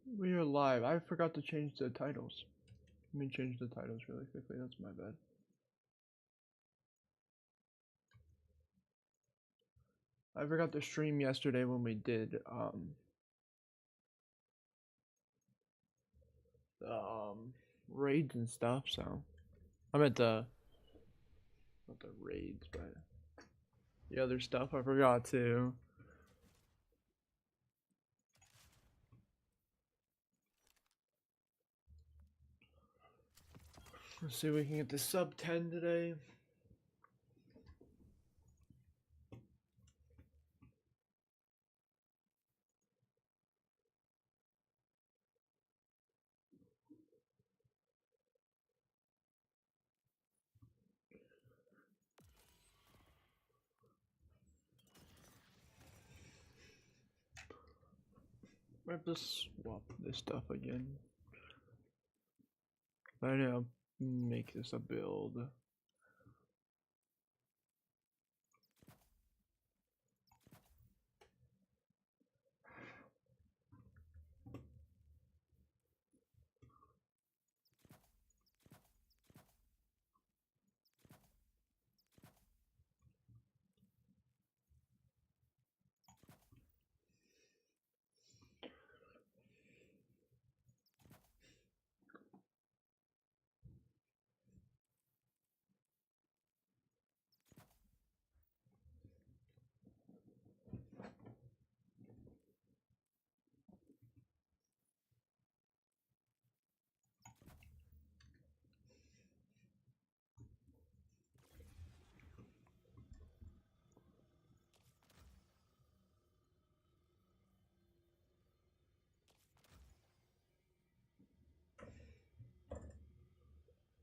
We are live. I forgot to change the titles. Let me change the titles really quickly. That's my bad. I forgot to stream yesterday when we did the raids and stuff. So I meant the not the raids, but the other stuff. I forgot to. Let's see if we can get the sub 10 today. I have to swap this stuff again. I need to make this a build.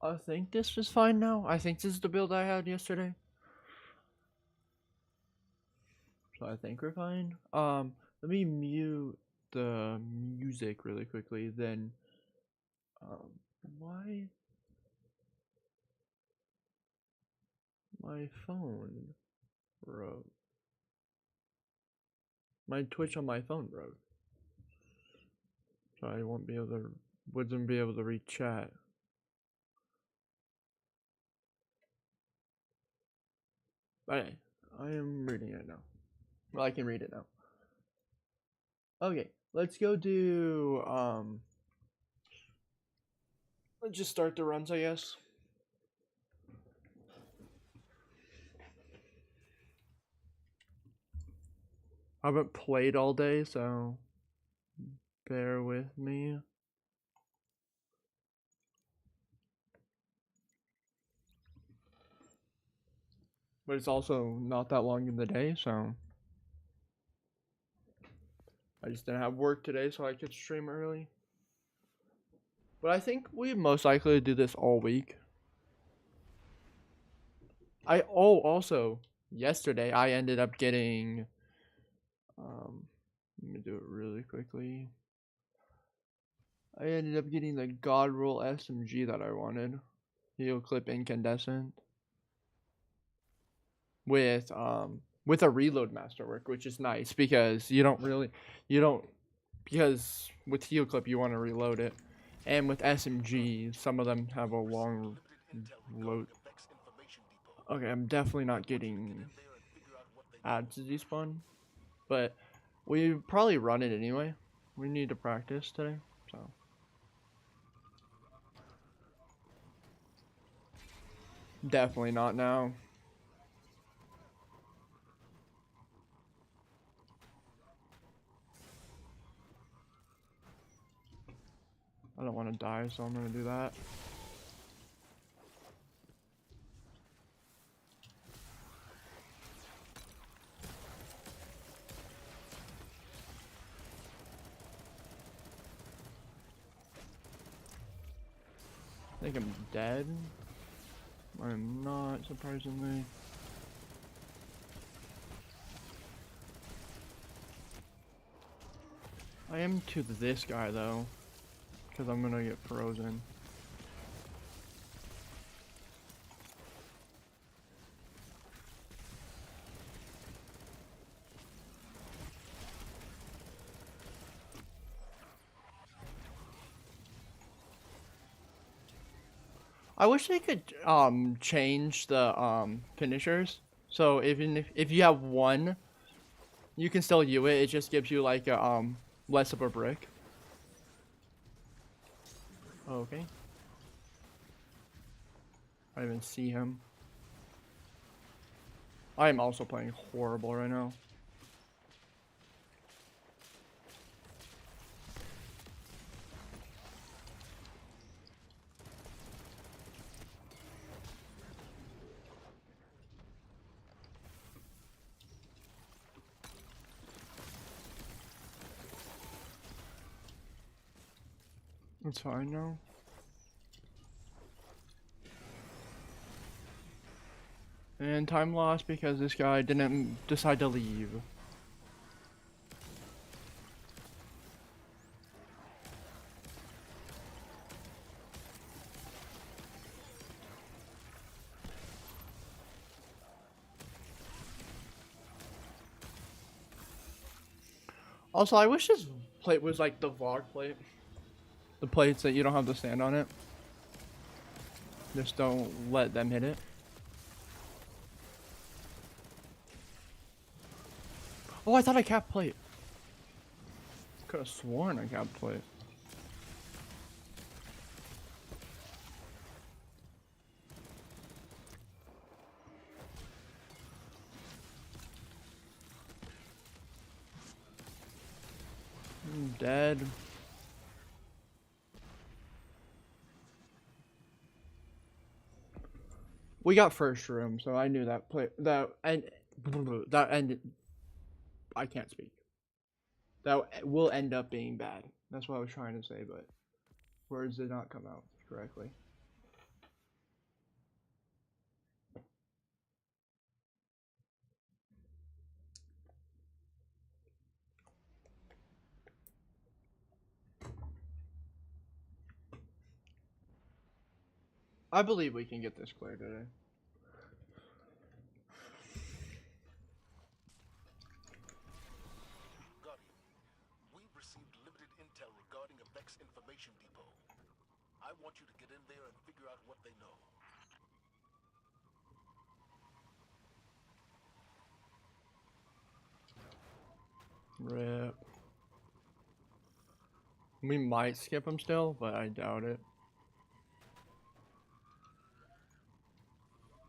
I think this is fine now. I think this is the build I had yesterday. So I think we're fine. Let me mute the music really quickly, then why my phone broke? My Twitch on my phone broke. So I wouldn't be able to read chat. Okay, I am reading it now. Well, I can read it now. Okay, let's go do let's just start the runs, I guess. I haven't played all day, so bear with me. But it's also not that long in the day, so I just didn't have work today, so I could stream early. But I think we most likely do this all week. Also yesterday I ended up getting let me do it really quickly. I ended up getting the God Roll SMG that I wanted. Heal Clip Incandescent. With a reload masterwork, which is nice because because with Heal Clip you want to reload it. And with SMG, some of them have a long load. Okay, I'm definitely not getting ads to despawn, but we probably run it anyway. We need to practice today, so. Definitely not now. I don't want to die, so I'm gonna do that. I think I'm dead. I'm not, surprisingly. I am to this guy though, because I'm gonna get frozen. I wish they could change the finishers. So even if you have one, you can still use it. It just gives you like a less of a brick. Okay. I didn't even see him. I am also playing horrible right now. It's fine now. And time lost because this guy didn't decide to leave. Also, I wish this plate was like the vlog plate. The plates that you don't have to stand on it. Just don't let them hit it. Oh, I thought I capped plate. Could have sworn I capped plate. I'm dead. We got first room, so I knew that play that and that ended. I can't speak. That will end up being bad. That's what I was trying to say, but words did not come out correctly. I believe we can get this clear today. We've received limited intel regarding a Vex information depot. I want you to get in there and figure out what they know. Rip. We might skip him still, but I doubt it.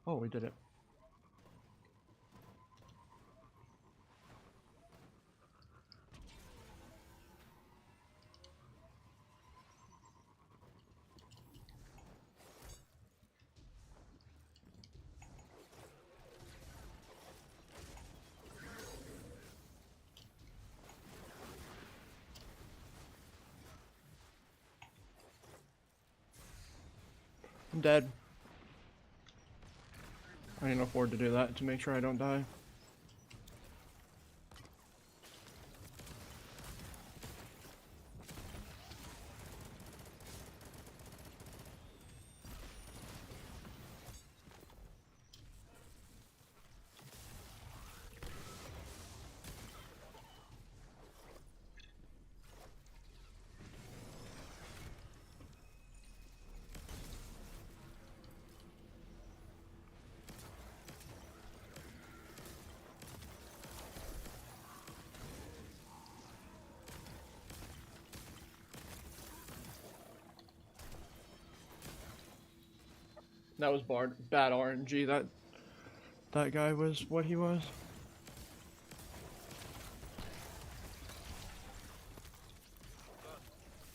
Oh, we did it. I'm dead. I can afford to do that to make sure I don't die. That was bad RNG. That guy was what he was.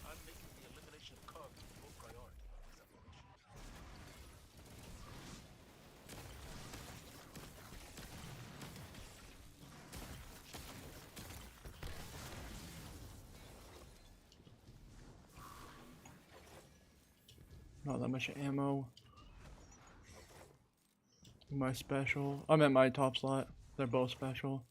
I'm making the elimination of carbon low priority in this operation. Not that much ammo. My special. I'm at my top slot. They're both special.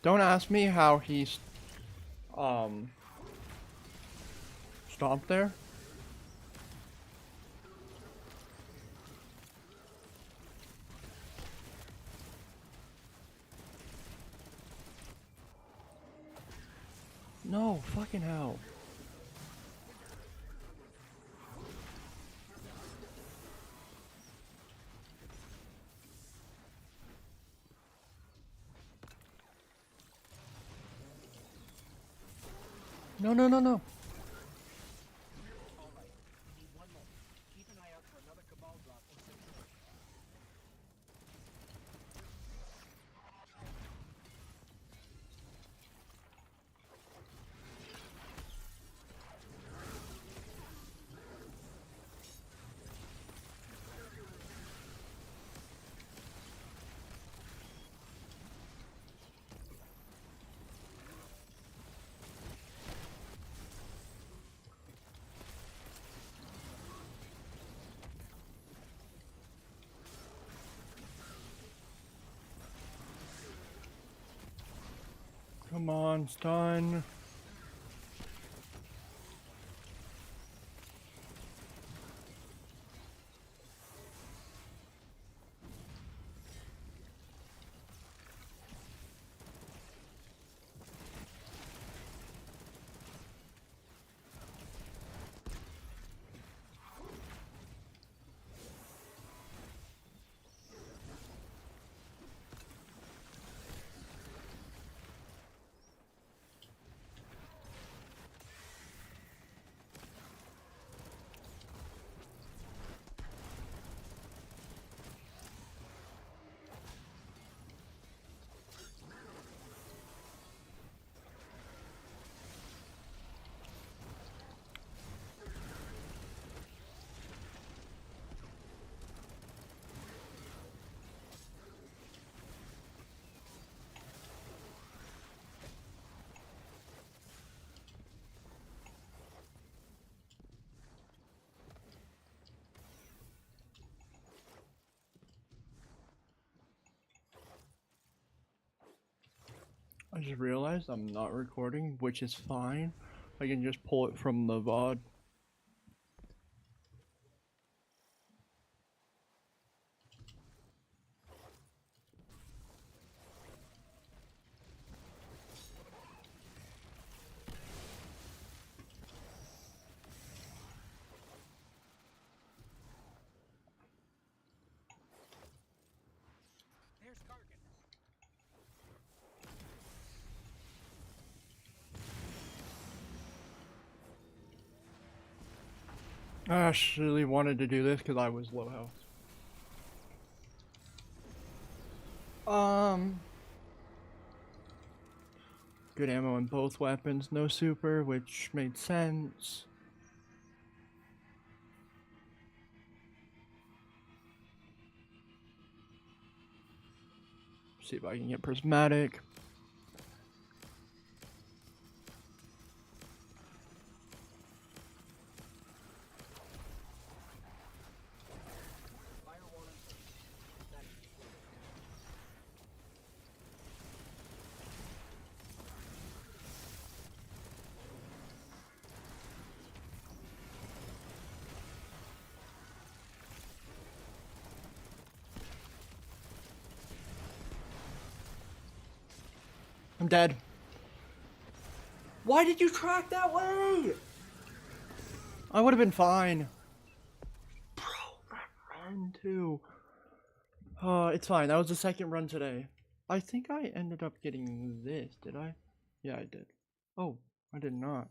Don't ask me how he's stomped there. No, fucking hell. No, no, no, no. Come on, stun. I just realized I'm not recording, which is fine. I can just pull it from the VOD. I actually wanted to do this because I was low health. Good ammo in both weapons, no super, which made sense. See if I can get prismatic. I'm dead. Why did you track that way? I would have been fine. Bro, that run too. It's fine. That was the second run today. I think I ended up getting this, did I? Yeah, I did. Oh, I did not.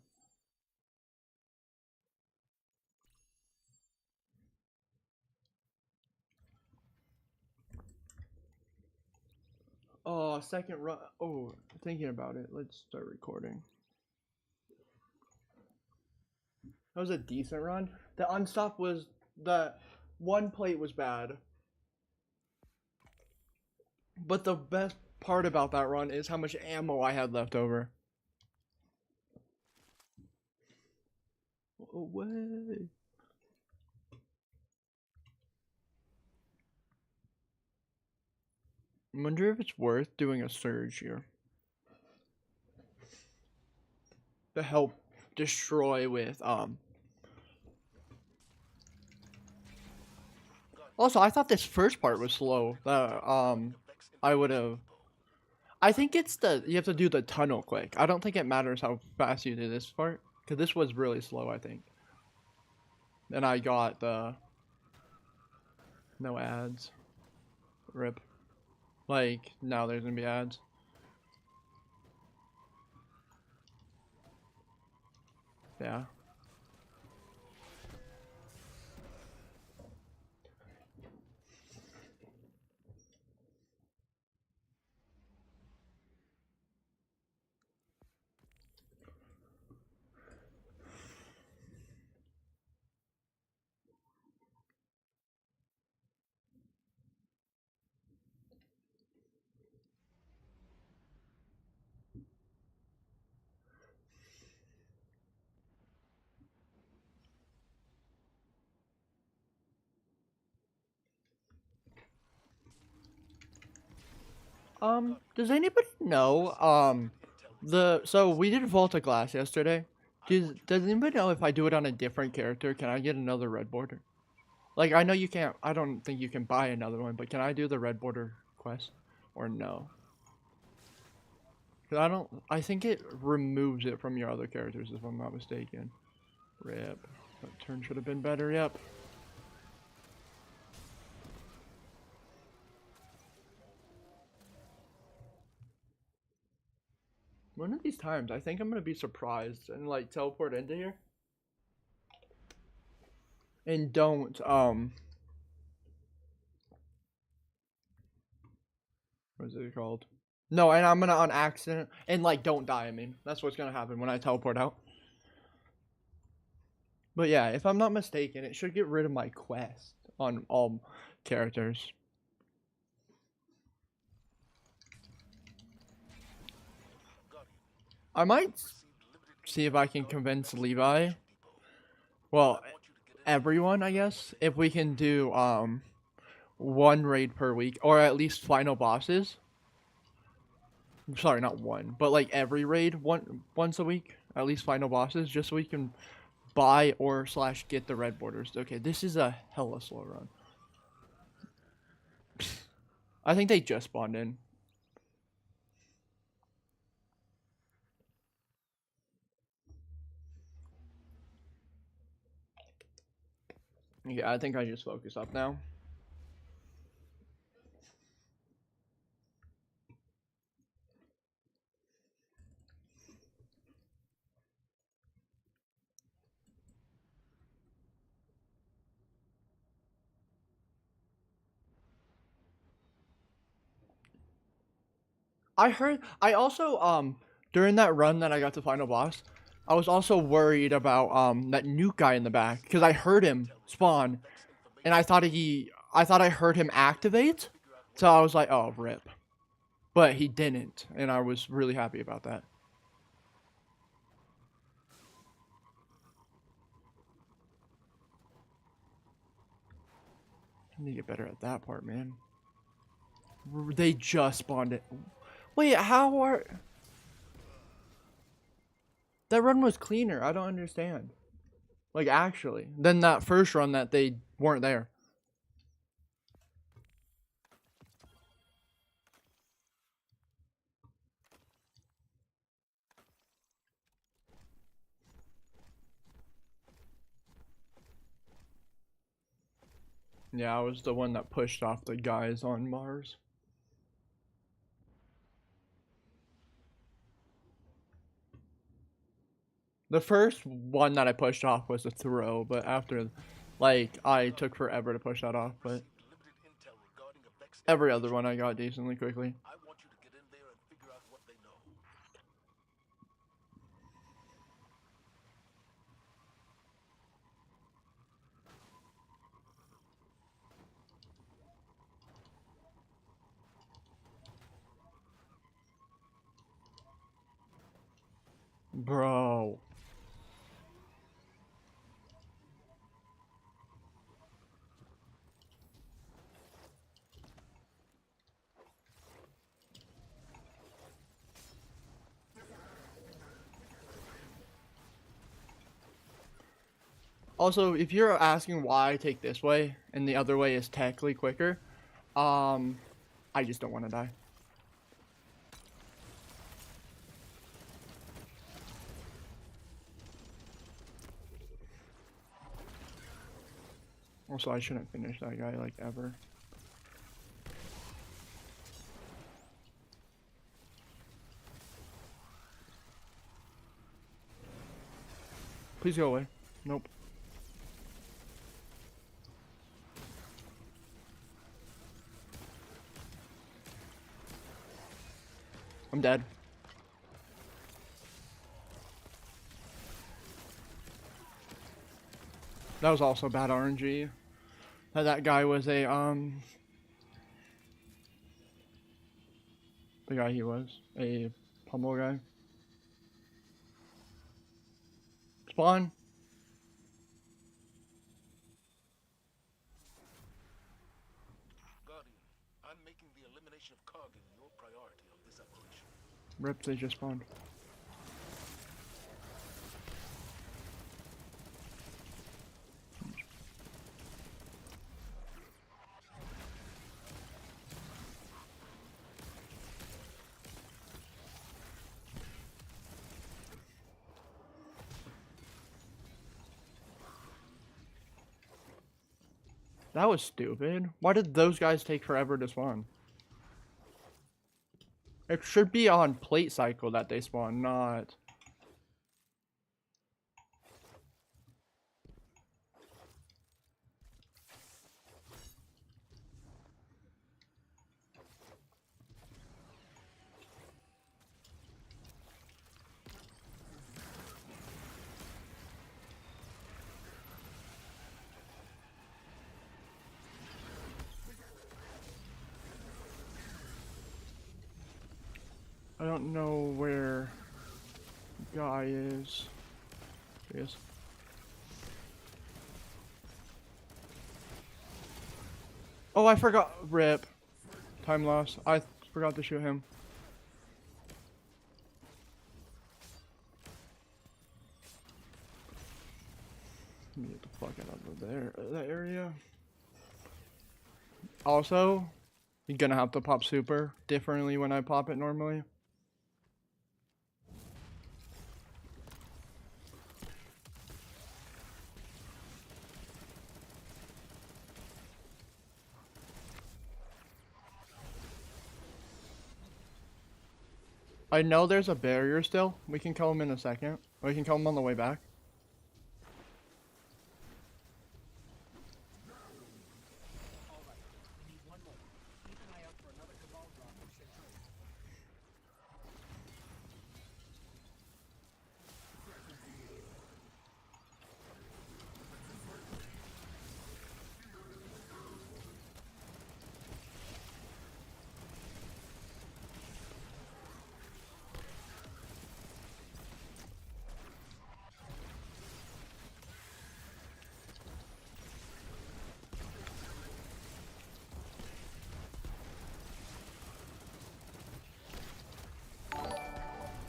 Oh, second run. Oh, thinking about it. Let's start recording. That was a decent run. The unstop was the one plate was bad. But the best part about that run is how much ammo I had left over. Away. I wonder if it's worth doing a surge here. to help destroy with Also, I thought this first part was slow. I would have. I think it's you have to do the tunnel quick. I don't think it matters how fast you do this part, because this was really slow, I think. And I got the no ads. Rip. Like, now there's gonna be ads. Yeah. Does anybody know, so we did Volta Glass yesterday. Does anybody know if I do it on a different character, can I get another red border? Like, I know you can't, I don't think you can buy another one, but can I do the red border quest? Or no? 'Cause I think it removes it from your other characters if I'm not mistaken. Rip. That turn should have been better, yep. One of these times, I think I'm gonna be surprised and like teleport into here. And don't, what is it called? No, and I'm gonna on accident and like don't die. I mean, that's what's gonna happen when I teleport out. But yeah, if I'm not mistaken, it should get rid of my quest on all characters. I might see if I can convince Levi. Well, everyone, I guess, if we can do one raid per week, or at least final bosses. Sorry, not one, but like every raid once a week, at least final bosses, just so we can buy or slash get the red borders. Okay, this is a hella slow run. I think they just spawned in. Yeah, I think I just focus up now. I also during that run that I got to final boss, I was also worried about that nuke guy in the back because I heard him spawn and I thought I heard him activate. So I was like, "Oh, rip." But he didn't, and I was really happy about that. I need to get better at that part, man. They just spawned it. Wait, how are... That run was cleaner. I don't understand. Like, actually. Than that first run that they weren't there. Yeah, I was the one that pushed off the guys on Mars. The first one that I pushed off was a throw, but after, like, I took forever to push that off, but every other one I got decently quickly. I want you to get in there and figure out what they know. Bro. Also, if you're asking why I take this way and the other way is technically quicker, I just don't want to die. Also, I shouldn't finish that guy like ever. Please go away. Nope. I'm dead. That was also bad RNG. That guy was a, the guy he was. A pummel guy. Spawn. Guardian, I'm making the elimination of Kargan your priority on this operation. Rip, they just spawned. That was stupid. Why did those guys take forever to spawn? It should be on plate cycle that they spawn, not... I don't know where guy is. There he is. Oh, I forgot. Rip. Time loss. I forgot to shoot him. Let me get the fuck out of there. That area. Also, you're gonna have to pop super differently when I pop it normally. I know there's a barrier still. We can kill him in a second. We can kill him on the way back.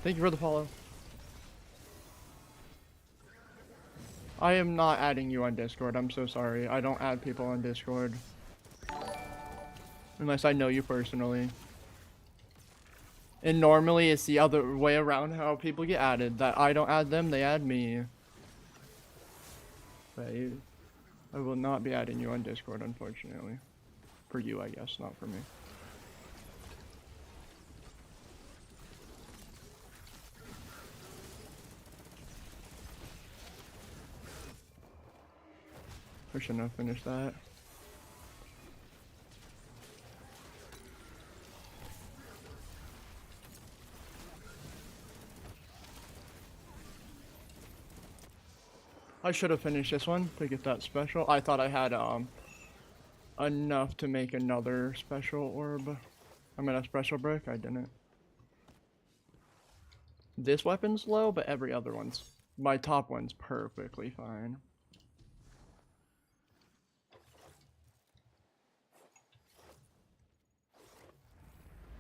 Thank you for the follow. I am not adding you on Discord. I'm so sorry. I don't add people on Discord. Unless I know you personally. And normally it's the other way around how people get added. That I don't add them, they add me. But I will not be adding you on Discord, unfortunately. For you, I guess, not for me. I shouldn't have finished that. I should have finished this one to get that special. I thought I had enough to make another special orb. I mean a special brick, I didn't. This weapon's low, but every other one's... My top one's perfectly fine.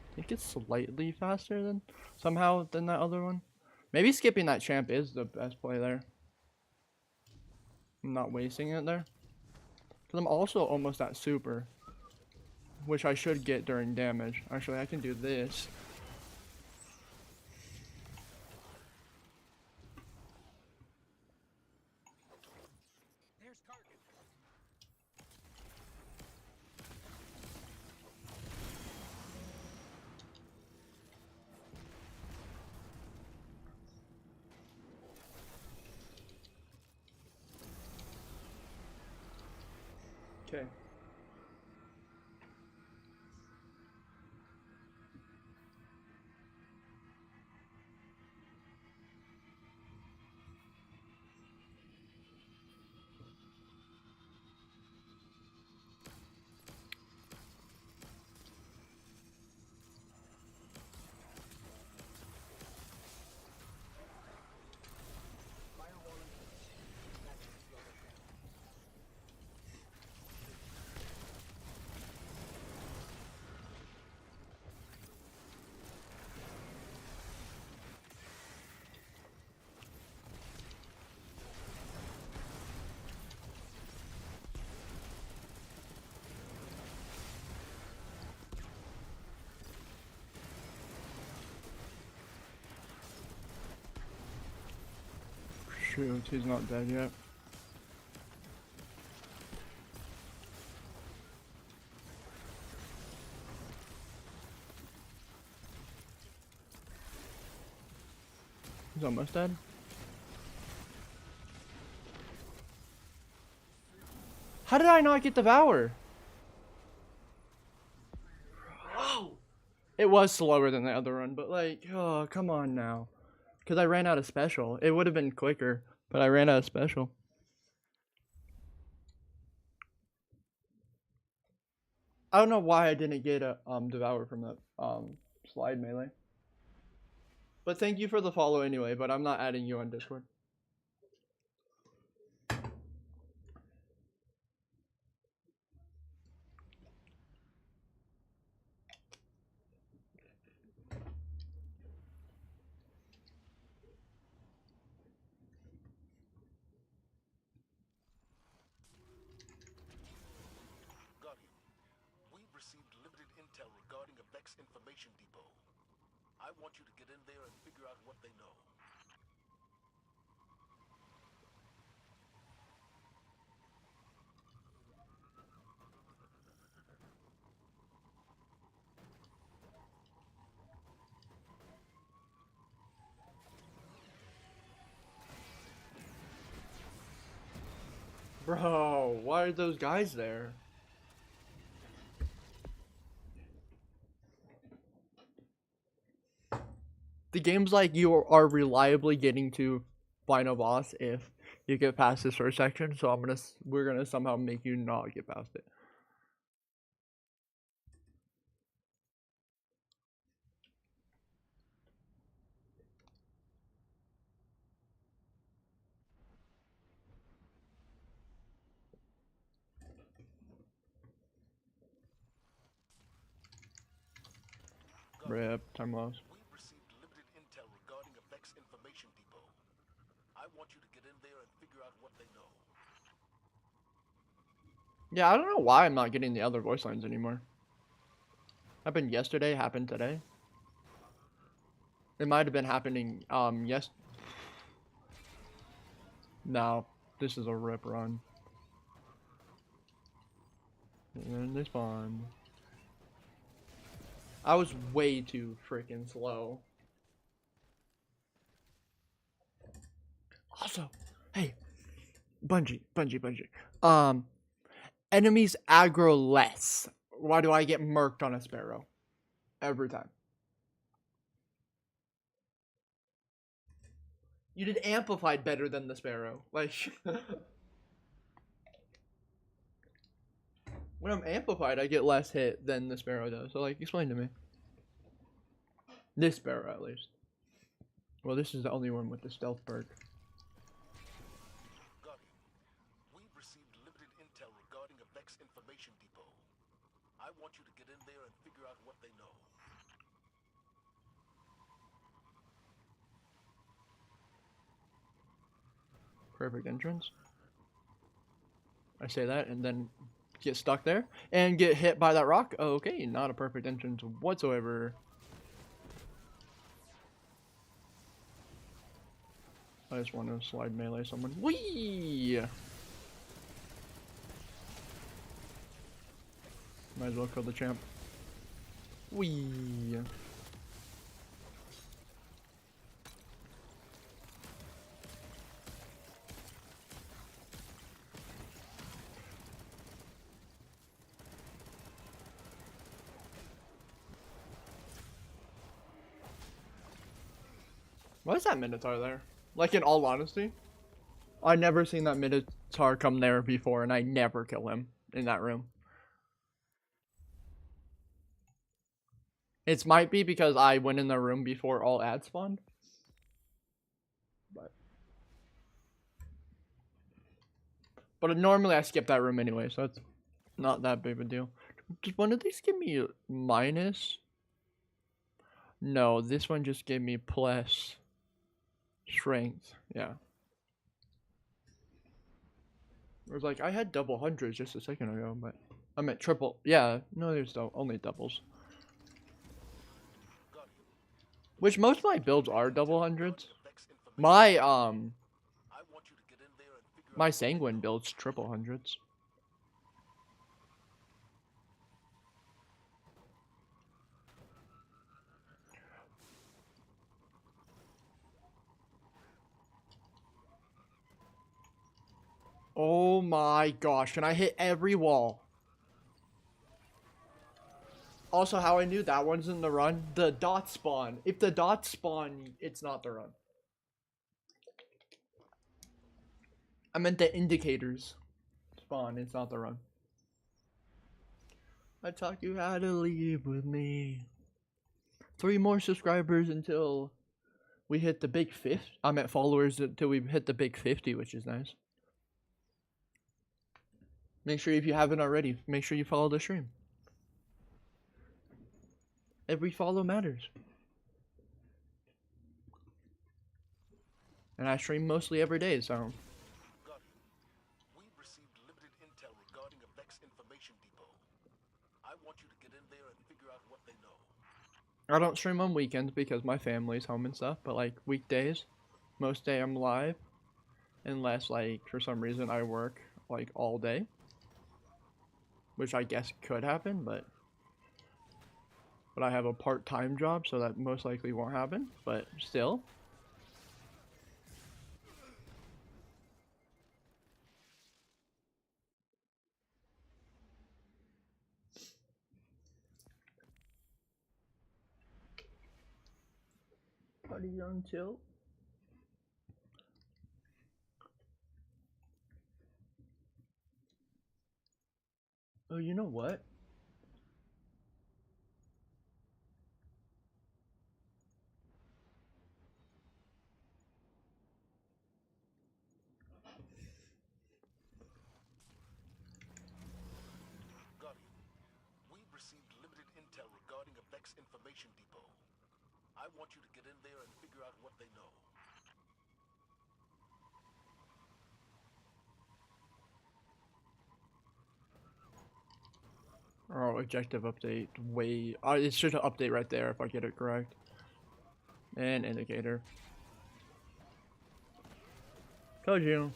I think it's slightly faster than... somehow than that other one. Maybe skipping that champ is the best play there. I'm not wasting it there. Because I'm also almost at super, which I should get during damage. Actually, I can do this. Okay. Shoot, he's not dead yet. He's almost dead. How did I not get Devour? It was slower than the other run, but like, oh, come on now. Because I ran out of special. It would have been quicker, but I ran out of special. I don't know why I didn't get a Devour from that slide melee. But thank you for the follow anyway, but I'm not adding you on Discord. Got you. We've received limited intel regarding a Vex information depot. I want you to get in there and figure out what they know. Bro, why are those guys there? The game's like you are reliably getting to final boss if you get past this first section, so we're gonna somehow make you not get past it. Rip, time loss. We've received limited intel regarding a Vex information depot. I want you to get in there and figure out what they know. Yeah, I don't know why I'm not getting the other voice lines anymore. Happened yesterday, happened today. It might have been happening yes. No, this is a rip run. And then they spawn. I was way too freaking slow. Also, hey, Bungie. Enemies aggro less. Why do I get murked on a sparrow? Every time. You did amplified better than the sparrow. Like, when I'm amplified, I get less hit than the sparrow does. So, like, explain to me. This sparrow, at least. Well, this is the only one with the stealth perk. Got you. We've received limited intel regarding a Vex information depot. I want you to get in there and figure out what they know. Perfect entrance. I say that and then get stuck there and get hit by that rock. Okay, not a perfect entrance whatsoever. I just want to slide melee someone. Whee! Might as well kill the champ. Whee! Why is that Minotaur there? Like, in all honesty, I never seen that Minotaur come there before, and I never kill him in that room. It might be because I went in the room before all ads spawned. But normally I skip that room anyway, so it's not that big of a deal. Just one of these give me a minus? No, this one just gave me plus strength. Yeah. It was like I had double hundreds just a second ago, but I meant triple. Yeah, no, there's only doubles. Which most of my builds are double hundreds. My my sanguine builds triple hundreds. Oh my gosh, can I hit every wall? Also, how I knew that one's in the run, the dots spawn. If the dots spawn, it's not the run. I meant the indicators spawn, it's not the run. I taught you how to leave with me. 3 more subscribers until we hit the big 50. I'm at followers until we hit the big 50, which is nice. Make sure if you haven't already, make sure you follow the stream. Every follow matters. And I stream mostly every day, so. We've received limited intel regarding a Vex information depot. I want you to get in there and figure out what they know. I don't stream on weekends because my family's home and stuff, but like weekdays, most day I'm live. Unless like for some reason I work like all day. Which I guess could happen, but I have a part-time job, so that most likely won't happen, but still. Party on chill. Oh, you know what? We've received limited intel regarding a Vex information depot. I want you to get in there and figure out what they know. Oh, objective update. Wait. It should update right there if I get it correct. And indicator. Told you.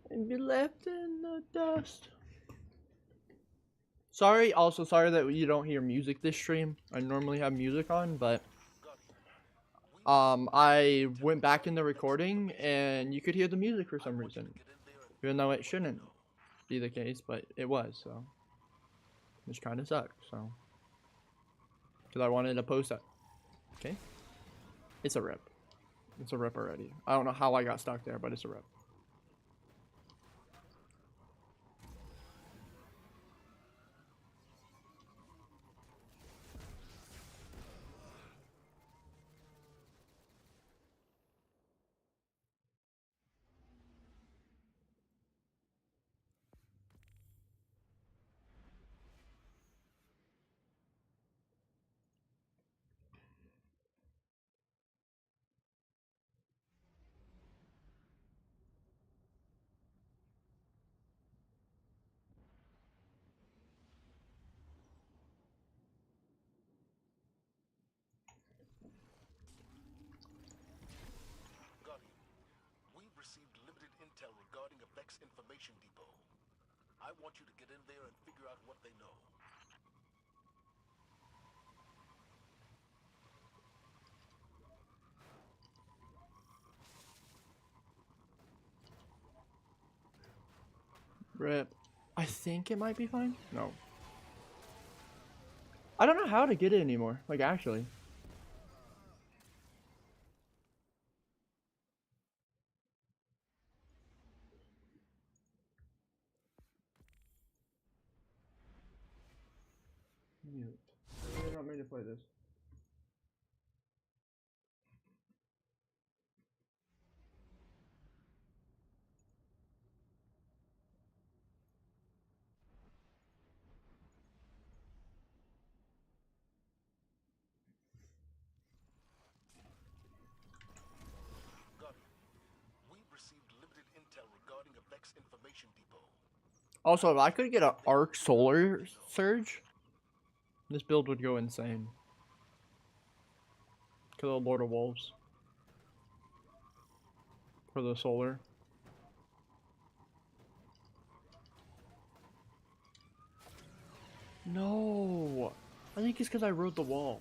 And be left in the dust. Sorry, also sorry that you don't hear music this stream. I normally have music on, but I went back in the recording and you could hear the music for some reason. Even though it shouldn't be the case, but it was, so. Which kind of sucked, so. Because I wanted to post that. Okay. It's a rip. It's a rip already. I don't know how I got stuck there, but it's a rip. received limited intel regarding a Vex information depot. I want you to get in there and figure out what they know. Rip. I think it might be fine. No. I don't know how to get it anymore. Like, actually. Mute. They're not made to play this. Guardian, we've received limited intel regarding a Vex information depot. Also, if I could get an arc solar surge, this build would go insane. Kill the Lord of Wolves. For the solar. No! I think it's because I rode the wall.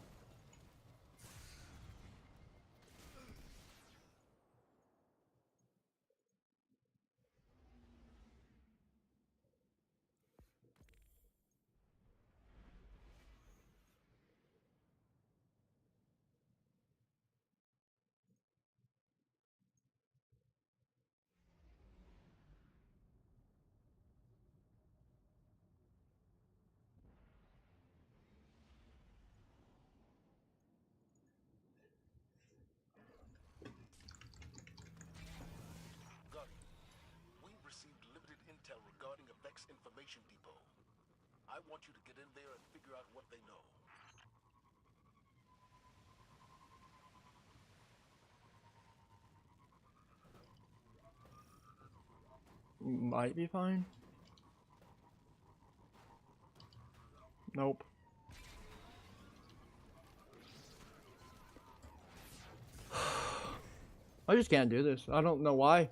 Guardian, we've received limited intel regarding a Vex information depot. I want you to get in there and figure out what they know. Might be fine. Nope. I just can't do this. I don't know why.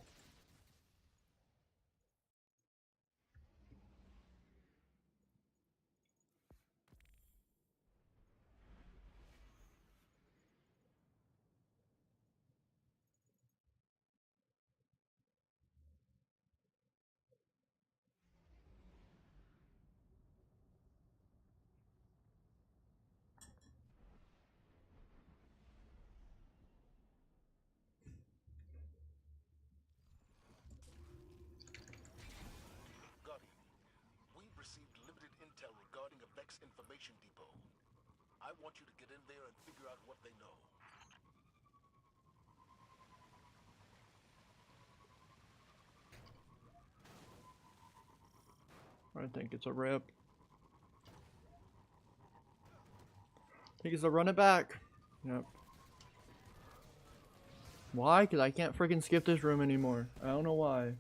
Guardian, we've received limited intel regarding a Vex information depot. I want you to get in there and figure out what they know. I think it's a rip. I think it's a run it back. Yep. Why? Because I can't freaking skip this room anymore. I don't know why.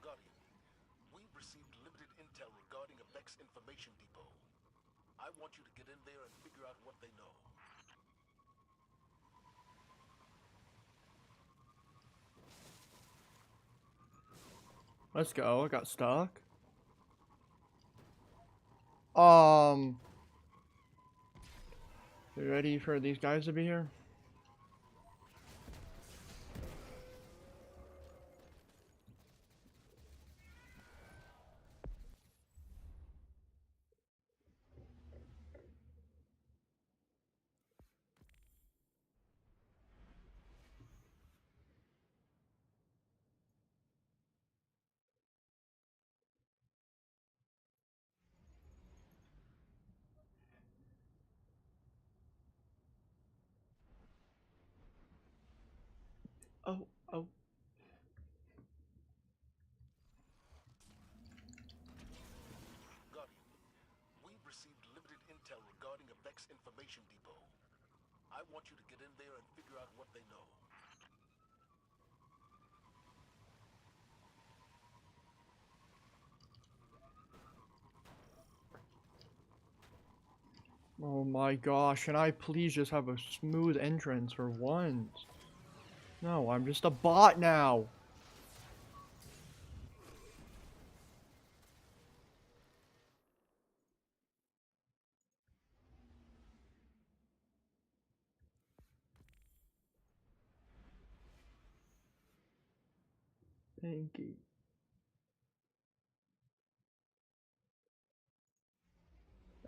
Guardian, we've received limited intel regarding a Vex information depot. I want you to get in there and figure out what they know. Let's go. I got stuck. You ready for these guys to be here? Oh, oh. Guardian, we've received limited intel regarding a Vex information depot. I want you to get in there and figure out what they know. Oh my gosh, can I please just have a smooth entrance for once? No, I'm just a bot now. Thank you.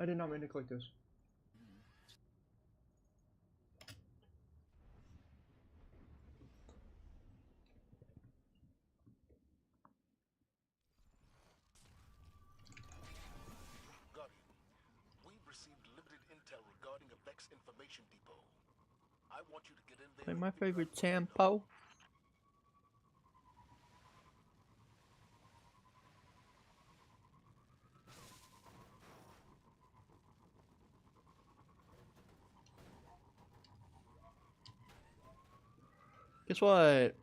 I did not mean to click this. Guardian, we've received limited intel regarding a Vex information depot. I want you to get in there Play and my figure out favorite what they know. tempo. Guess what?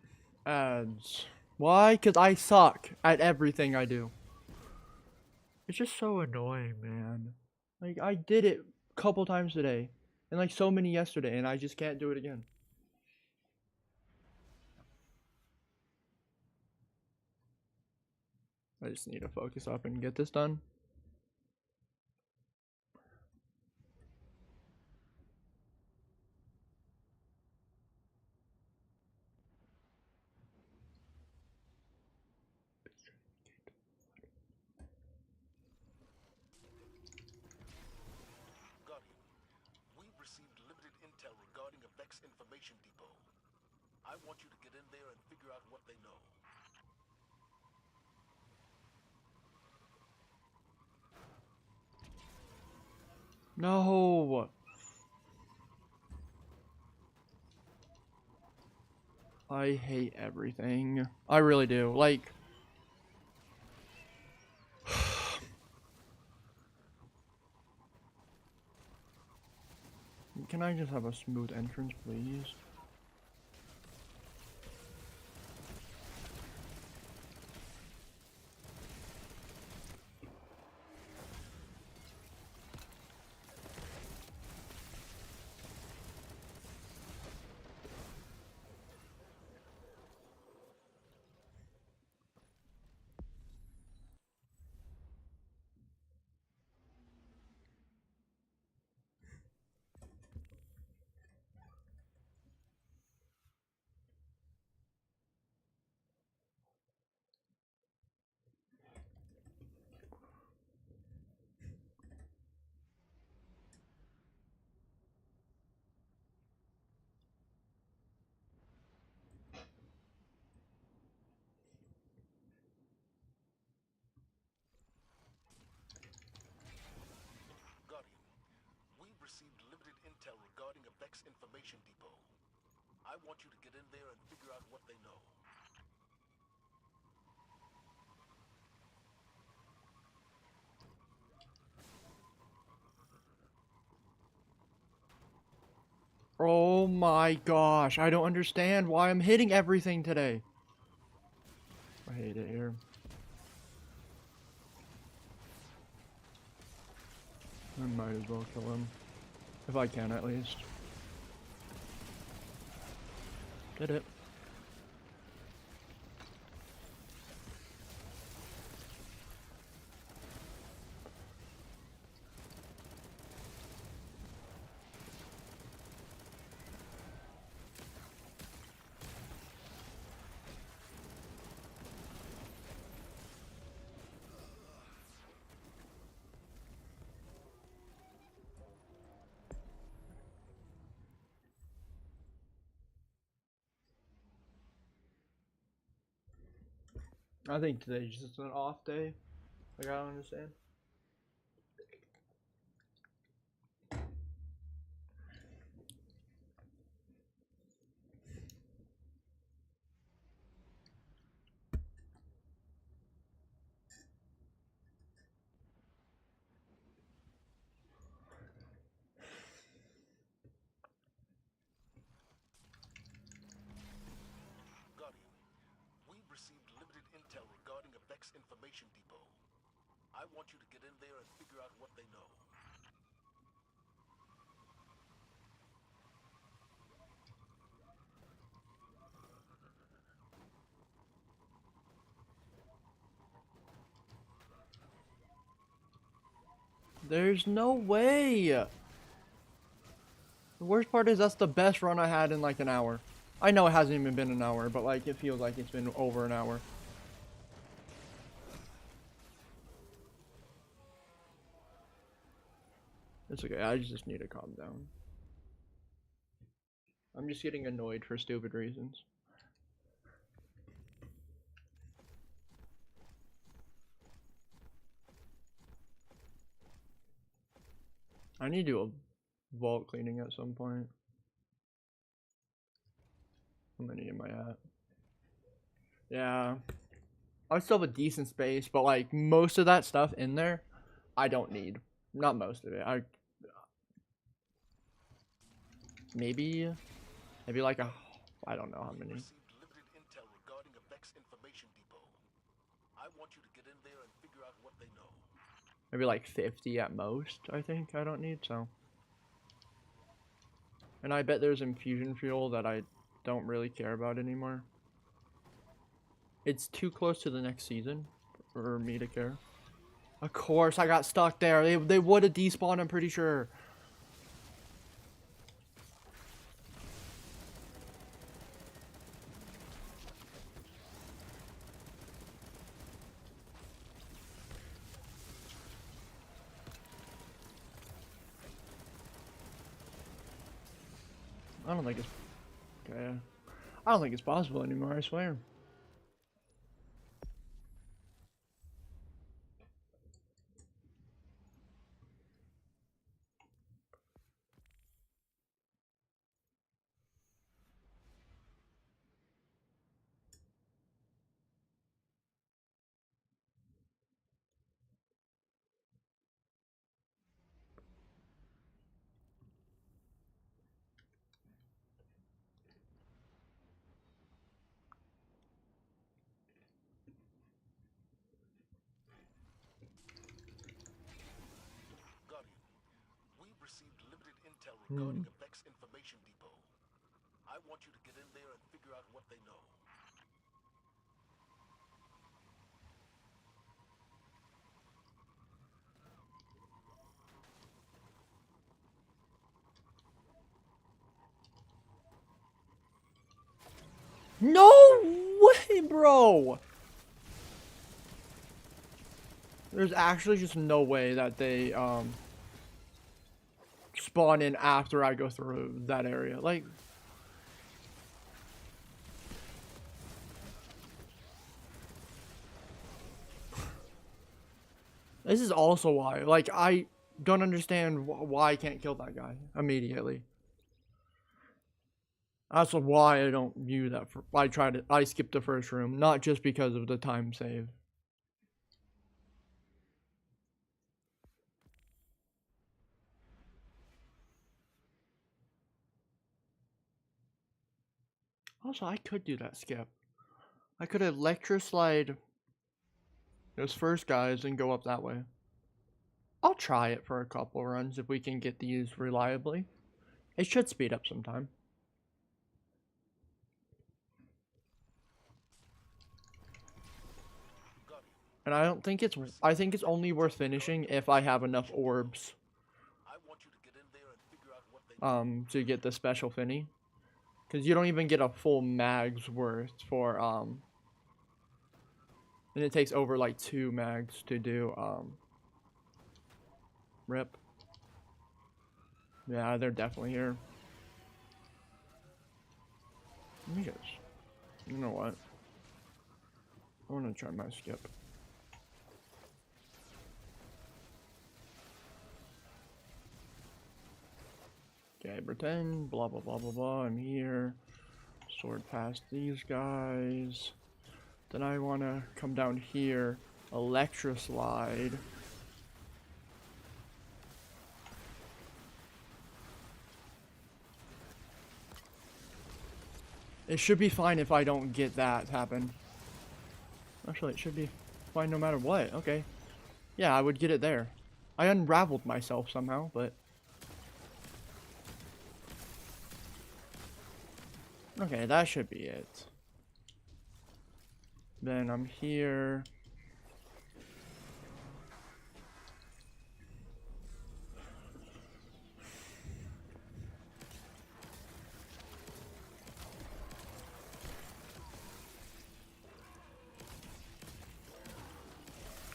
Ads. Why? Because I suck at everything I do. It's just so annoying, man. Like, I did it a couple times today. And like so many yesterday, and I just can't do it again. I just need to focus up and get this done. Guardian, we've received limited intel regarding a Vex information depot. I want you to get in there and figure out what they know. No! I hate everything. I really do. Like... Can I just have a smooth entrance, please? Guardian, we've received limited intel regarding a Vex information depot. I want you to get in there and figure out what they know. Oh my gosh, I don't understand why I'm hitting everything today. I hate it here. I might as well kill him. If I can, at least. Did it. I think today's just an off day. Like, I don't understand. Vex Information Depot. I want you to get in there and figure out what they know. There's no way. The worst part is that's the best run I had in like an hour. I know it hasn't even been an hour, but like it feels like it's been over an hour. It's okay, I just need to calm down. I'm just getting annoyed for stupid reasons. I need to do a vault cleaning at some point. How many am I at? Yeah. I still have a decent space, but like most of that stuff in there, I don't need. Not most of it. Maybe like I don't know how many. Received limited intel regarding a Vex Information Depot. I want you to get in there and figure out what they know. Maybe like 50 at most, I think I don't need, so. And I bet there's infusion fuel that I don't really care about anymore. It's too close to the next season for me to care. Of course, I got stuck there. They would have despawned, I'm pretty sure. I don't think it's... Okay. I don't think it's possible anymore, I swear. Guardian, we've received limited intel regarding a Vex Information Depot. I want you to get in there and figure out what they know. No way, bro! There's actually just no way that they, spawn in after I go through that area. Like... This is also why, like, I don't understand why I can't kill that guy immediately. That's why I don't view that. I skipped the first room, not just because of the time save. Also, I could do that skip. I could electroslide those first guys and go up that way. I'll try it for a couple runs if we can get these reliably. It should speed up sometime. And I don't think it's... I think it's only worth finishing if I have enough orbs. I want you to get in there and figure out what they know. To get the special finny. Because you don't even get a full mag's worth for, and it takes over, like, 2 mags to do, rip. Yeah, they're definitely here. Let me just... You know what? I want to try my skip. Okay, pretend, blah, blah, blah, blah, blah, I'm here. Sword past these guys. Then I want to come down here, electroslide. It should be fine if I don't get that happen. Actually, it should be. fine no matter what. Okay. Yeah, I would get it there. I unraveled myself somehow, but... Okay, that should be it. Then I'm here.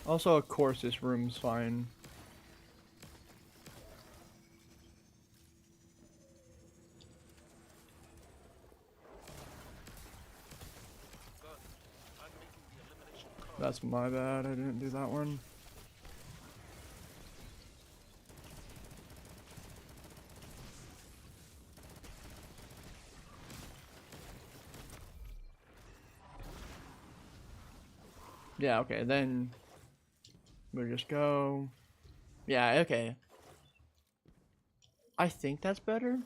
Also, of course, this room's fine. That's my bad, I didn't do that one. Yeah, okay, then we'll just go. Yeah, okay. I think that's better.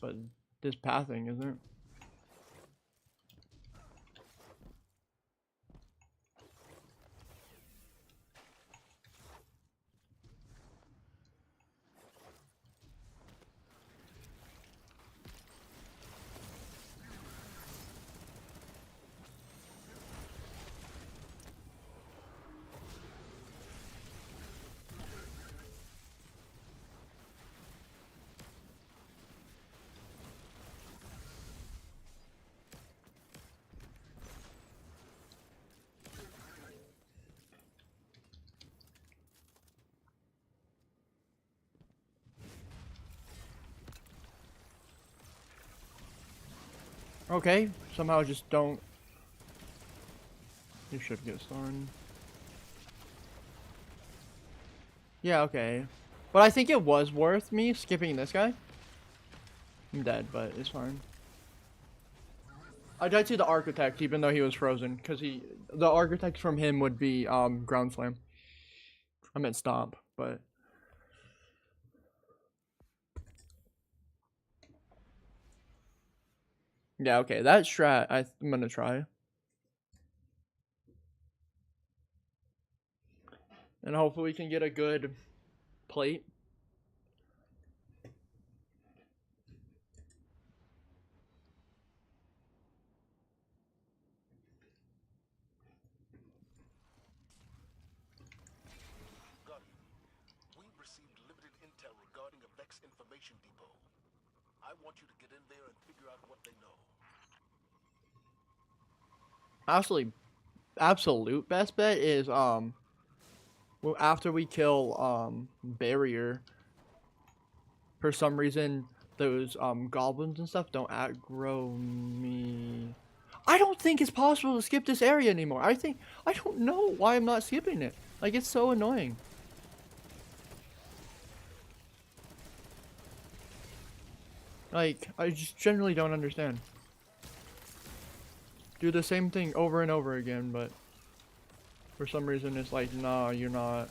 But this pathing isn't. Okay, somehow just don't. You should get started. Yeah, okay. But I think it was worth me skipping this guy. I'm dead, but it's fine. I died to the architect even though he was frozen, because the architect from him would be ground slam. I meant stomp, but yeah, okay, that strat I'm gonna try. And hopefully we can get a good plate. Got it. We've received limited intel regarding a Vex information depot. I want you to get in there and figure out what they know. Absolute best bet is well, after we kill barrier, for some reason those goblins and stuff don't aggro me. I don't think it's possible to skip this area anymore. I don't know why I'm not skipping it. Like, it's so annoying. Like, I just generally don't understand. Do the same thing over and over again, but for some reason it's like, nah, you're not.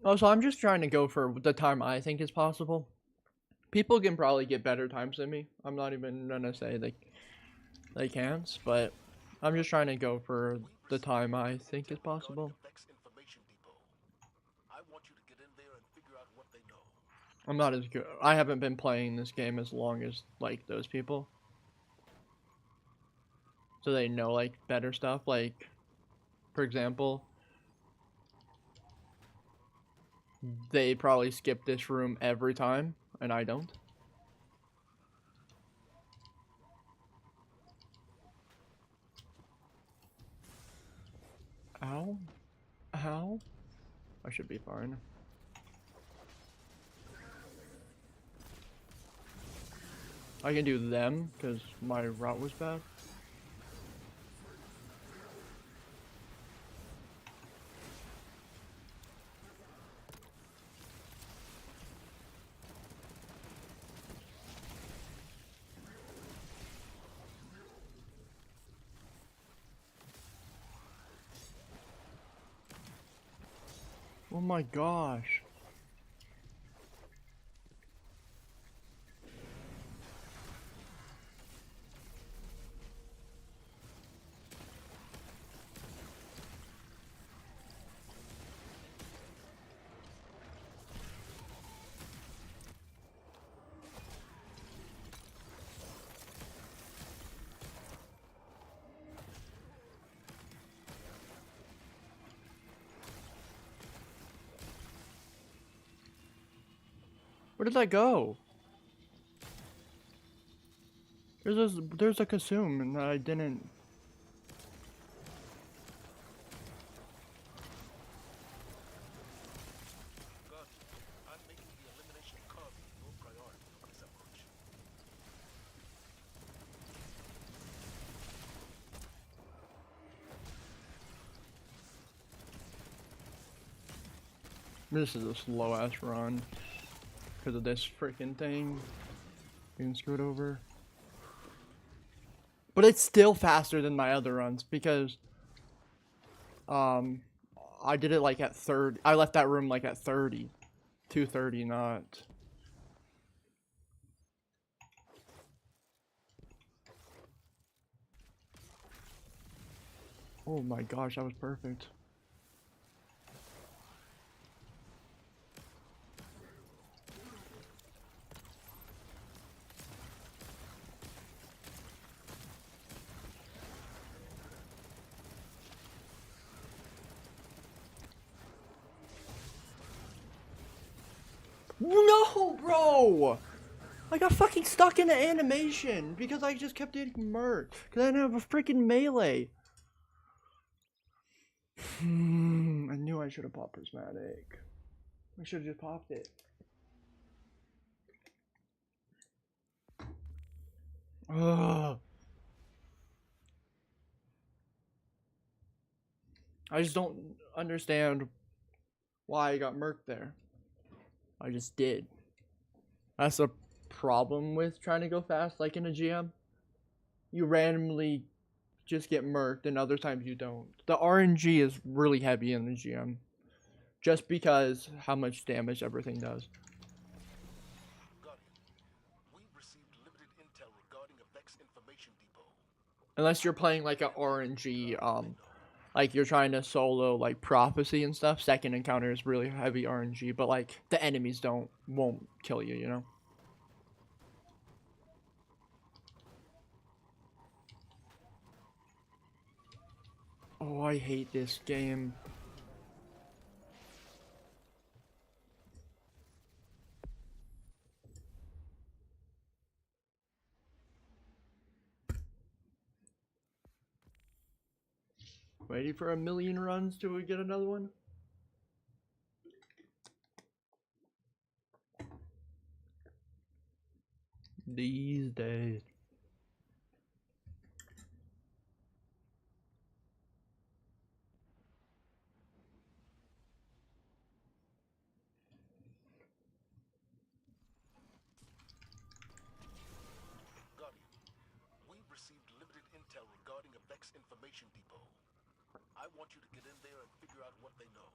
Also, I'm just trying to go for the time I think is possible. People can probably get better times than me. I'm not even gonna say they can't, but I'm just trying to go for the time I think is possible. I want you to get in there and figure out what they know. I'm not as good. I haven't been playing this game as long as like those people, so they know like better stuff. Like, for example, they probably skip this room every time, and I don't. Ow. Ow. I should be fine. I can do them because my route was bad. Oh my gosh. Where did that go? There's a consume and I didn't. God, I'm making the elimination carving your priority for this approach. This is a slow ass run because of this freaking thing being screwed over. But it's still faster than my other runs because I did it like at 30. I left that room like at 30. 2:30, not. Oh my gosh, that was perfect. No, bro! I got fucking stuck in the animation because I just kept getting murked. Because I didn't have a freaking melee. I knew I should have popped prismatic. I should have just popped it. Ugh. I just don't understand why I got murked there. I just did. That's a problem with trying to go fast, like in a GM. You randomly just get murked, and other times you don't. The RNG is really heavy in the GM, just because how much damage everything does. Guardian, we've received limited intel regarding a Vex information depot. Unless you're playing like a RNG, like you're trying to solo like prophecy and stuff. Second encounter is really heavy RNG, but like the enemies won't kill you, you know. Oh, I hate this game. Waiting for a million runs till we get another one. These days. Guardian, we've received limited intel regarding a Vex information depot. I want you to get in there and figure out what they know.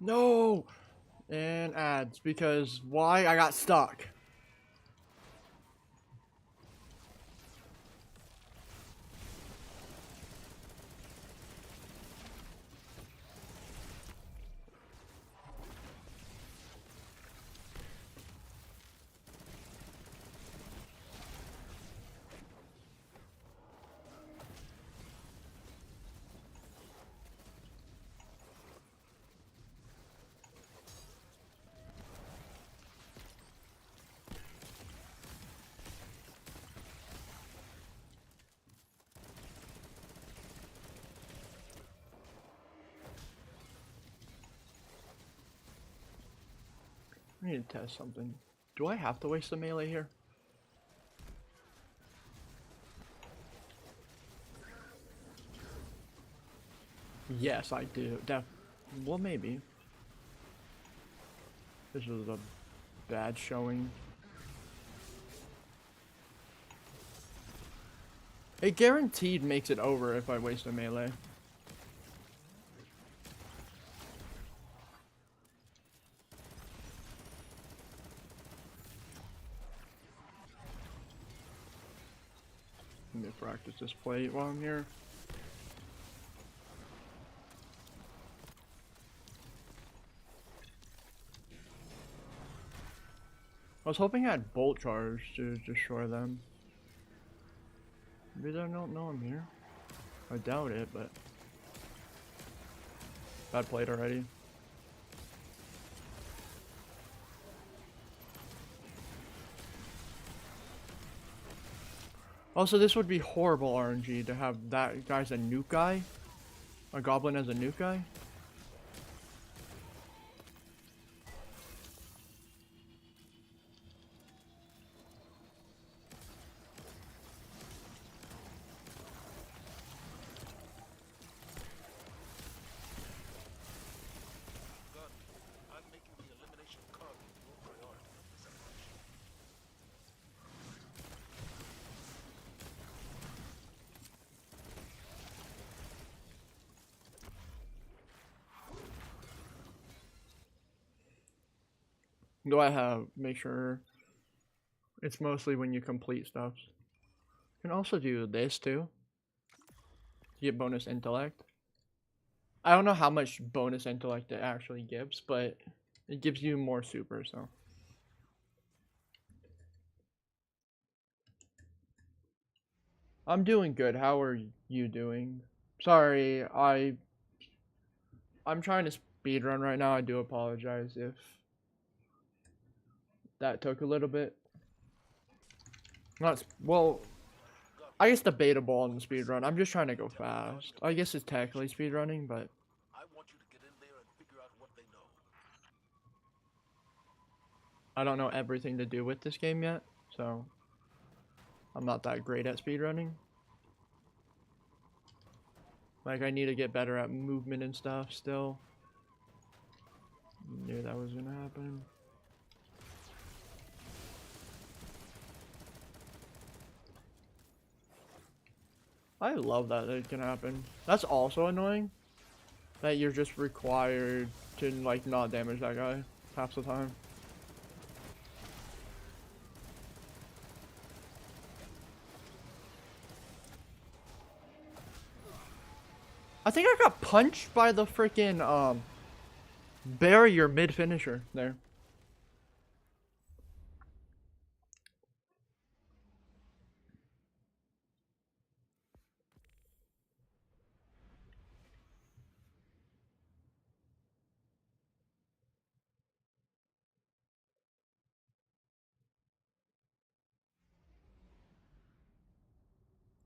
No! And ads, because why? I got stuck. I need to test something. Do I have to waste a melee here? Yes, I do. Well, maybe. This was a bad showing. It guaranteed makes it over if I waste a melee. Let me practice this play while I'm here. I was hoping I had bolt charge to destroy them. Maybe they don't know I'm here. I doubt it, but bad played already. Also, this would be horrible RNG to have that guy's a nuke guy. A goblin as a nuke guy. Gun, I'm making the elimination card your priority in this operation. Do I have make sure it's mostly when you complete stuff. You can also do this too. You get bonus intellect. I don't know how much bonus intellect it actually gives, but it gives you more super, so. I'm doing good. How are you doing? Sorry, I'm trying to speedrun right now. I do apologize if that took a little bit. Not well, I guess debatable on the speedrun. I'm just trying to go fast. I guess it's technically speedrunning, but I want you to get in there and figure out what they know. I don't know everything to do with this game yet, so I'm not that great at speedrunning. Like, I need to get better at movement and stuff still. Knew that was gonna happen. I love that it can happen. That's also annoying. That you're just required to, like, not damage that guy half the time. I think I got punched by the freaking barrier mid finisher there.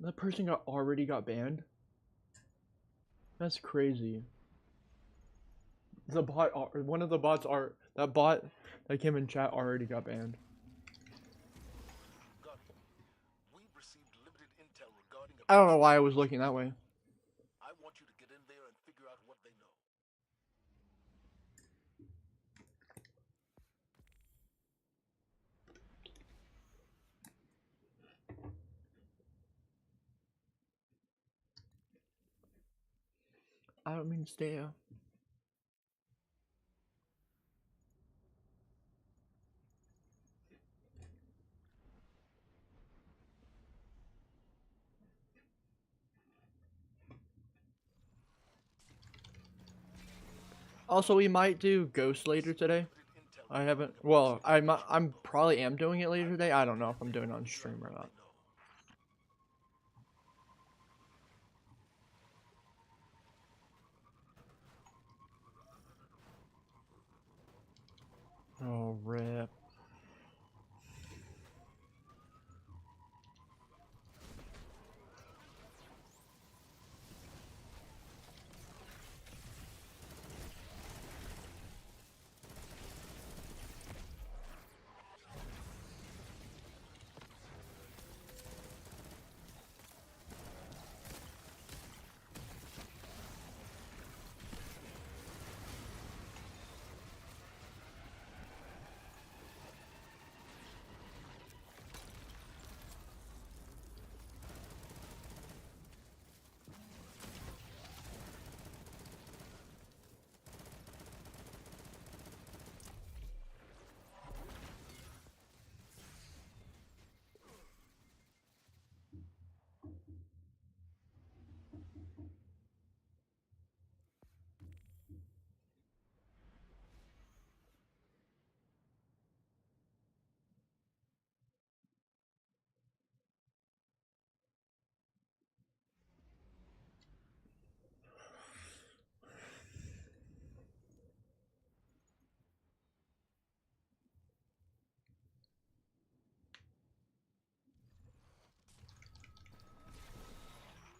That person already got banned. That's crazy. The bot, one of the bots are that bot that came in chat already got banned. Gun, we've received limited intel regarding a I don't know why I was looking that way. I want you to get in there and figure out what they know. I don't mean to stare. Also, we might do Ghost later today. I haven't. Well, I'm probably am doing it later today. I don't know if I'm doing it on stream or not. Oh, rip.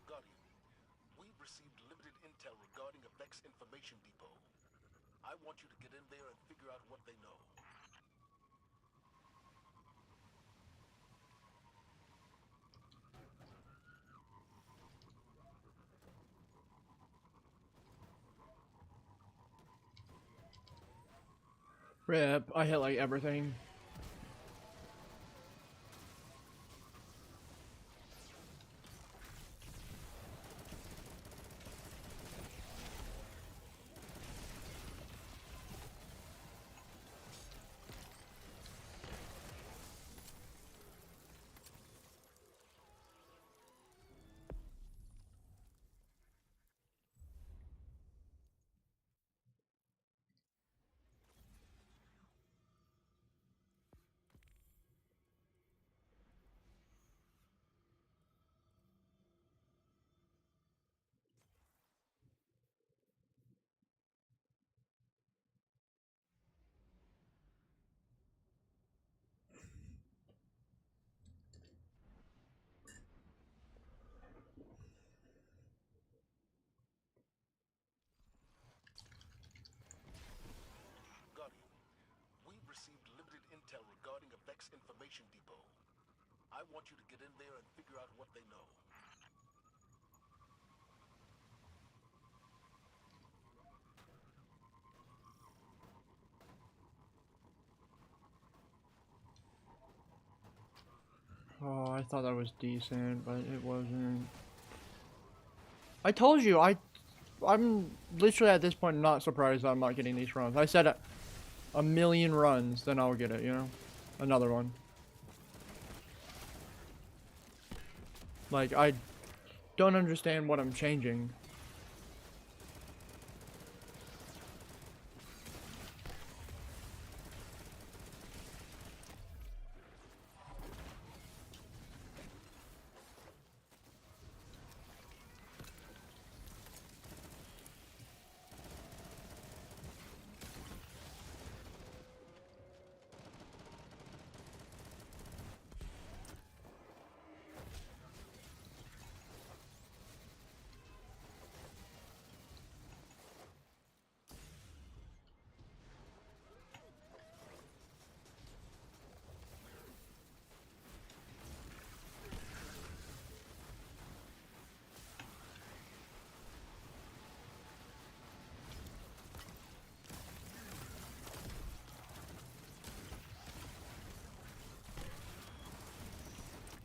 Guardian, we've received limited intel regarding a Vex information depot. I want you to get in there and figure out what they know. Rip, I hit like everything. Guardian, we've received limited intel regarding a Vex information depot. I want you to get in there and figure out what they know. Oh, I thought that was decent, but it wasn't. I told you, I'm literally at this point not surprised that I'm not getting these runs. I said a million runs, then I'll get it, you know? Another one. Like, I don't understand what I'm changing.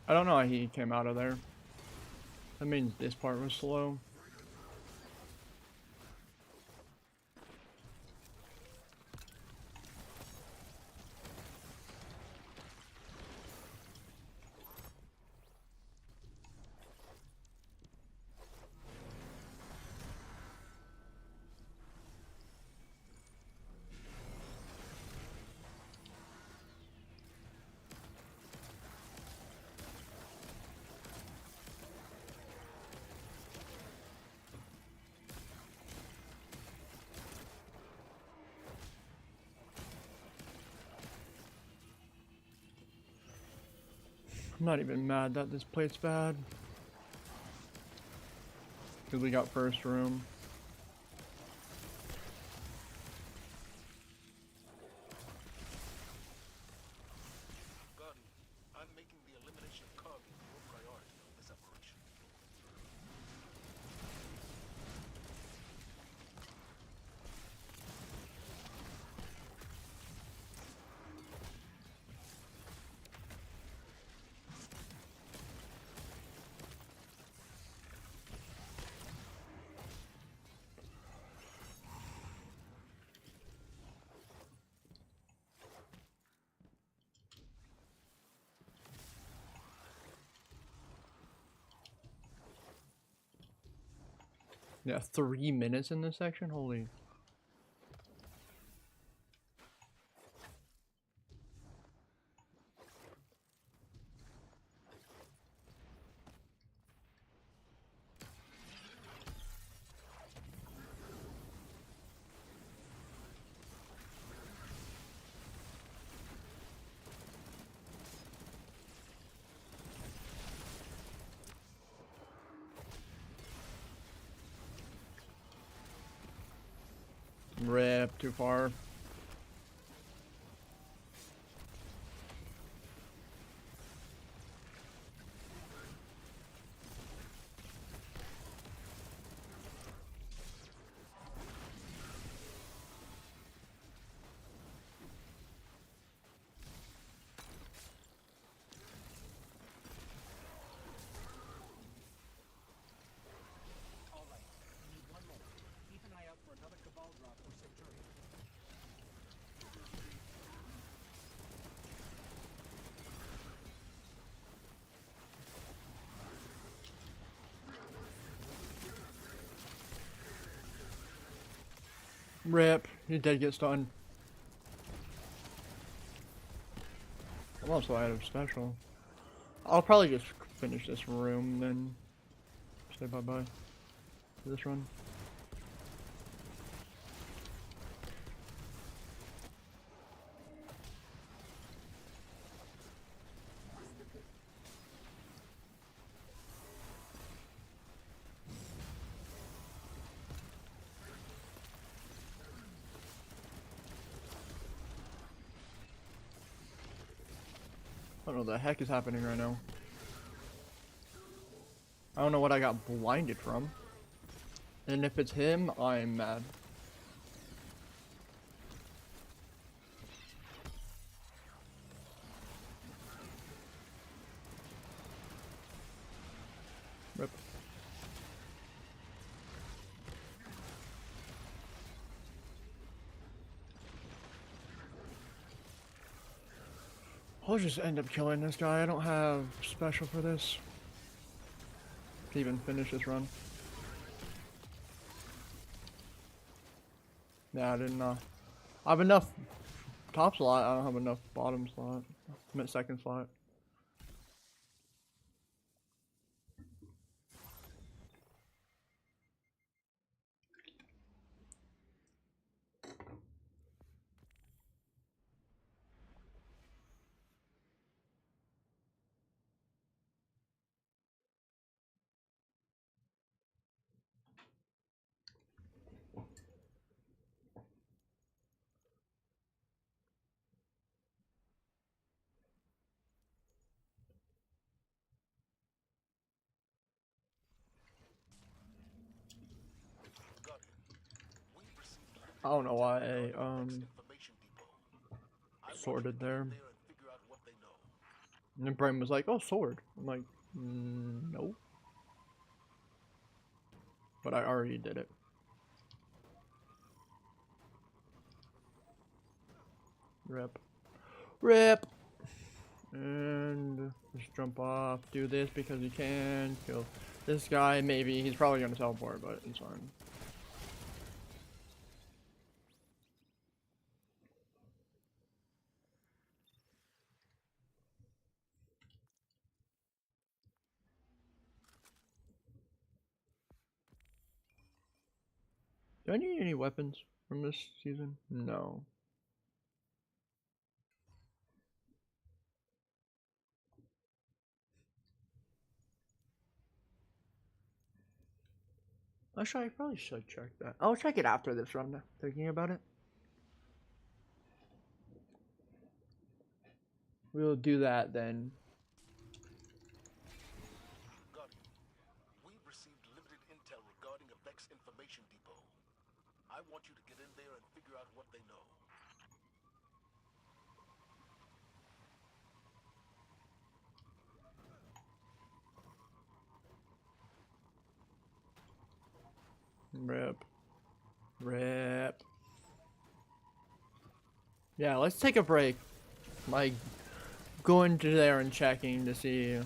I don't know how he came out of there. That means this part was slow. I'm not even mad that this plate's bad. Because we got first room. Guardian, I'm making the elimination of cargo your priority on this operation. Yeah, 3 minutes in this section? Holy. Rip, too far. Alright, I need one more. Keep an eye out for another Cabal drop or Centurion. Rip. He did get stunned. I'm also out of special. I'll probably just finish this room, then say bye-bye to this run. I don't know what the heck is happening right now. I don't know what I got blinded from. And if it's him, I'm mad. Rip. I'll just end up killing this guy. I don't have special for this. To even finish this run. Yeah, I didn't I have enough top slot, I don't have enough bottom slot. I'm at second slot. I don't know why I sorted there. And then Brian was like, "Oh, sword." I'm like, "No." But I already did it. Rip. Rip! And just jump off, do this because you can, kill this guy, maybe. He's probably gonna teleport, but it's fine. Do I need any weapons from this season? No. Actually, I probably should check that. I'll check it after this run, thinking about it. We'll do that then. Guardian, we've received limited intel regarding a Vex information depot. I want you to get in there and figure out what they know. Rip. Rip. Yeah, let's take a break. Like, going to there and checking to see.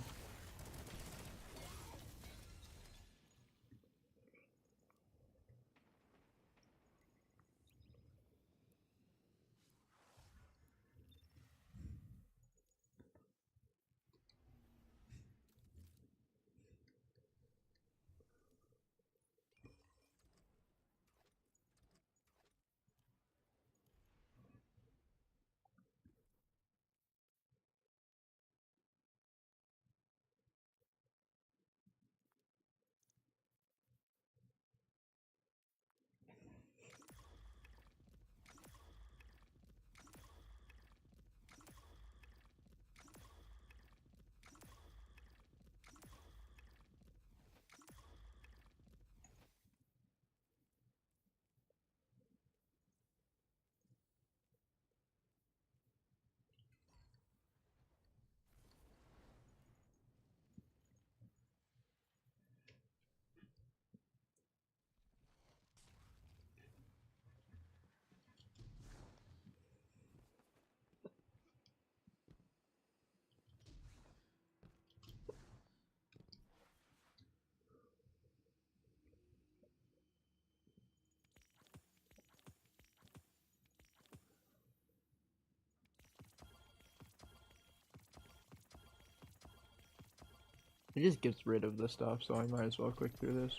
It just gets rid of the stuff, so I might as well click through this.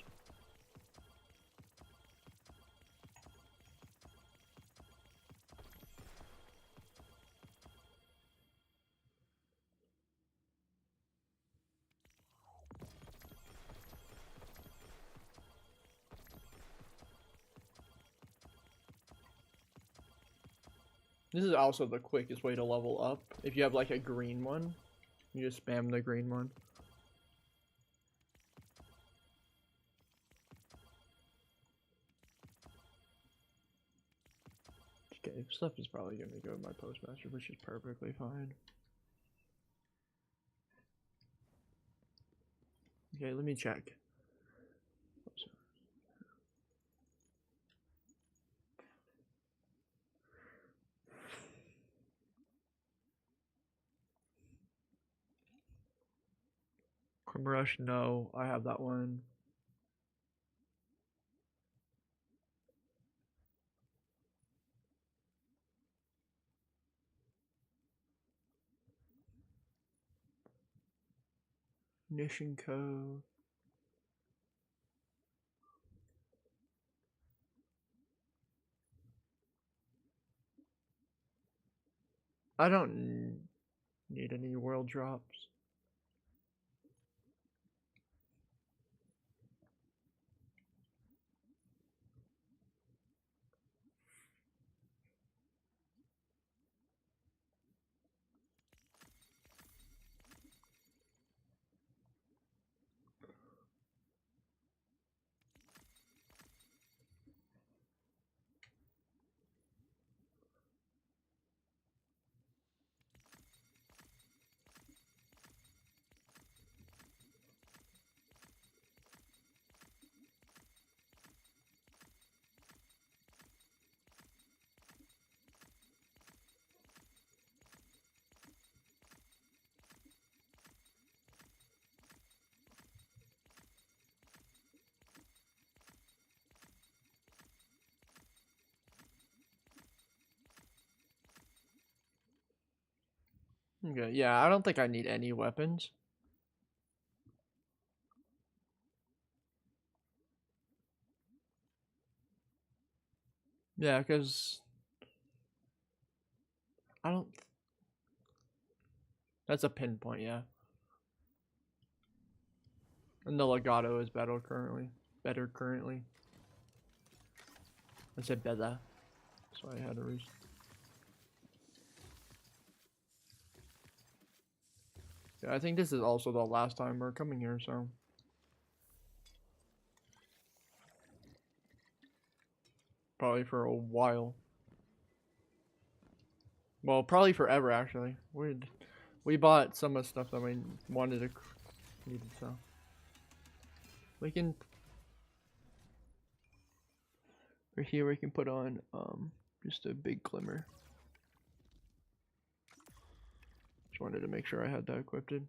This is also the quickest way to level up. If you have like a green one, you just spam the green one. Okay, stuff is probably gonna go to my postmaster, which is perfectly fine. Okay, let me check. Rush, no, I have that one. Mission code. I don't need any world drops. Okay, yeah, I don't think I need any weapons. Yeah, because I don't. That's a pinpoint, yeah. And the legato is better currently. I said better. So I had to reach. Yeah, I think this is also the last time we're coming here, so. Probably for a while. Well, probably forever, actually. We bought some of the stuff that we wanted to needed, so. We can. Right here, we can put on just a big glimmer. Just wanted to make sure I had that equipped. Okay,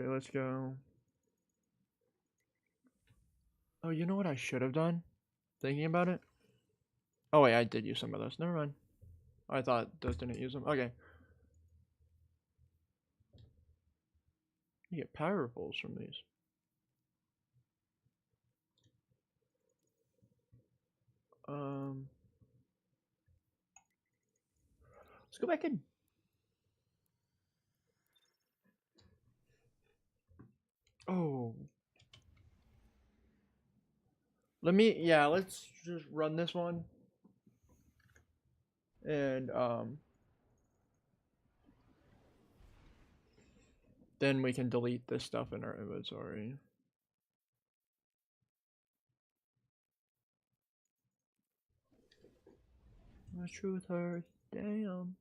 let's go. Oh, you know what I should have done? Thinking about it? Oh wait, I did use some of those. Never mind. I thought those didn't use them. Okay. You get power pulls from these. Let's go back in. Oh. Let's just run this one. And then we can delete this stuff in our inventory. The truth hurts. Damn.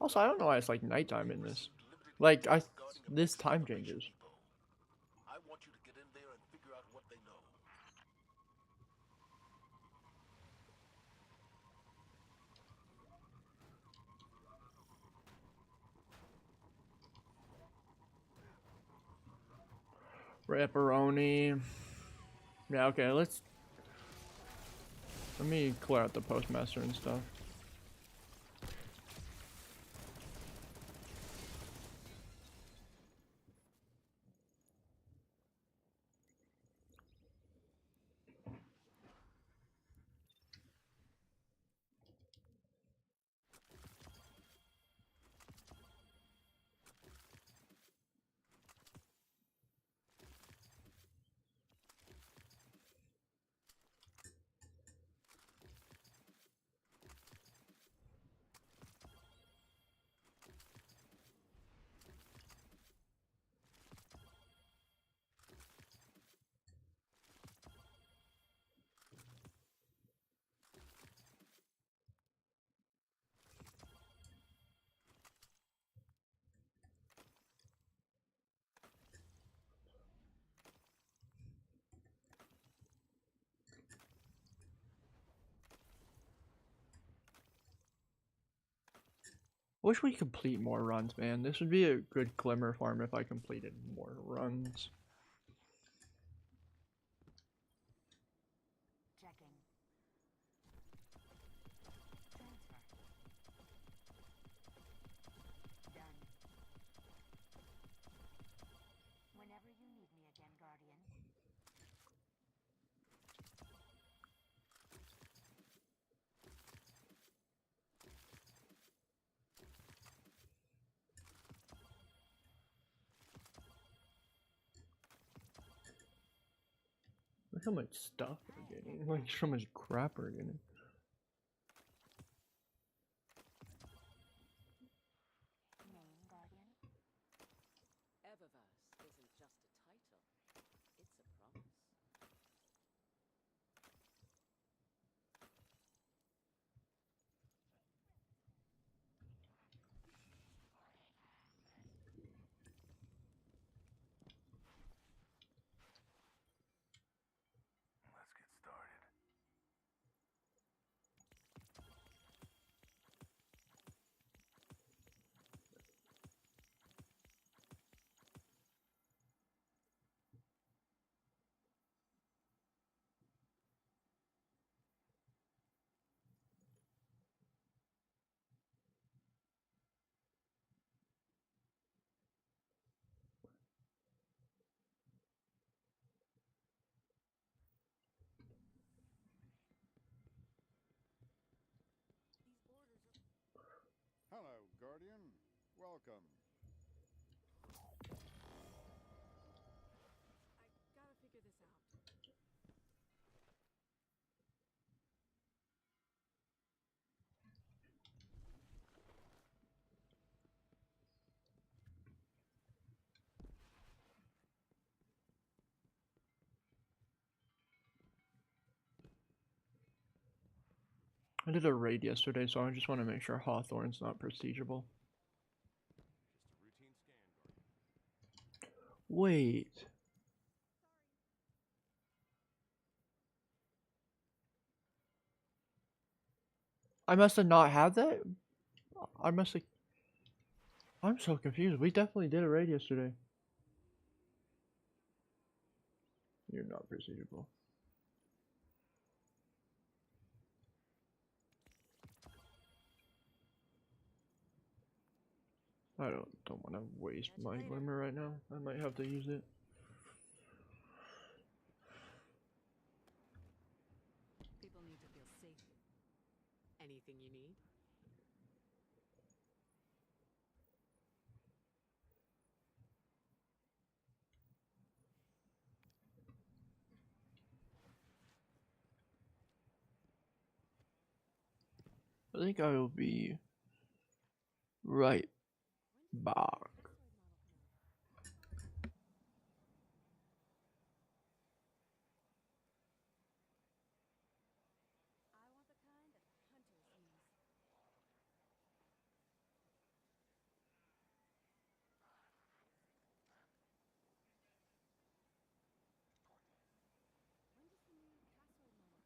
Also, I don't know why it's like nighttime in this. Like this time changes. I want you to get in there and figure out what they know. Pepperoni. Yeah, okay, let me clear out the postmaster and stuff. Wish we complete more runs, man. This would be a good glimmer farm if I completed more runs. Checking. Transfer. Done. Whenever you need me again, Guardian. Look how much stuff we're getting. Like, so much crap we're getting. Name, Guardian. Eververse isn't just a title, it's a promise. Let's get started. Hello, Guardian. Welcome. I gotta figure this out. I did a raid yesterday, so I just want to make sure Hawthorne's not prestigiable. Just a routine scan, Guardian. Wait. I must have not had that? I must have... I'm so confused. We definitely did a raid yesterday. You're not prestigiable. I don't want to waste my glimmer right now. I might have to use it. People need to feel safe. Anything you need? I think I will be right back. I want the kind that hunters use. When does the new password model come out?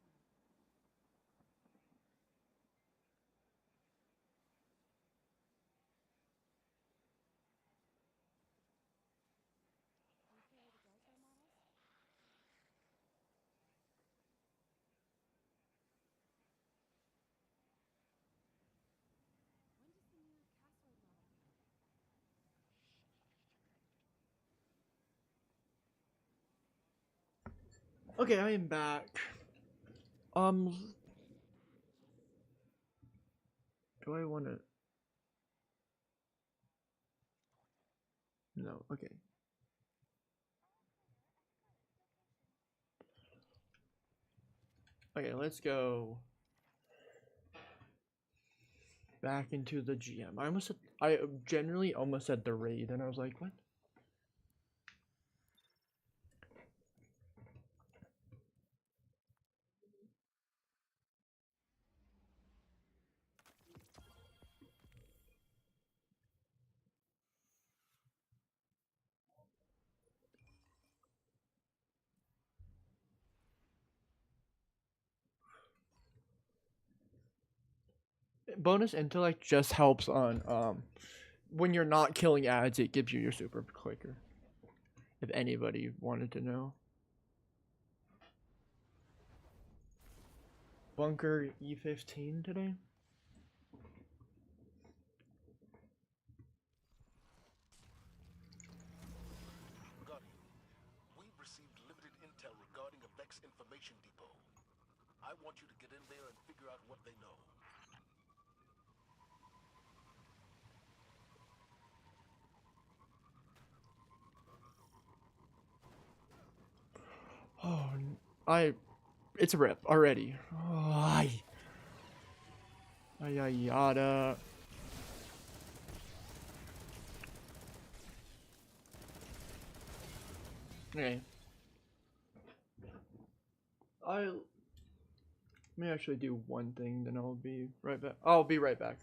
Okay, I am back. Um, do I want to? No. Okay. Okay, let's go back into the GM. I generally almost said the raid, and I was like, what? Bonus intellect just helps on when you're not killing ads, it gives you your super clicker. If anybody wanted to know. Bunker E15 today? Guardian, we've received limited intel regarding a Vex information depot. I want you to get in there and figure out what they know. Oh, it's a rip already. Oh, ay, yada. Okay. I may actually do one thing, then I'll be right back. I'll be right back.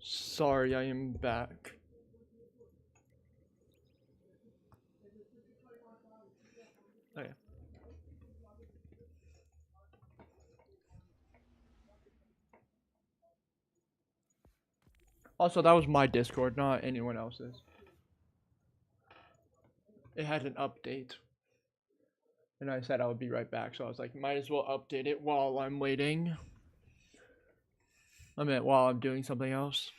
Sorry, I am back. Okay. Also, that was my Discord, not anyone else's. It had an update. And I said I would be right back, so I was like, might as well update it while I'm waiting. I mean, while I'm doing something else.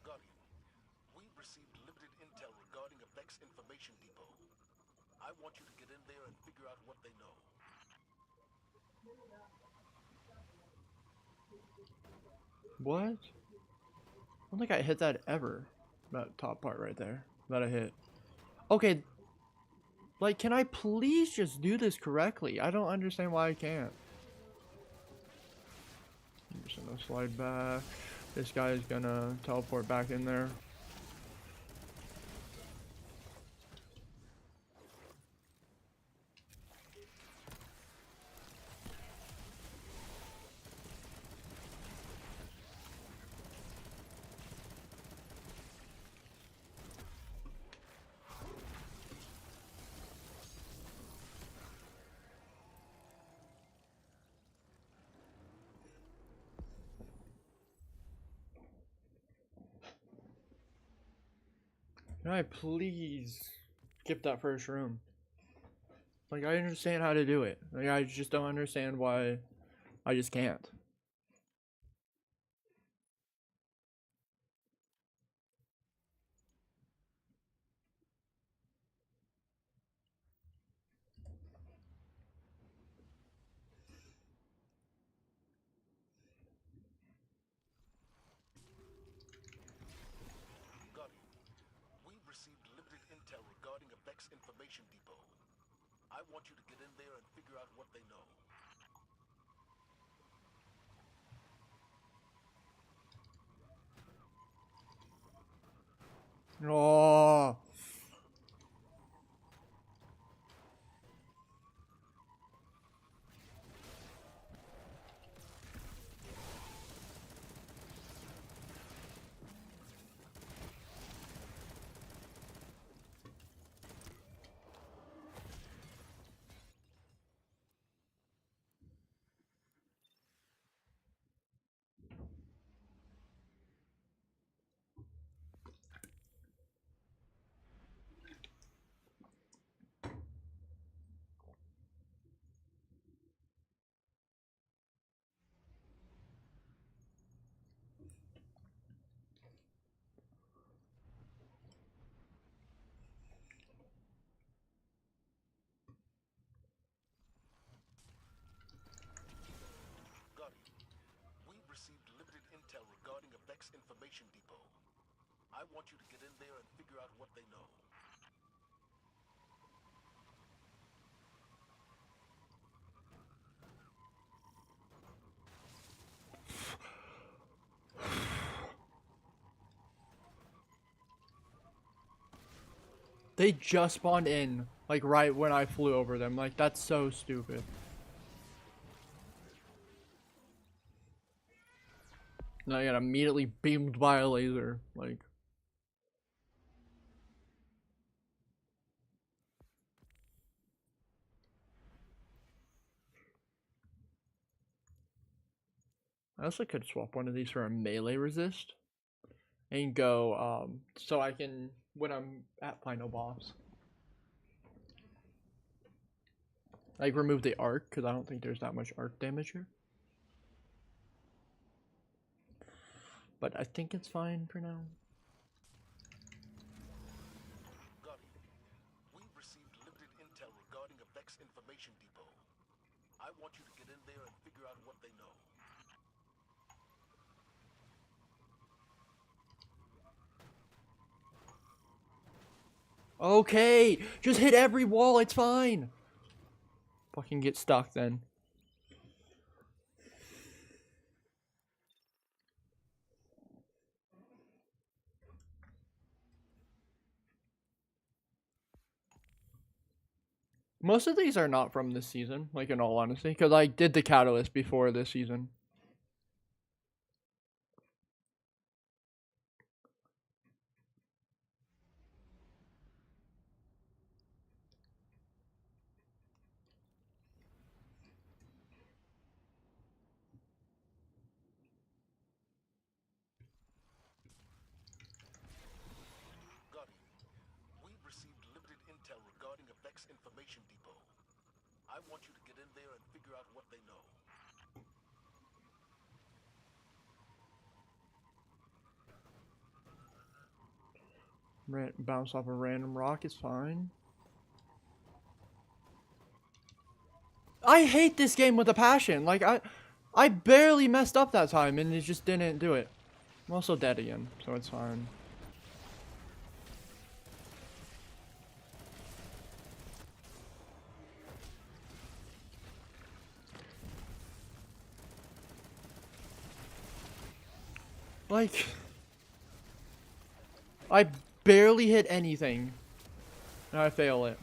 Guardian, we've received limited intel regarding a Vex information depot. I want you to get in there and figure out what they know. What? I don't think I hit that ever. That top part right there. That I hit. Okay. Like, can I please just do this correctly? I don't understand why I can't. I'm just gonna slide back. This guy's gonna teleport back in there. Can I please skip that first room? Like, I understand how to do it. Like, I just don't understand why I just can't. Guardian, we've received limited intel regarding a Vex information depot. I want you to get in there and figure out what they know. Oh. Vex Information Depot. I want you to get in there and figure out what they know. They just spawned in, like, right when I flew over them. Like, that's so stupid. And I got immediately beamed by a laser. Like, I also could swap one of these for a melee resist and go, so I can, when I'm at final boss, like, remove the arc, because I don't think there's that much arc damage here. But I think it's fine for now. Guardian, we've received limited intel regarding a Vex Information Depot. I want you to get in there and figure out what they know. Okay, just hit every wall, it's fine. Fucking get stuck then. Most of these are not from this season, like in all honesty, because I did the catalyst before this season. Guardian, we've received limited intel regarding a Vex Information Depot. I want you to get in there and figure out what they know. Bounce off a random rock is fine. I hate this game with a passion. Like, I barely messed up that time and it just didn't do it. I'm also dead again, so it's fine. Like, I barely hit anything. And I fail it.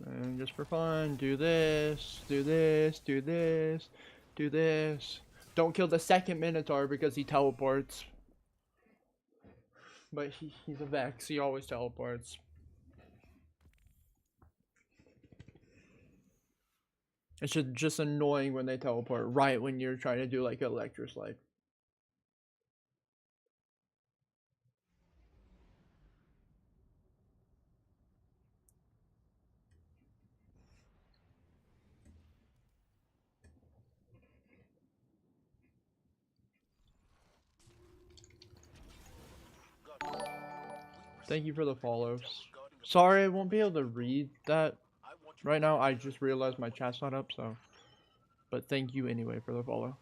And just for fun, do this, do this, do this, do this. Don't kill the second Minotaur because he teleports. But he's a Vex, he always teleports. It's just annoying when they teleport right when you're trying to do like an Electroslide. Guardian, we've Thank you received for the limited follows. intel regarding a Sorry, I Vex won't be able to Information read Depot. that I want you right to now. get I in there just and figure realized out my what they chat's not know. up, so. But thank you anyway for the follow.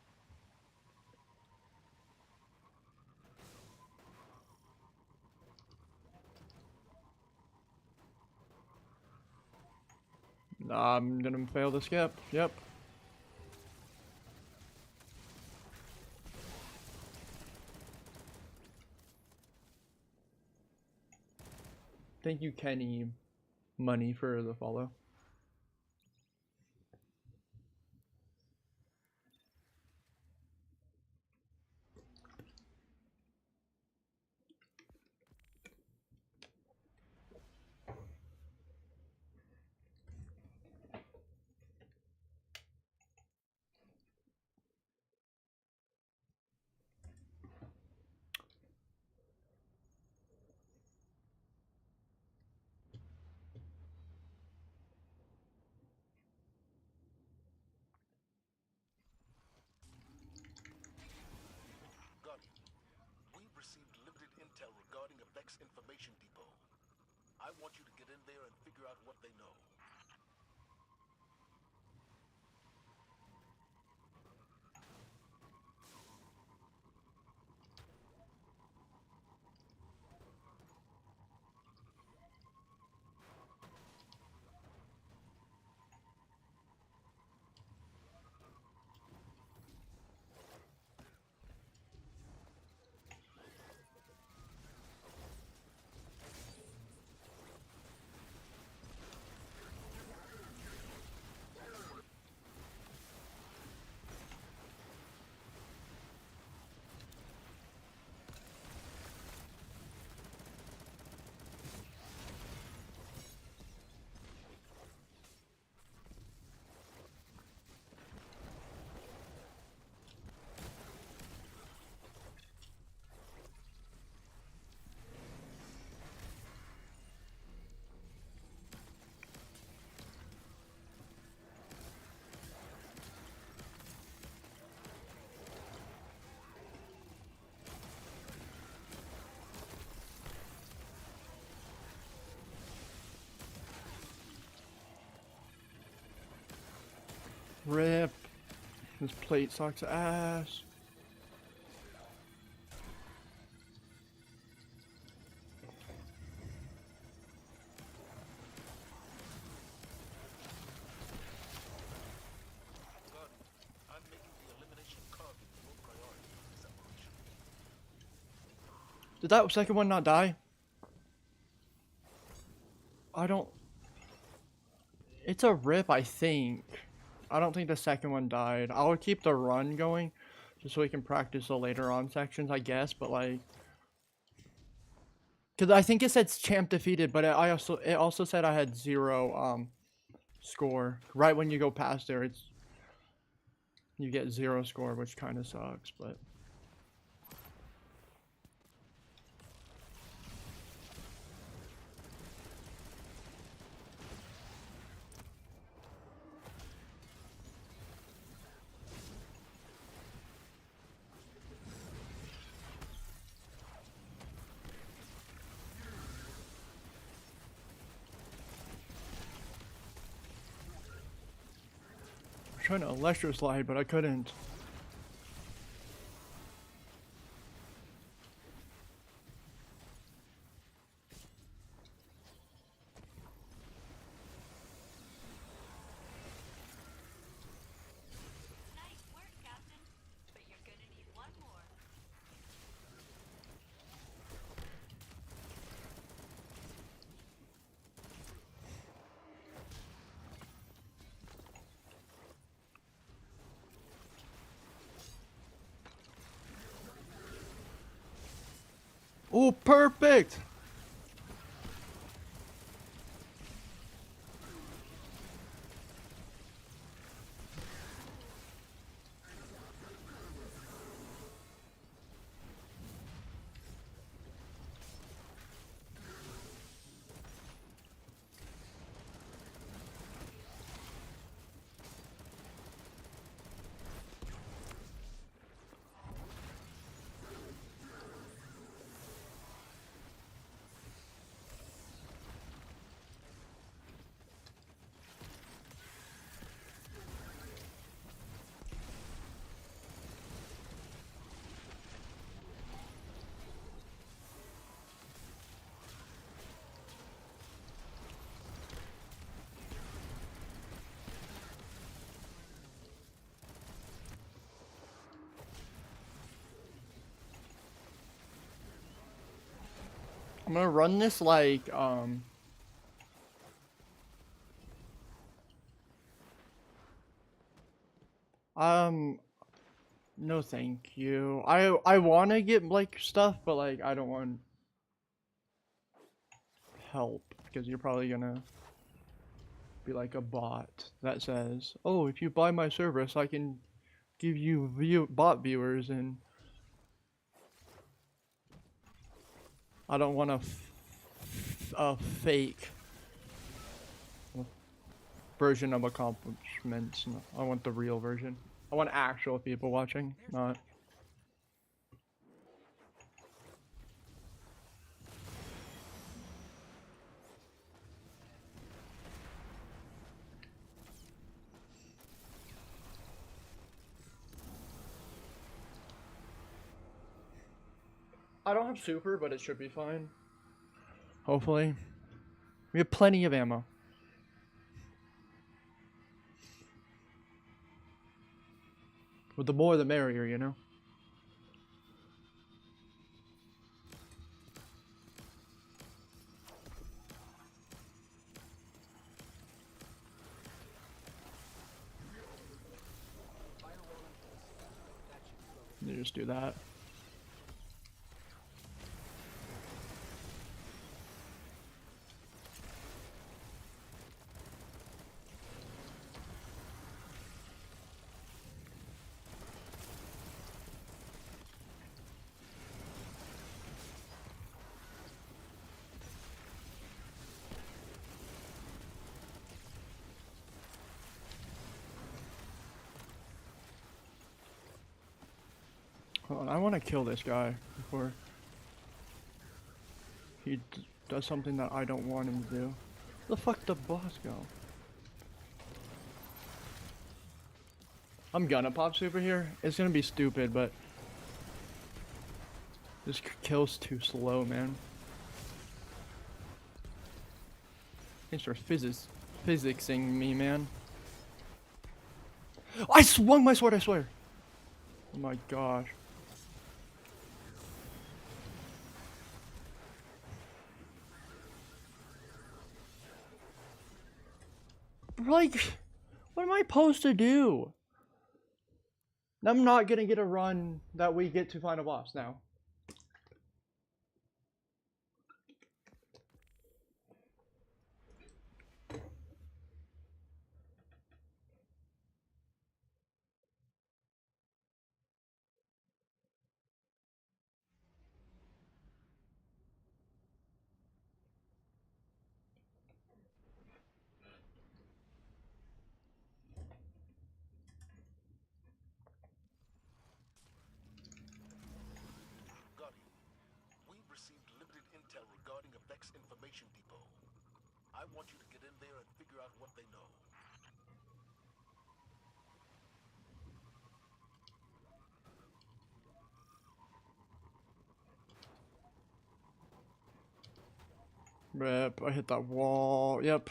I'm gonna fail the skip. Yep. Thank you, Kenny Money, for the follow. Guardian, we've received limited intel regarding a Vex Information Depot. I want you to get in there and figure out what they know. Rip. This plate sucks ass. Guardian, I'm making the elimination carving your priority for this operation. Did that second one not die? I don't... It's a rip, I think. I don't think the second one died. I'll keep the run going, just so we can practice the later on sections, I guess, but like... Because I think it said champ defeated, but it also said I had 0, score. Right when you go past there, you get 0 score, which kind of sucks, but... Trying to electro slide, but I couldn't. Nice work, Captain. But you're gonna need one more. Oh, perfect! I'm gonna run this like, no thank you. I wanna get like stuff, but like I don't want help, because you're probably gonna be like a bot that says, oh, if you buy my service, I can give you bot viewers, and I don't want a fake version of accomplishments. No, I want the real version. I want actual people watching, not... I don't have super, but it should be fine. Hopefully. We have plenty of ammo. But the more the merrier, you know? You just do that. Hold on, I want to kill this guy before he does something that I don't want him to do. Where the fuck did the boss go? I'm gonna pop super here. It's gonna be stupid, but this kill's too slow, man. Thanks for physicsing me, man. I swung my sword, I swear. Oh my gosh. Like, what am I supposed to do? I'm not gonna get a run that we get to final boss now. Guardian, we've received limited intel regarding a Vex information depot. I want you to get in there and figure out what they know. Rip, I hit that wall. Yep.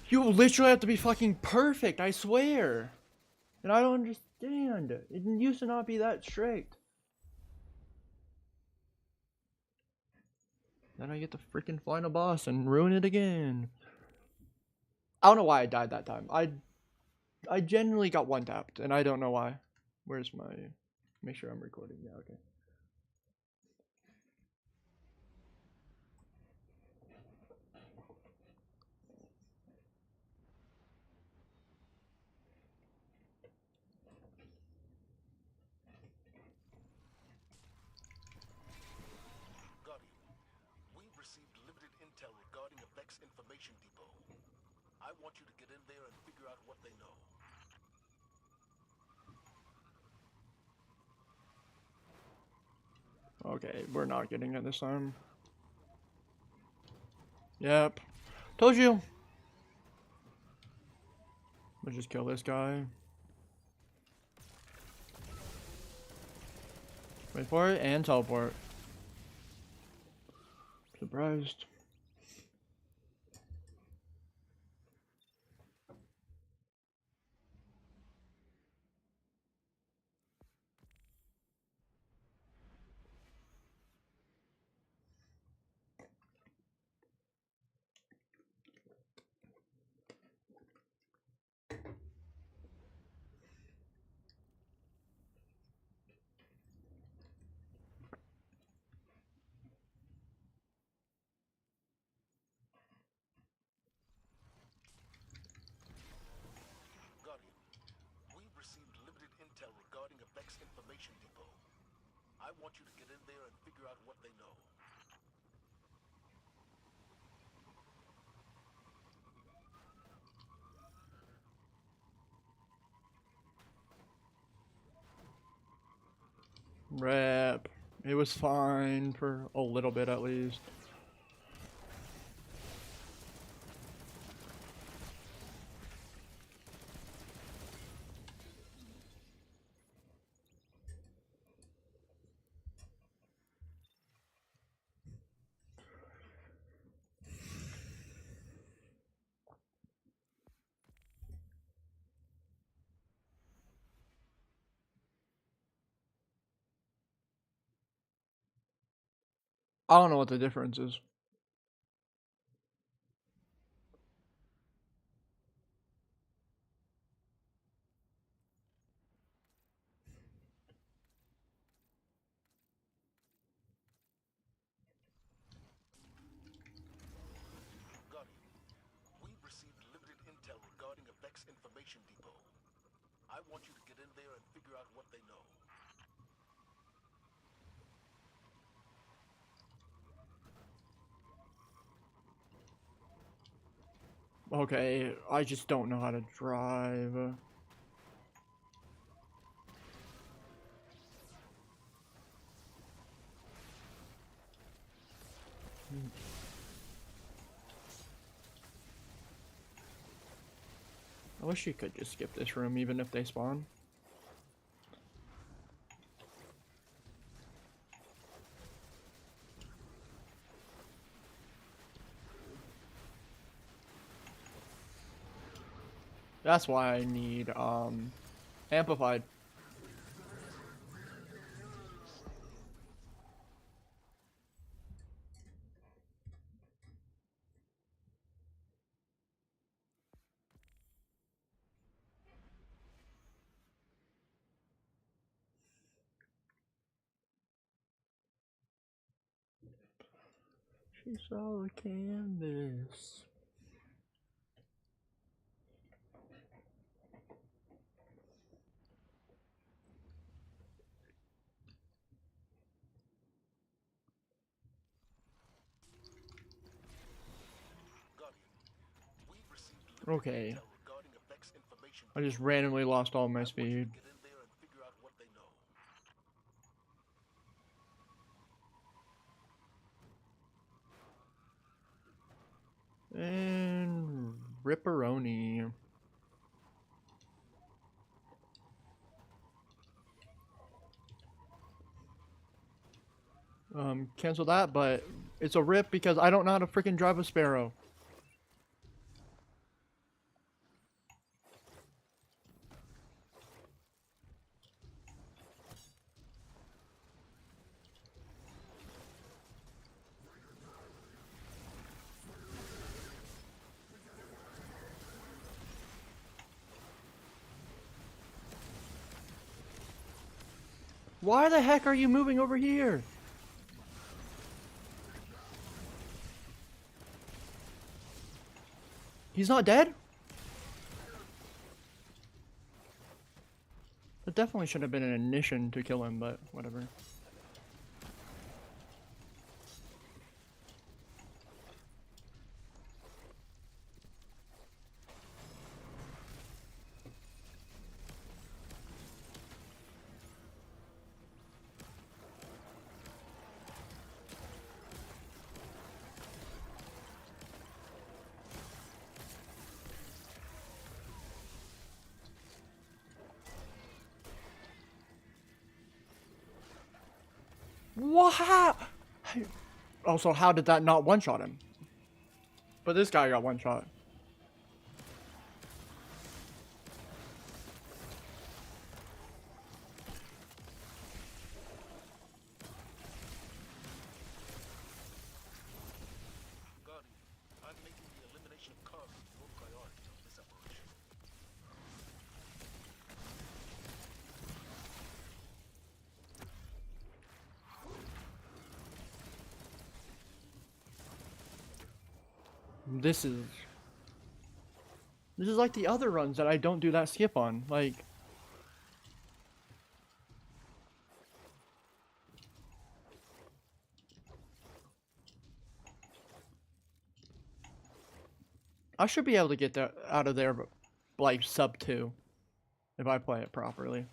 You literally have to be fucking perfect, I swear. And I don't understand. It used to not be that strict. Then I get the freaking final boss and ruin it again. I don't know why I died that time. I genuinely got one tapped, and I don't know why. Where's my... Make sure I'm recording. Yeah, okay. Guardian, we've received limited intel regarding a Vex information depot. I want you to get in there and figure out what they know. Okay, we're not getting it this time. Yep. Told you. Let's just kill this guy. Wait for it and teleport. Surprised. Guardian, we've received limited intel regarding a Vex information depot. I want you to get in there and figure out what they know. Rep. It was fine for a little bit at least. I don't know what the difference is. Guardian, we've received limited intel regarding a Vex information depot. I want you to get in there and figure out what they know. Okay, I just don't know how to drive. I wish you could just skip this room even if they spawn. That's why I need amplified. She saw the canvas. Guardian, we've received limited Okay, intel regarding a Vex information I just depot. randomly lost all I my want you to speed. get in there and figure out what they know. And ripperoni. Cancel that, but it's a rip because I don't know how to freaking drive a Sparrow. Why the heck are you moving over here? He's not dead? That definitely should have been an ignition to kill him, but whatever. What? Also, how did that not one-shot him? But this guy got one shot. Guardian, I'm making the elimination of carbon your priority on this operation. This is like the other runs that I don't do that skip on. Like, I should be able to get that out of there, but like sub 2 if I play it properly.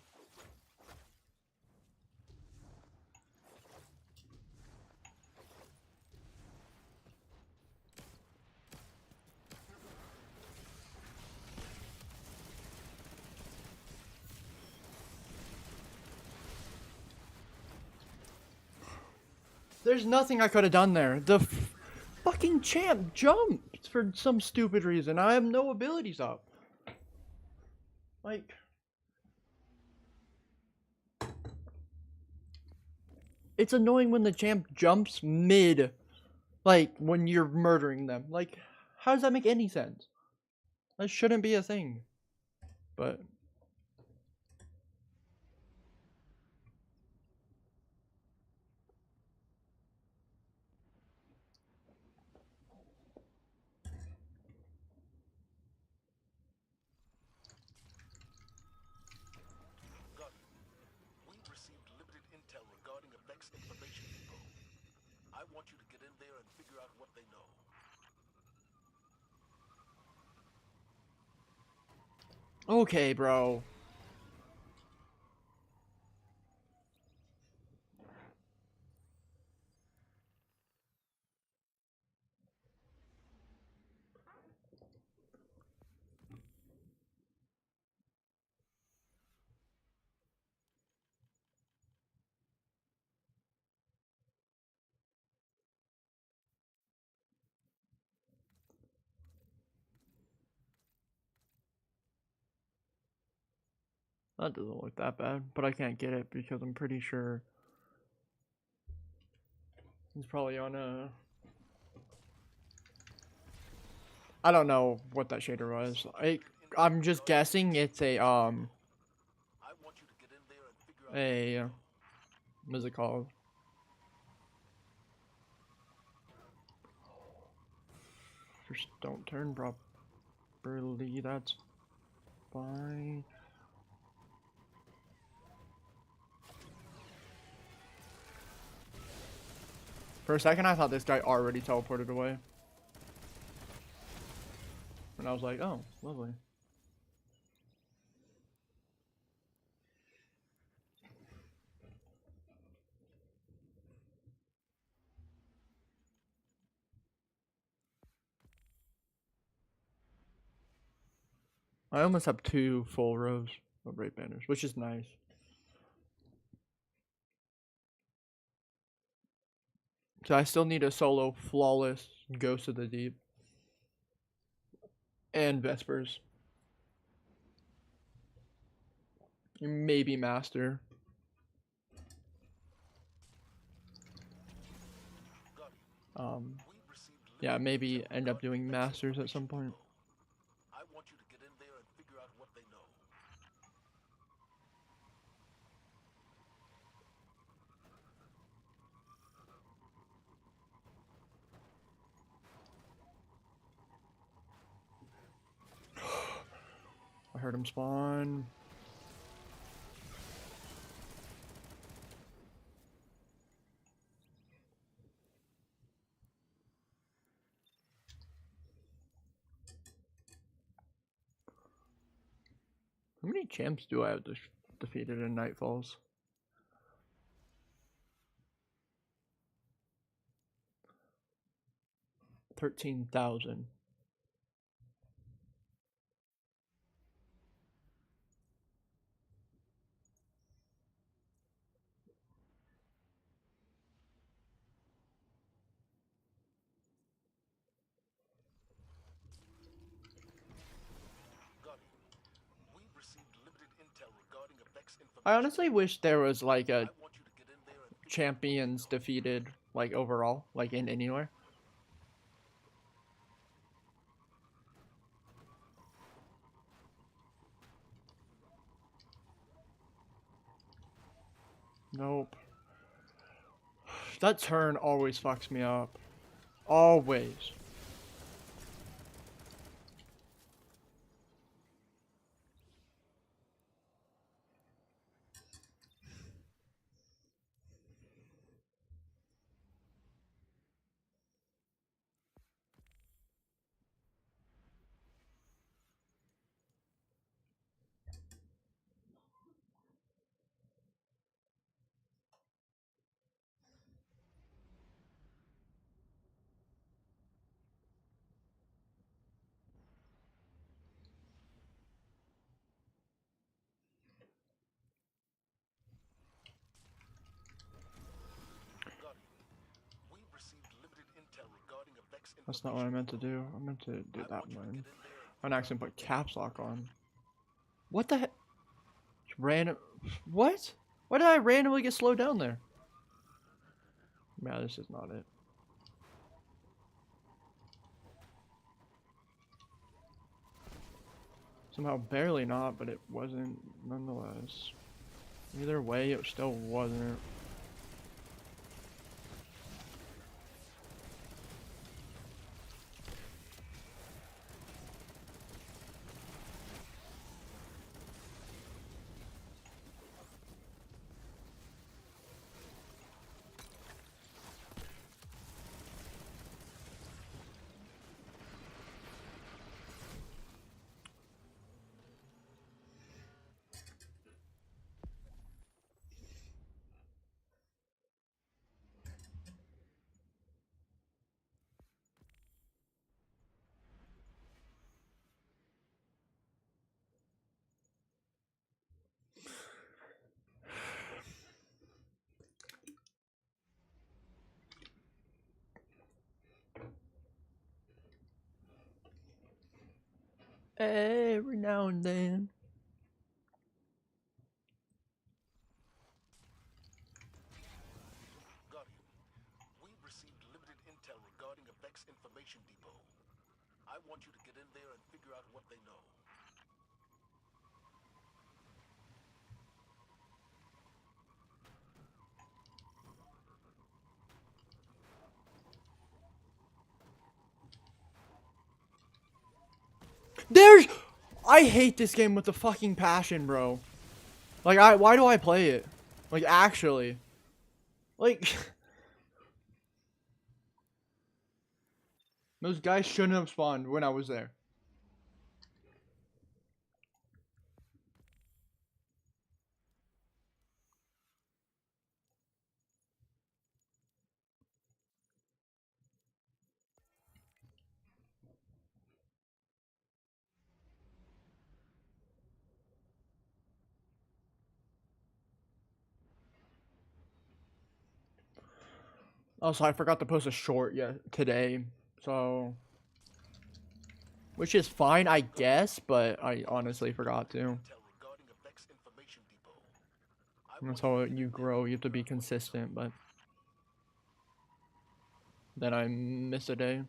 There's nothing I could have done there. The fucking champ jumped for some stupid reason. I have no abilities up. Like, It's annoying when the champ jumps mid, like when you're murdering them. Like, how does that make any sense? That shouldn't be a thing. But Guardian, we've received limited intel regarding a Vex information depot. I want you to get in there and figure out what they know. okay, bro. That doesn't look that bad, but I can't get it because I'm pretty sure he's probably on a. I don't know what that shader was. I'm just guessing it's a I want you to get in there and figure out a what is it called? Just don't turn properly. That's fine. For a second, I thought this guy already teleported away. And I was like, oh, lovely. I almost have 2 full rows of raid banners, which is nice. So I still need a solo flawless Ghost of the Deep. And Vespers. Maybe Master. Yeah, maybe end up doing Masters at some point. I want you to get in there and figure out what they know. I heard him spawn. How many champs do I have defeated in Nightfalls? $13,000. Guardian, we've received limited intel regarding a Vex information. I honestly wish there was like a I want you to get in there and figure champions defeated, like overall, like in anywhere. Nope. That turn always fucks me up. Always. Guardian, we've received limited intel regarding a Vex That's not what I meant to do. I meant to do that one. On accident put caps lock on. What the heck? Random. What? Why did I randomly get slowed down there? Yeah, this is not it. Somehow barely not, but it wasn't nonetheless. Either way, it still wasn't. Every now and then. Guardian, we've received limited intel regarding a Vex information depot. I want you to get in there and figure out what they know. There's. I hate this game with a fucking passion, bro. Like, why do I play it? Like, actually. Like. Those guys shouldn't have spawned when I was there. Also, I forgot to post a short today, so. Which is fine, I guess, but I honestly forgot to. Intel regarding a Vex information depot. That's how you grow. You have to be consistent, but then I miss a day.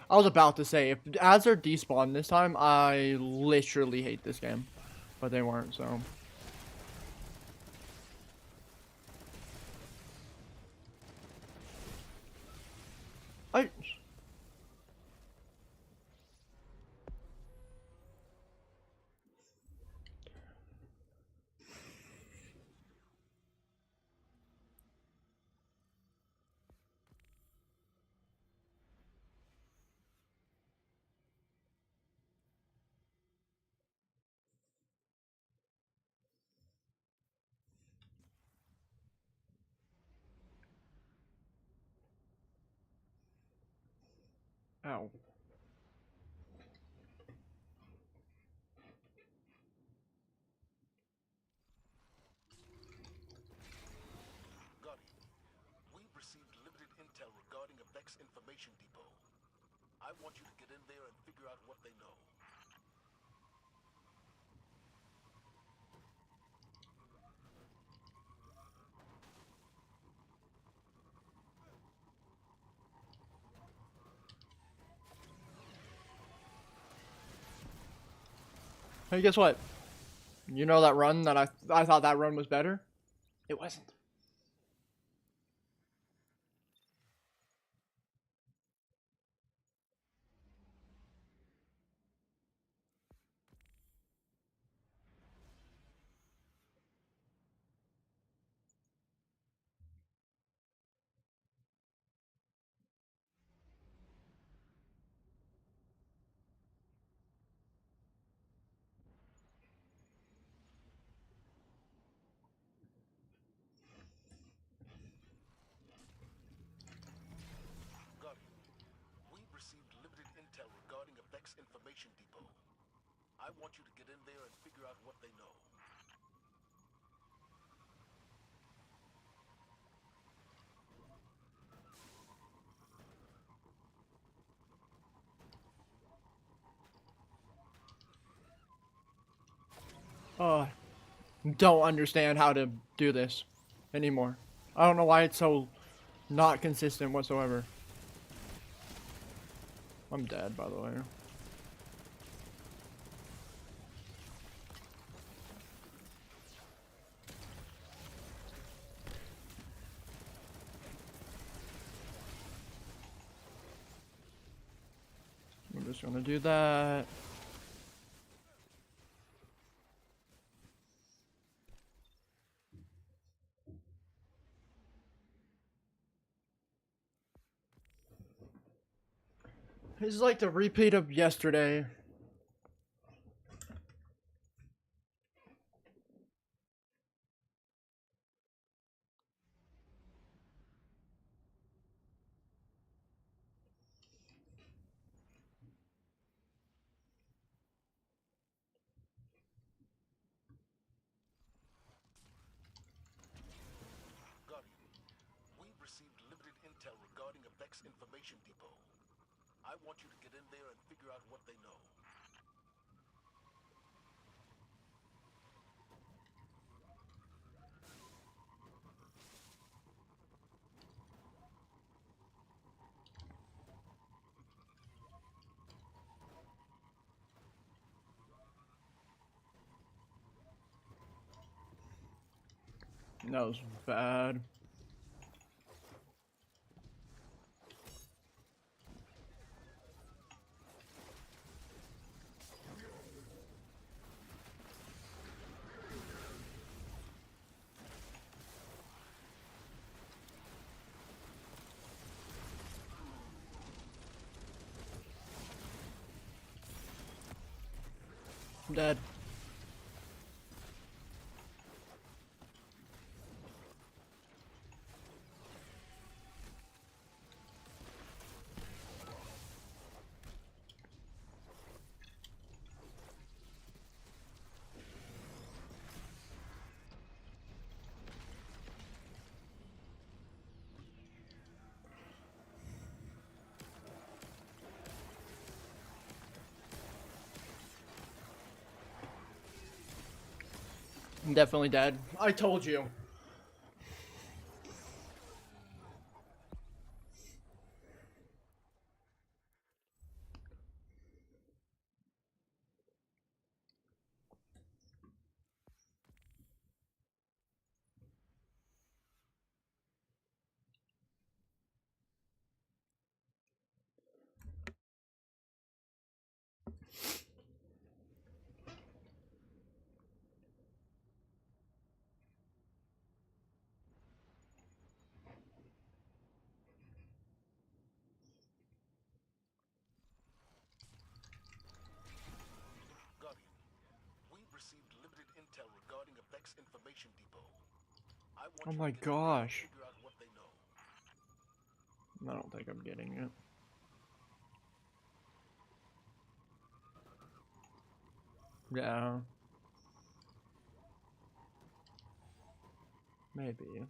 I was about to say, if ads are despawned this time, I literally hate this game. But they weren't, so. I. Ow. Guardian, we've received limited intel regarding a Vex information depot. I want you to get in there and figure out what they know. Hey, guess what? You know that run that I thought that run was better? It wasn't. Guardian, we've received limited intel regarding a Vex information depot. I want you to get in there and figure out what they know. don't understand how to do this anymore. I don't know why it's so not consistent whatsoever. I'm dead, by the way. I'm just gonna do that. This is like the repeat of yesterday. Guardian, we've received limited intel regarding a Vex information depot. I want you to get in there and figure out what they know. That was bad. I'm dead. I'm definitely dead. I told you. Guardian, we've received limited intel regarding a Vex information depot. I want Oh you my to get in there and gosh. figure out what they know. I don't think I'm getting it. Yeah. Maybe.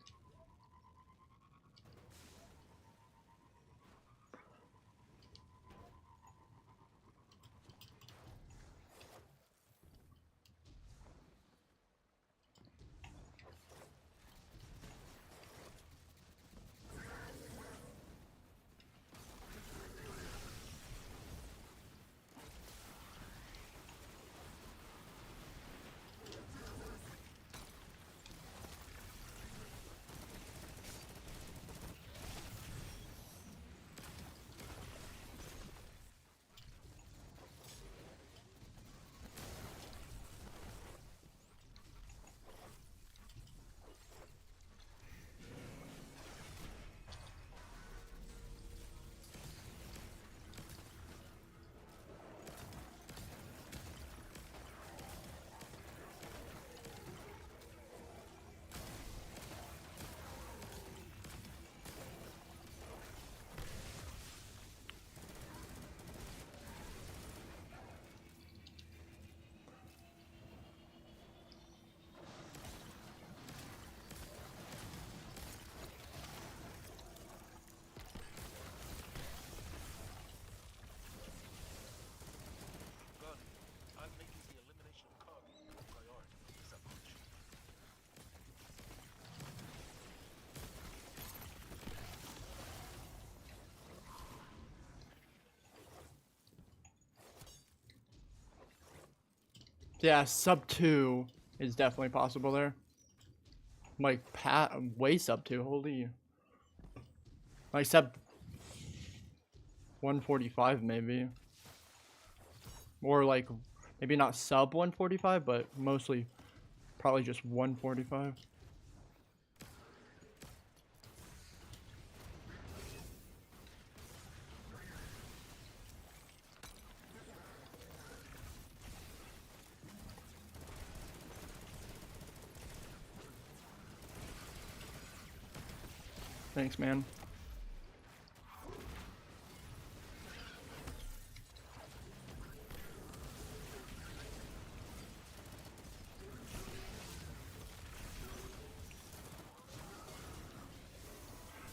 Yeah, sub 2 is definitely possible there. Like way sub 2, holy. Like sub 145 maybe. Or like maybe not sub 145, but mostly probably just 145. Thanks, man.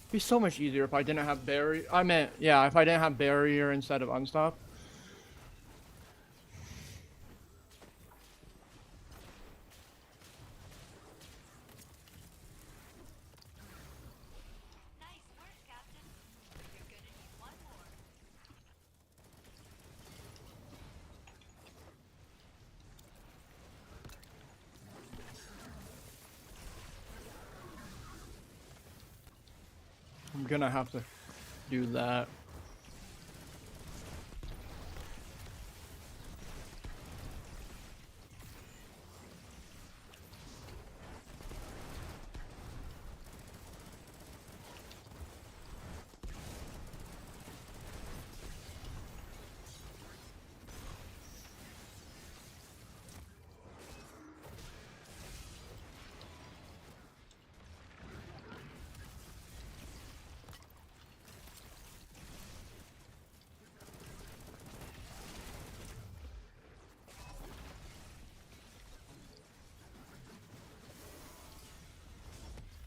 It'd be so much easier if I didn't have barrier. I meant, yeah, if I didn't have barrier instead of unstop. Nice work, Captain. But you're gonna need one more. I'm gonna have to do that.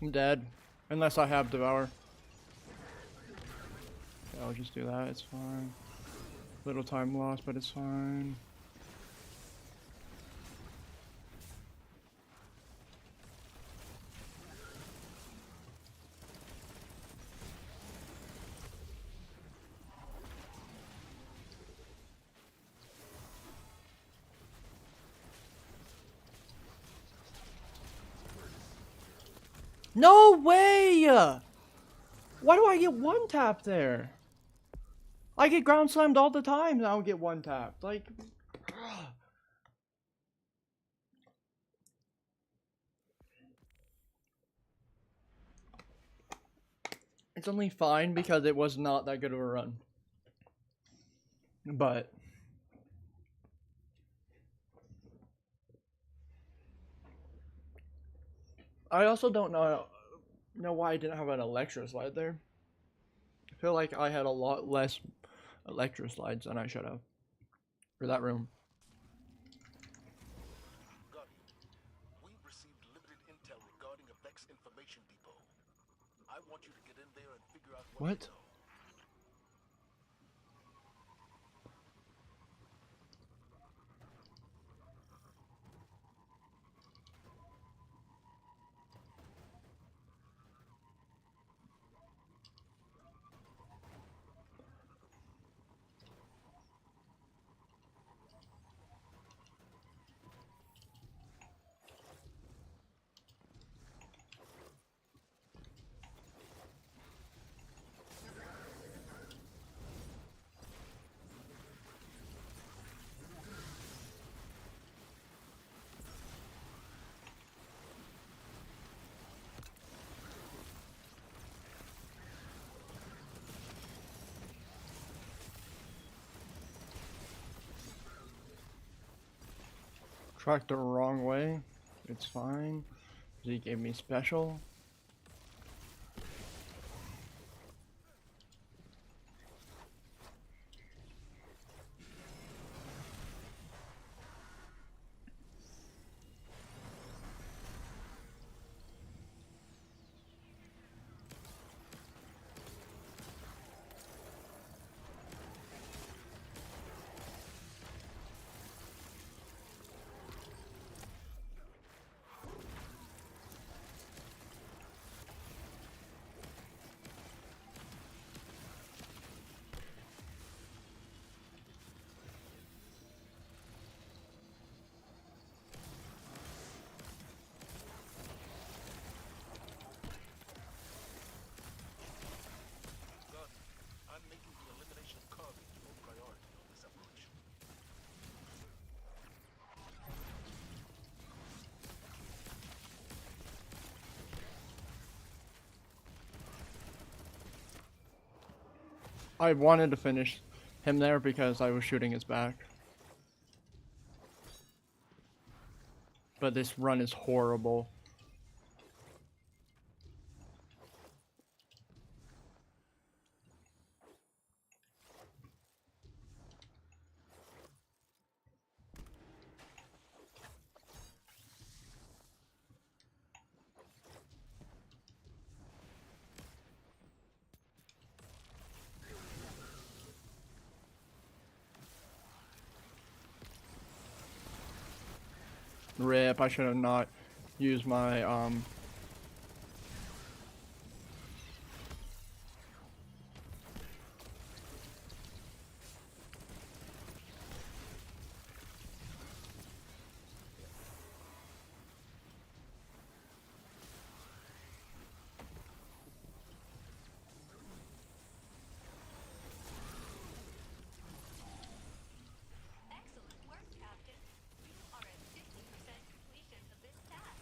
I'm dead. Unless I have Devour. Yeah, I'll just do that, it's fine. Little time lost, but it's fine. No way! Why do I get one tap there? I get ground slammed all the time and I don't get one tap. Like, it's only fine because it was not that good of a run. But I also don't know why I didn't have an Electro slide there. I feel like I had a lot less Electro slides than I should have for that room. Guardian, we received limited intel regarding a Vex information depot. I want you to get in there and figure out what What? they know. Tracked the wrong way. It's fine. He gave me special. I wanted to finish him there because I was shooting his back. But this run is horrible. Rip, I should have not used my Excellent work, Captain. You are at 50% completion of this task.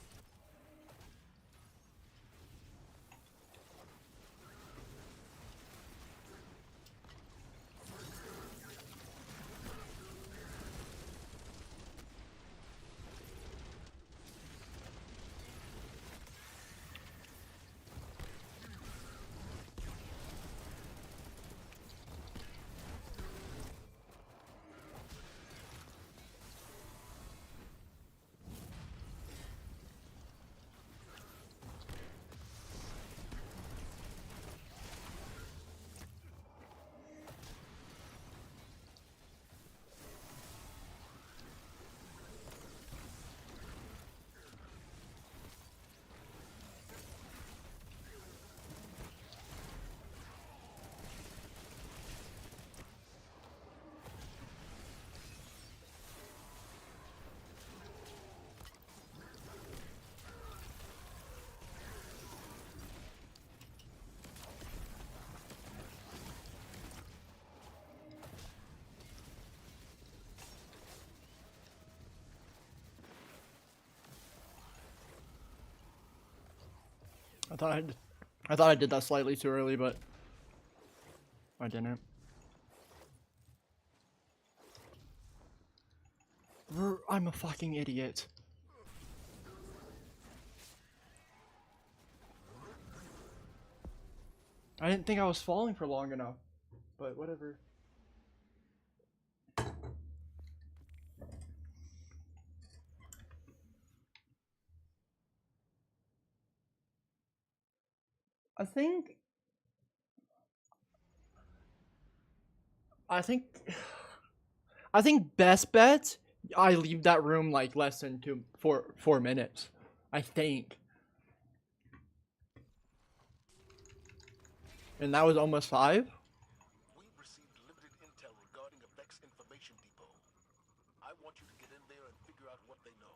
I thought I did that slightly too early, but I didn't. I'm a fucking idiot. I didn't think I was falling for long enough, but whatever. I think I think I think best bet I leave that room like less than 4 minutes. I think. And that was almost 5? We've received limited intel regarding a Vex information depot. I want you to get in there and figure out what they know.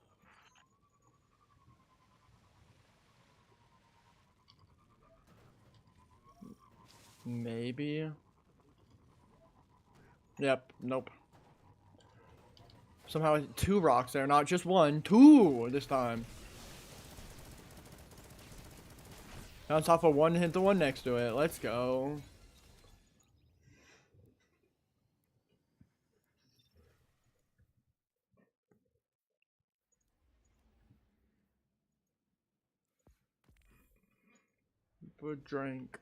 Maybe. Yep, nope. Somehow 2 rocks there, not just 1. 2 this time. Bounce off of 1, hit the one next to it. Let's go. Good drink.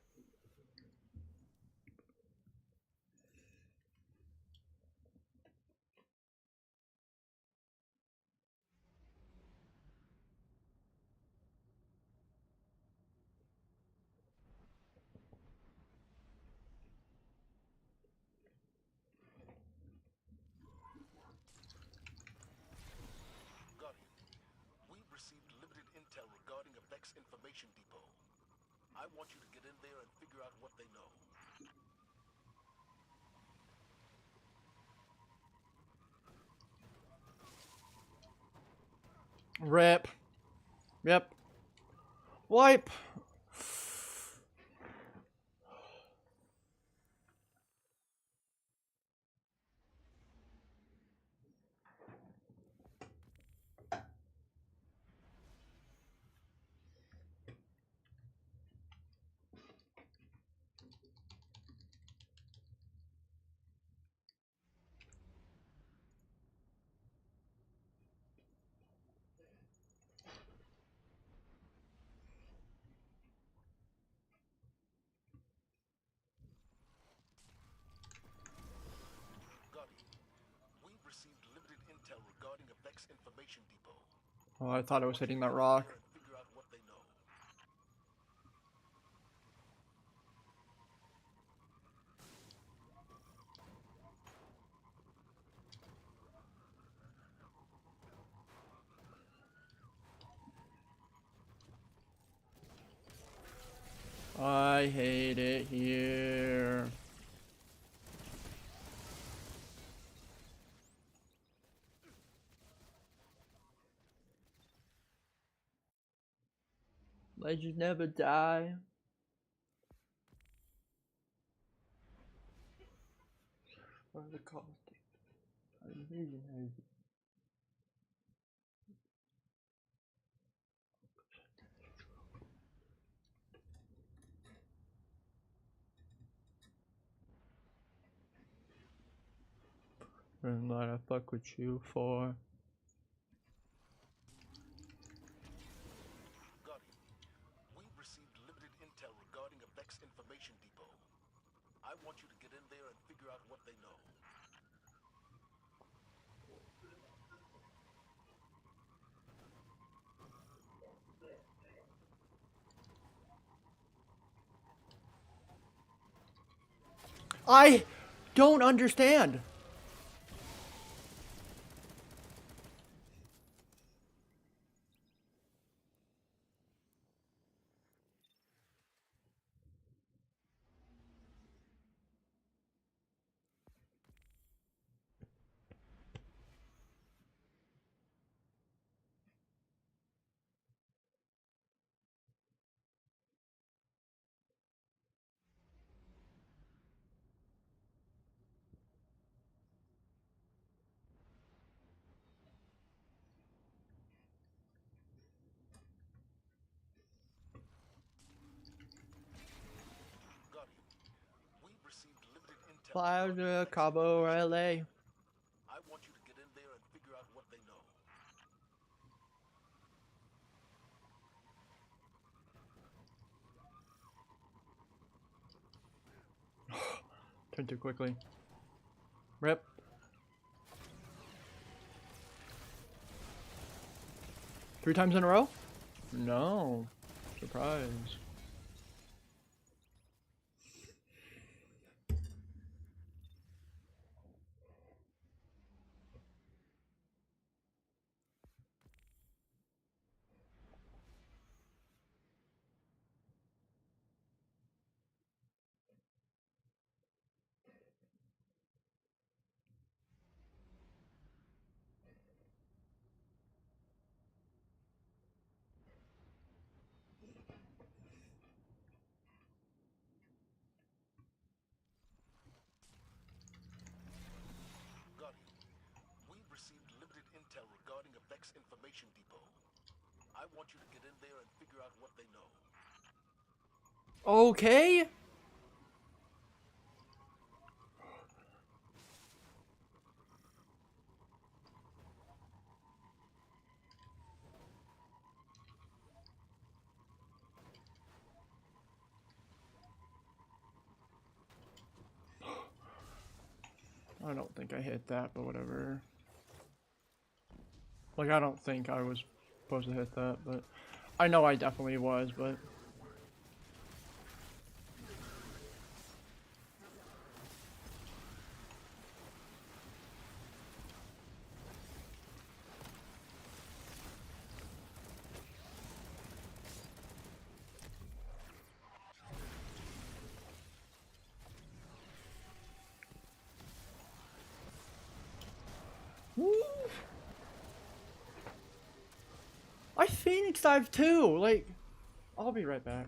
Guardian, we've received limited intel regarding a Vex information depot. I want you to get in there and figure out what they know. Rip. Yep. Wipe. Information Depot. Oh, I thought I was want you hitting to that get in rock. there and figure out what they know. I hate it here. Legends never die. What are the calls? And what I fuck with you for. Guardian, we've received limited intel regarding a Vex Information Depot. I want you to get in there and figure out what they know. I don't understand. Guardian, we've received limited intel Fly regarding a to Vex Cabo or Information LA. Depot. I want you to get in there and figure out what they know. Turn too quickly. Rip. Three times in a row? No. Surprise. Guardian, we've received limited intel regarding a Vex Information Depot. I want you to get in there and figure out what they know. Okay. I don't think I hit that, but whatever. Like, I don't think I was supposed to hit that, but I know I definitely was, but Woo! I Phoenix dive too. Like, I'll be right back.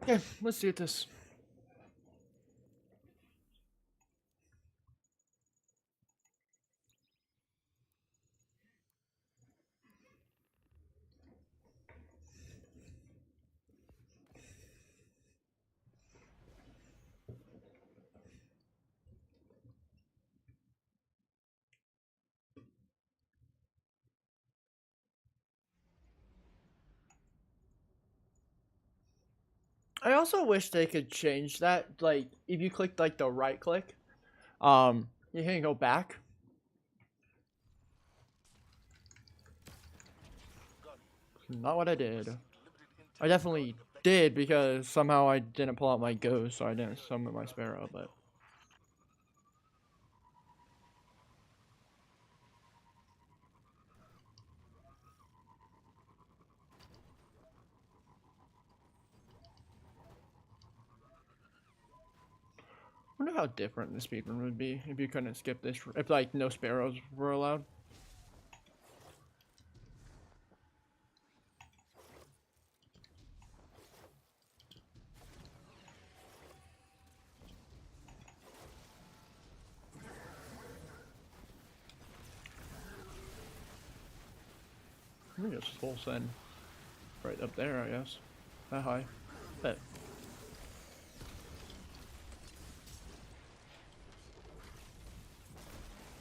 Okay, let's do this. I also wish they could change that. Like, if you click like the right click, you can go back. Not what I did. I definitely did because somehow I didn't pull out my ghost, so I didn't summon my sparrow. But I wonder how different the speedrun would be if you couldn't skip this. If like no sparrows were allowed. Let me just full send right up there, I guess. That high. Bet.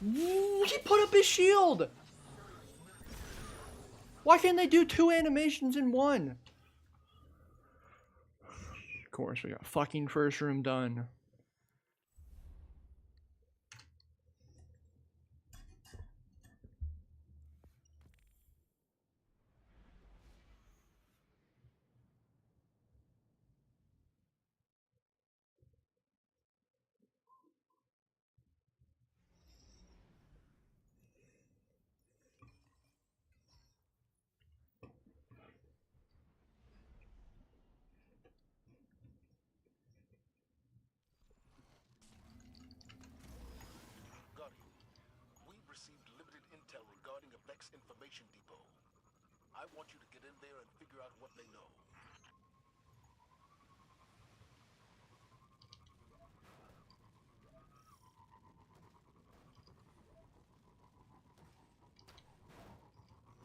Ooh, he put up his shield! Why can't they do 2 animations in one? Of course, we got fucking first room done. Guardian, we've received limited intel regarding a Vex information depot. I want you to get in there and figure out what they know.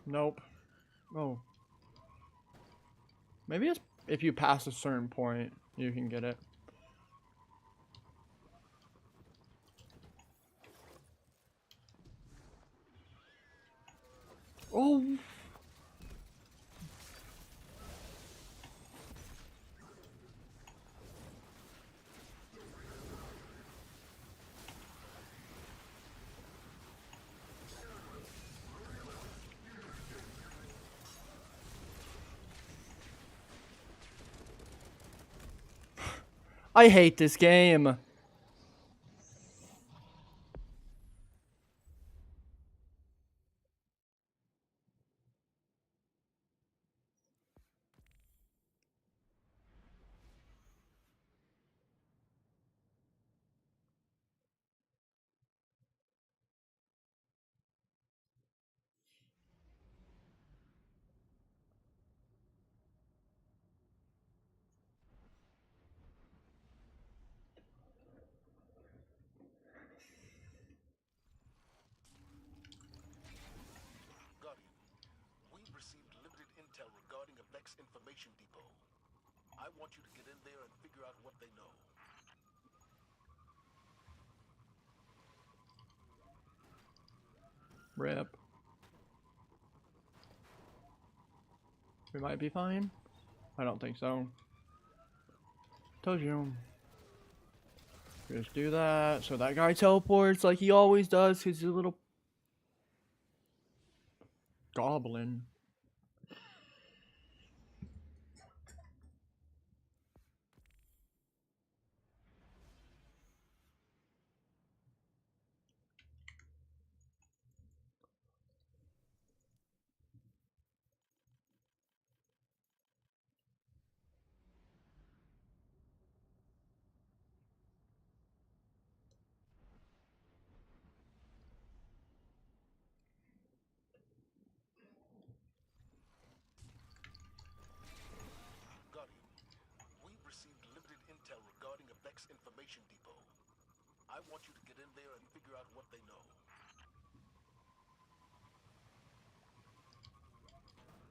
Nope. Oh. Maybe it's if you pass a certain point, you can get it. Oh. I hate this game. Guardian, we've received limited intel regarding a Vex information depot. I want you to get in there and figure out what they know. Rip. We might be fine. I don't think so. Told you. Just do that. So that guy teleports like he always does. He's a little goblin. I want you to get in there and figure out what they know.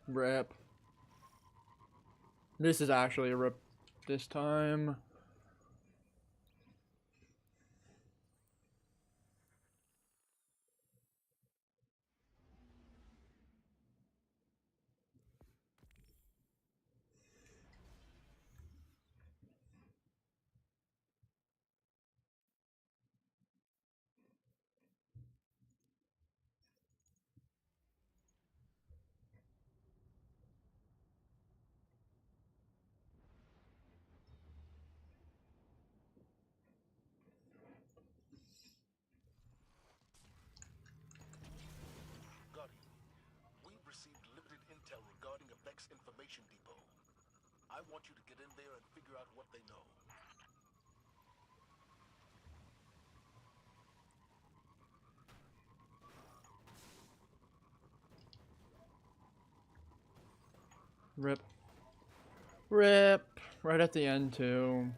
Rip. This is actually a rip this time. Guardian, we've received limited intel regarding a Vex information depot. I want you to get in there and figure out what they know. Rip. Rip. Right at the end, too.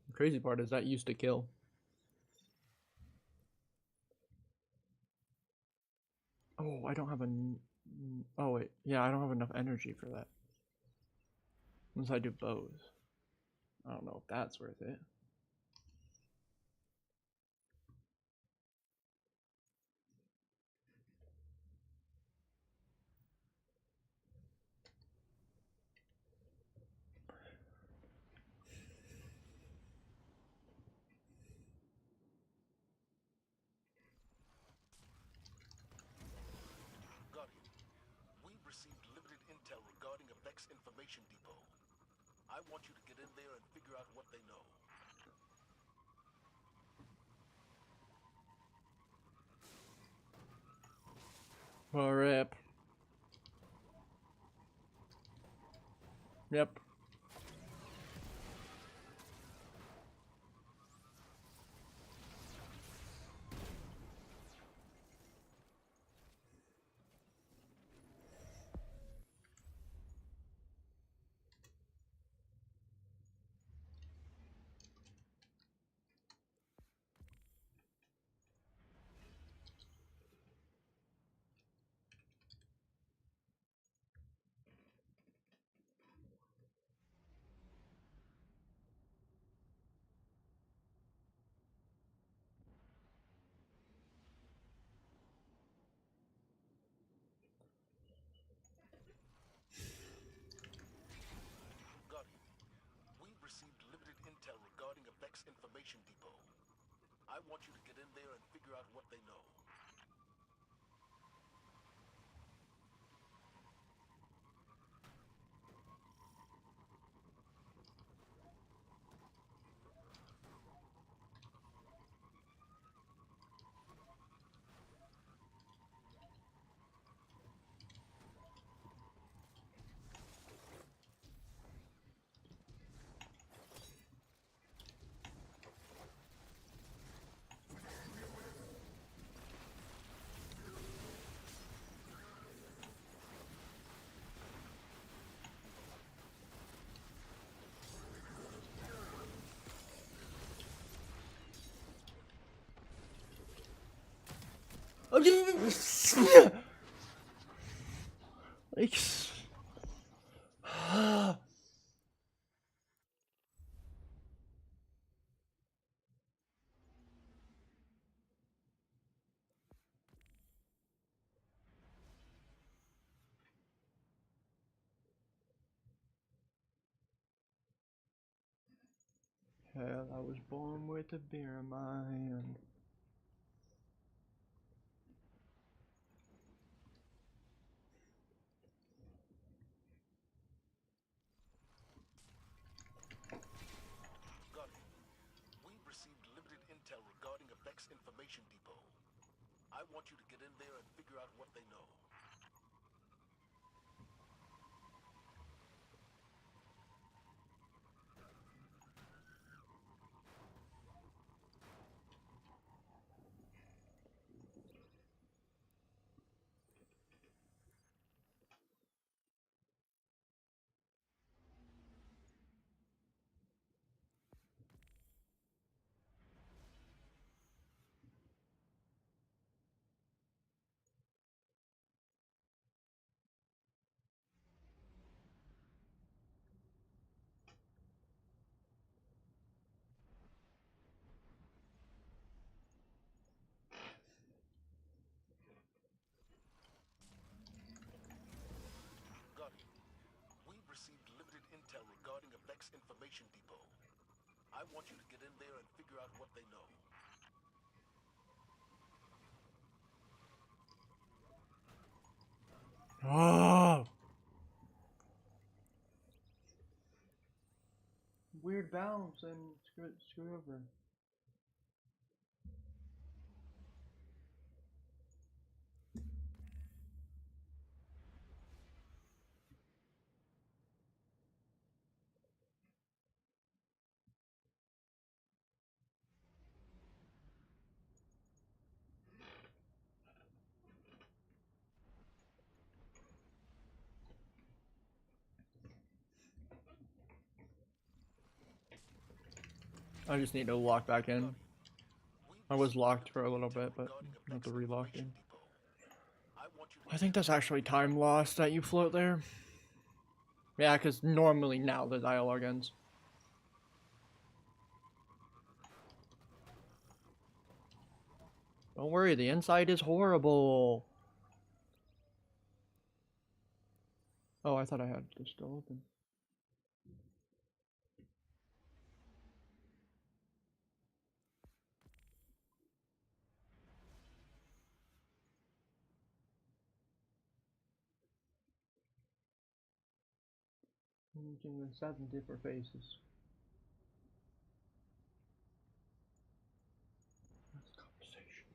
The crazy part is that used to kill. Oh, I don't have oh, wait. Yeah, I don't have enough energy for that. Unless I do bows. I don't know if that's worth it. Guardian, we've received limited intel regarding a Vex information depot. I want you to get in there and figure out what they know. Oh, rip. Yep. Guardian, we've received limited intel regarding a Vex information depot. I want you to get in there and figure out what they know. Like, hell, I was born with a beer in my hand. Guardian, we've received limited intel regarding a Vex information depot. I want you to get in there and figure out what they know. Vex Information Depot. I want you to get in there and figure out what they know. Oh! Weird bounce and screw over. I just need to lock back in. I was locked for a little bit, but I have to relock in. I think that's actually time lost that you float there. Yeah, because normally now the dialogue ends. Don't worry, the inside is horrible. Oh, I thought I had this still open. Looking at 7 different faces. That's a conversation.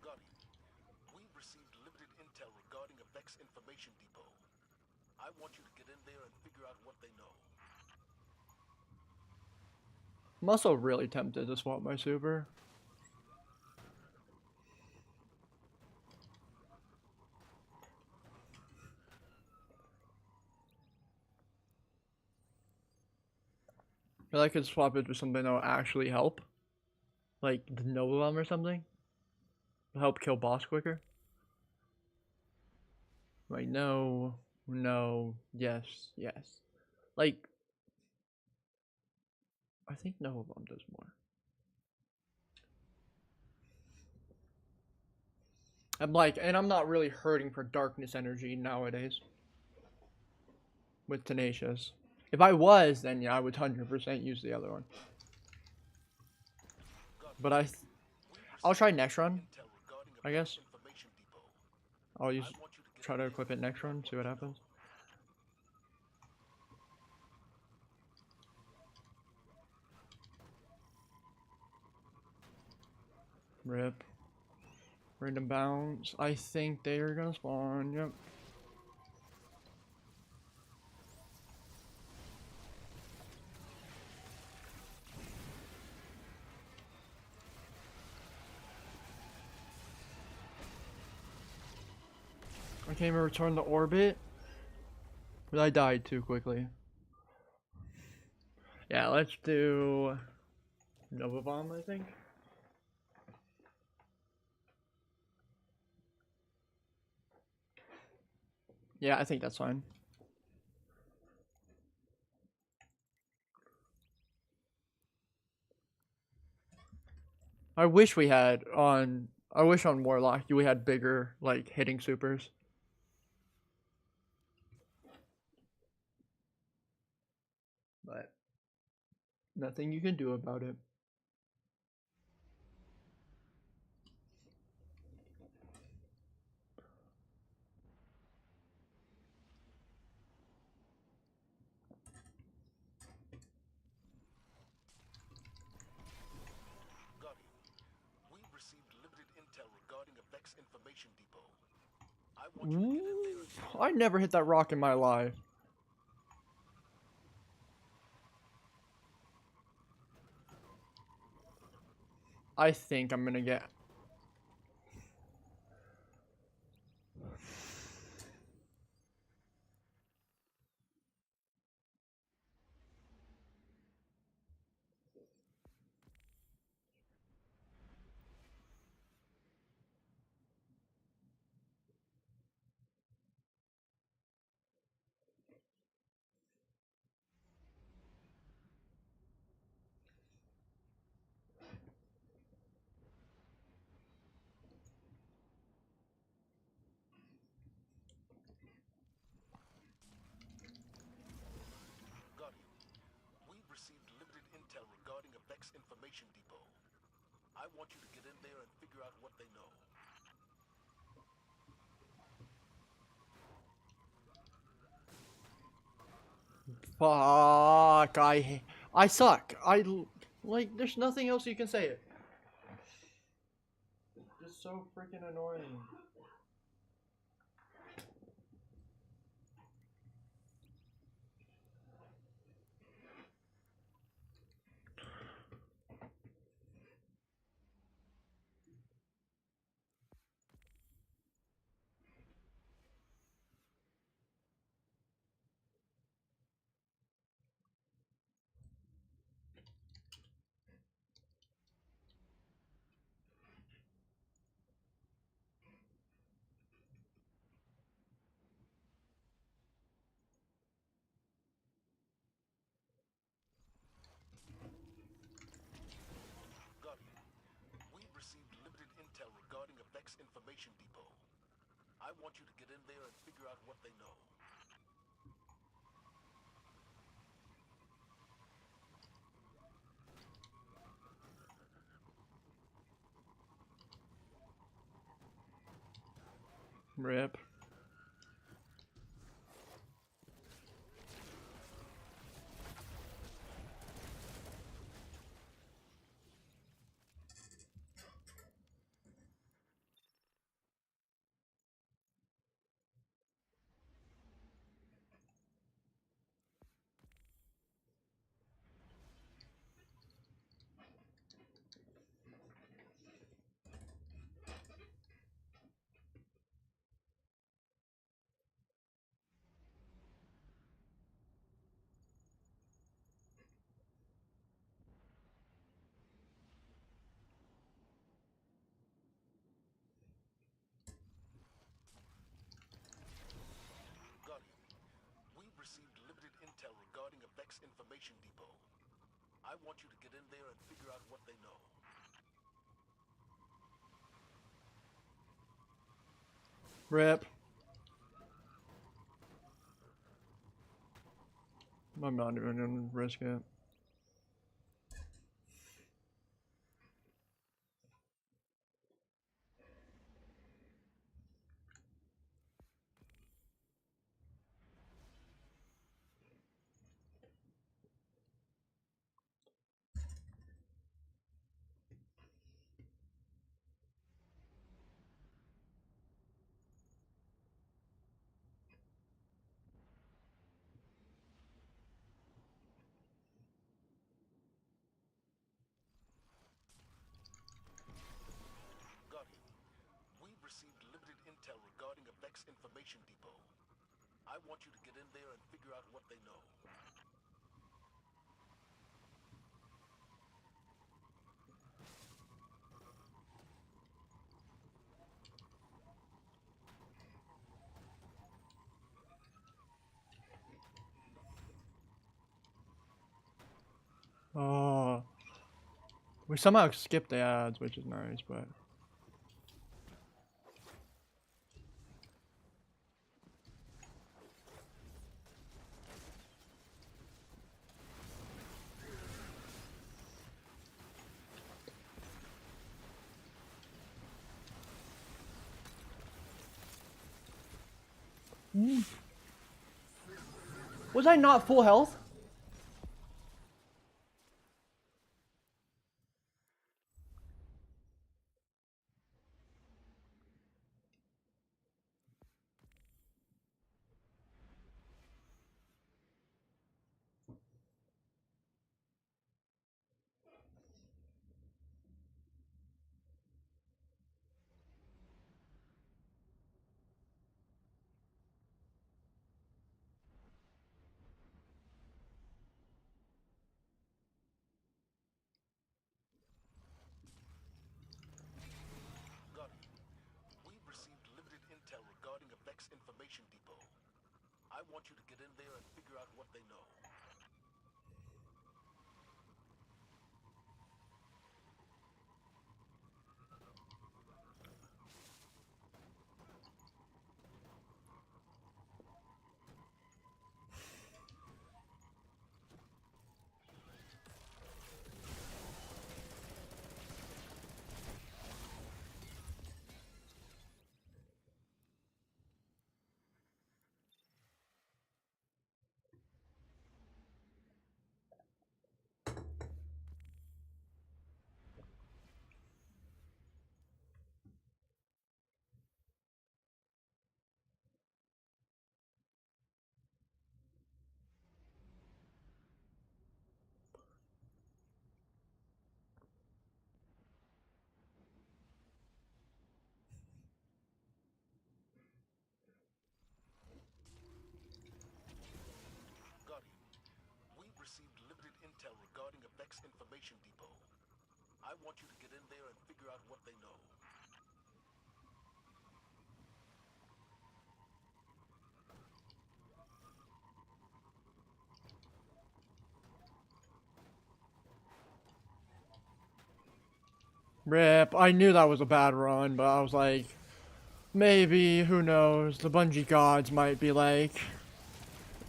Guardian, we've received limited intel regarding a Vex Information Depot. I want you to get in there and figure out what they know. I'm also really tempted to swap my super. I could swap it with something that will actually help. Like the Nova Bomb or something. Help kill boss quicker. Like, no, no, yes, yes. Like, I think Nova Bomb does more. I'm like, and I'm not really hurting for darkness energy nowadays. With Tenacious. If I was, then yeah, I would 100% use the other one. But I'll try next run, I guess. I'll try to equip it next run, see what happens. Rip. Random bounce. I think they are gonna spawn, yep. I can't even return to orbit. But I died too quickly. Yeah, let's do Nova Bomb, I think. Yeah, I think that's fine. I wish on Warlock we had bigger, like, hitting supers. But nothing you can do about it. Guardian, we've received limited intel regarding a Vex Information Depot. I want you to get in there and figure I never hit that rock in my life. I think I'm gonna get... Vex Information Depot. I want you to get in there and figure out what they know. Fuck, I suck. Like, there's nothing else you can say it. It's just so freaking annoying. Guardian, we've received limited intel regarding a Vex Information Depot. I want you to get in there and figure out what they know. Rip. Guardian, we've received limited intel regarding a Vex Information Depot. I want you to get in there and figure out what they know. Rip. I'm not even gonna risk it. Guardian, we've received limited intel regarding a Vex Information Depot. I want you to get in there and figure out what they know. Oh. We somehow skipped the ads, which is nice, but... Was I not full health? Guardian, we've received limited intel regarding a Vex Information Depot. I want you to get in there and figure out what they know. Vex Information Depot. I want you to get in there and figure out what they know. Rip. I knew that was a bad run, but I was like, maybe, who knows, the Bungie gods might be like,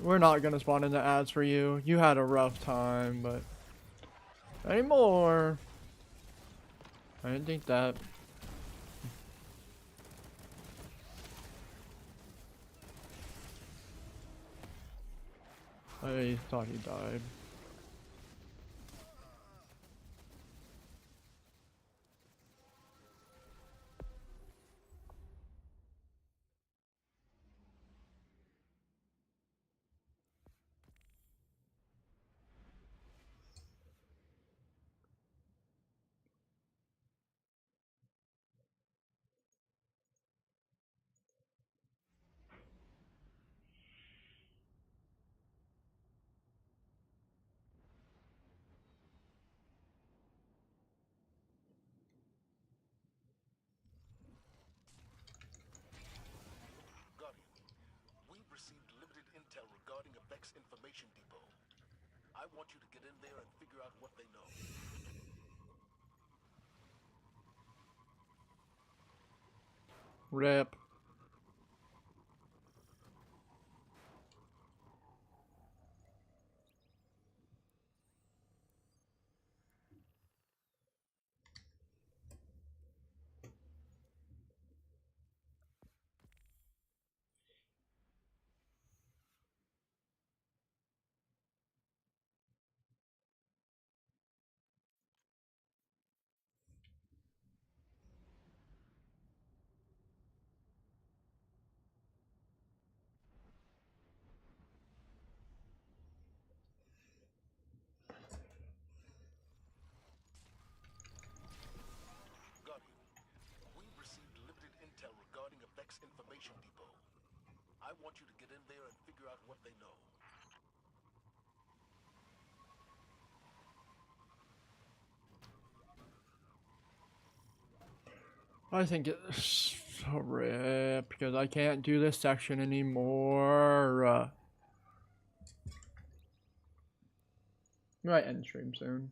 we're not gonna spawn in the ads for you. You had a rough time, but anymore. I didn't think that. I thought he died. Guardian, we've received limited intel regarding a Vex Information Depot. I want you to get in there and figure out what they know. Rip. Guardian, we've received limited intel regarding a Vex Information Depot. I want you to get in there and figure out what they know. I think it's a rip because I can't do this section anymore. Might end stream soon.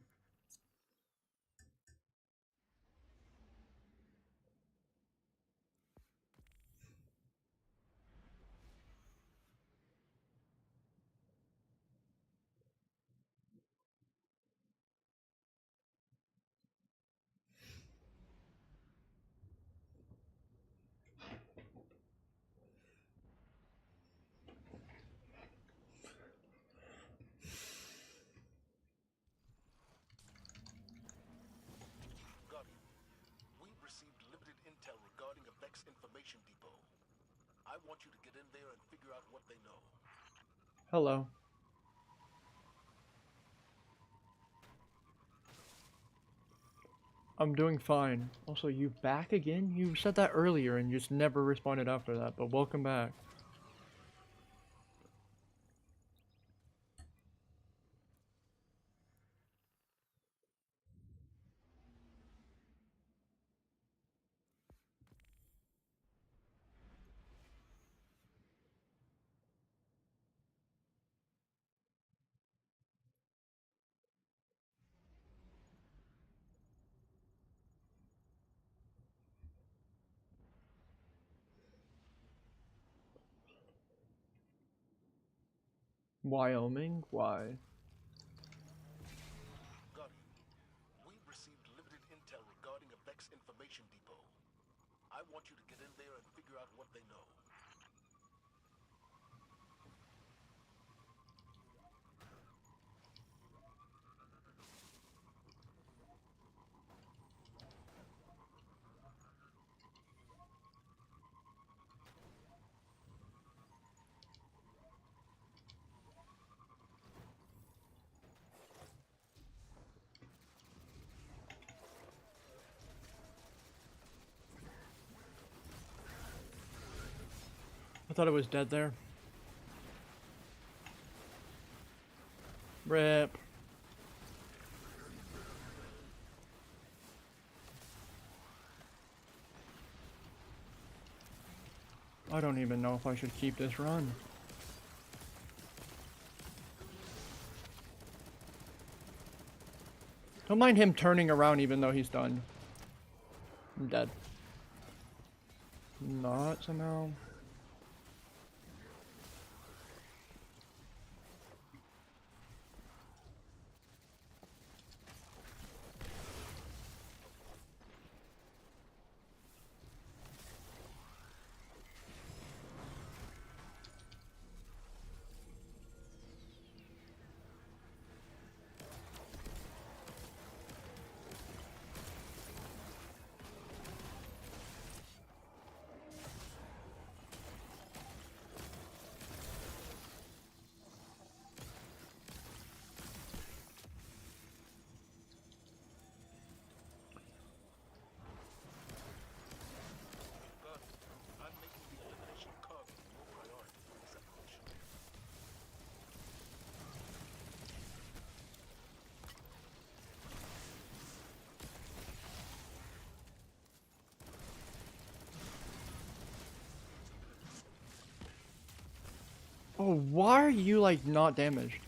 Guardian, we've received limited intel regarding a Vex Information Depot. I want you to get in there and figure out what they know. Hello. I'm doing fine. Also, you back again? You said that earlier and just never responded after that, but welcome back. Wyoming? Why? Guardian, we've received limited intel regarding a Vex Information Depot. I want you to get in there and figure out what they know. I thought it was dead there. Rip. I don't even know if I should keep this run. Don't mind him turning around even though he's done. I'm dead. Not somehow. But I'm making the elimination carving more priority for this evolution. Oh, why are you like not damaged?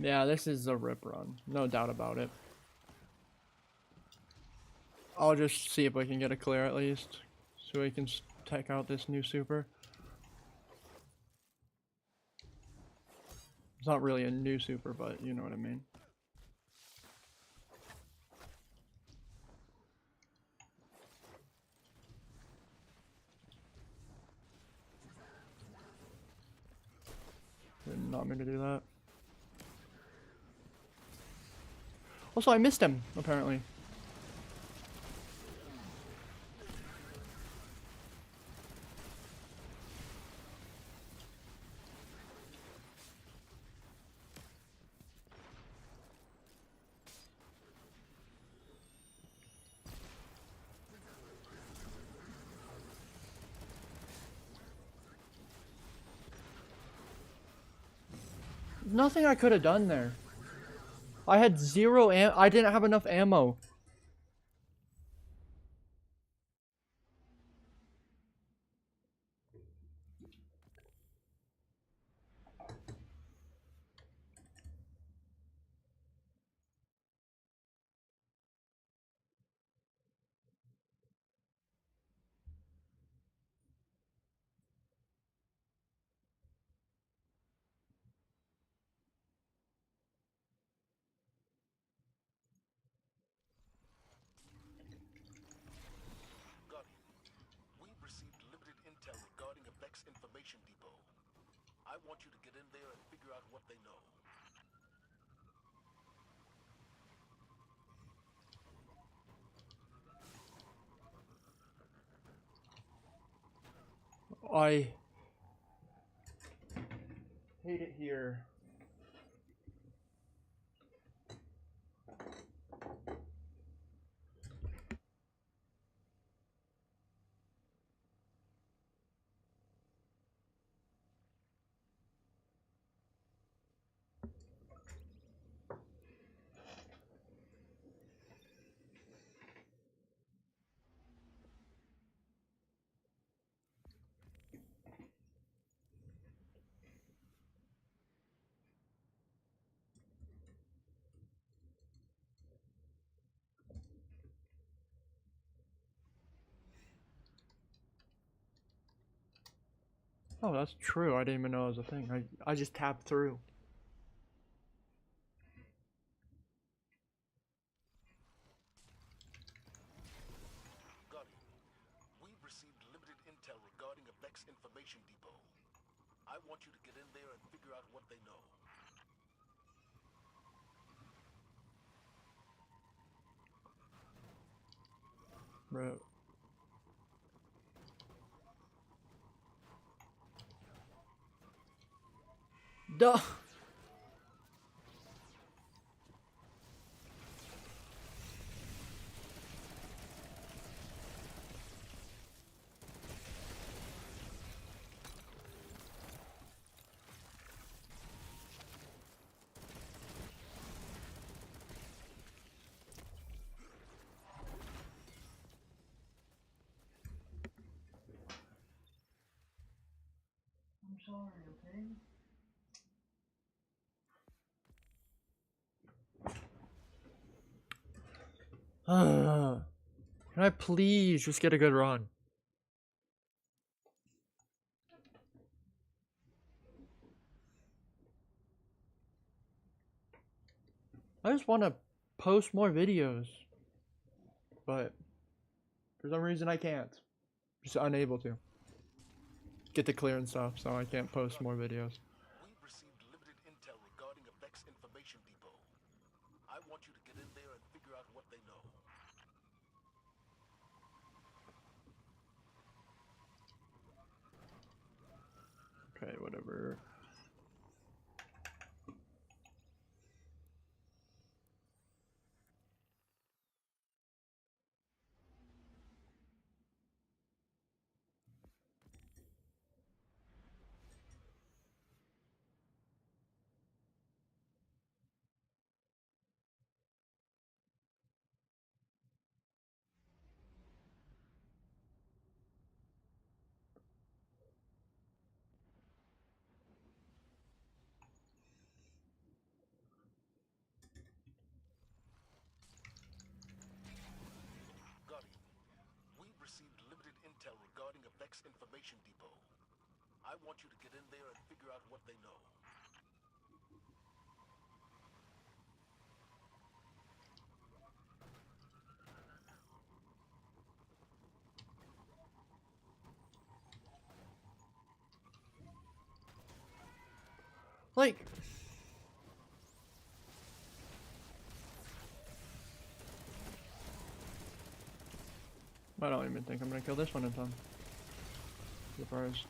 Yeah, this is a rip run. No doubt about it. I'll just see if we can get a clear at least. So we can take out this new super. It's not really a new super, but you know what I mean. Did not mean to do that. Also, I missed him, apparently. Nothing I could have done there. I had zero I didn't have enough ammo. Guardian, we've received limited intel regarding a Vex information depot. I want you to get in there and figure out what they know. I hate it here. Oh, that's true. I didn't even know it was a thing. I just tapped through. Guardian, we've received limited intel regarding a Vex information depot. I want you to get in there and figure out what they know. Bro. Duh. Can I please just get a good run? I just want to post more videos, but for some reason I can't. Just unable to get the clearance stuff, so I can't post more videos. We've received limited intel regarding a Vex information depot. I want you to get in there and figure out what they know. Okay, whatever. Guardian, we've received limited intel regarding a Vex information depot. I want you to get in there and figure out what they know. Like, I don't even think I'm gonna kill this one in time. The first.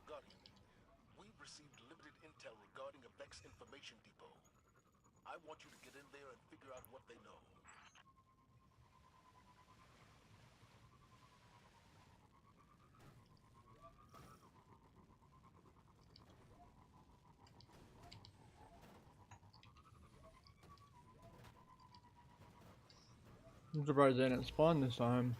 Guardian, we've received limited intel regarding a Vex information depot. I want you to get in there and figure out what they know. I'm surprised they didn't spawn this time.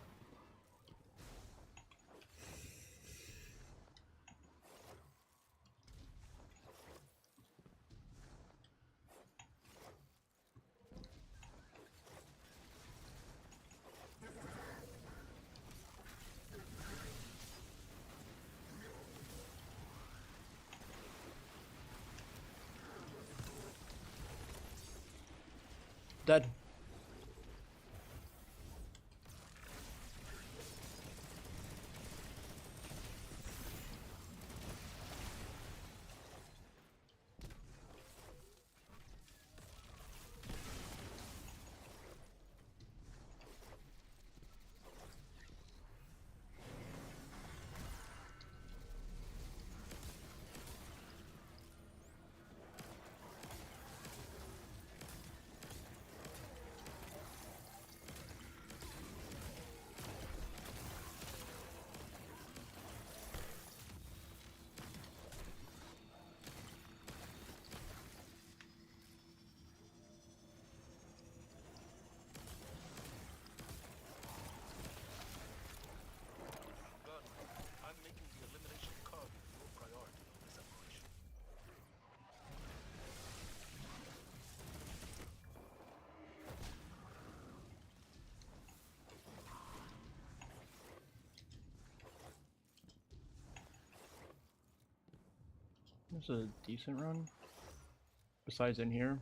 Dead. Guardian, I'm making the elimination of cargo your priority in this operation. This is a decent run. Besides in here.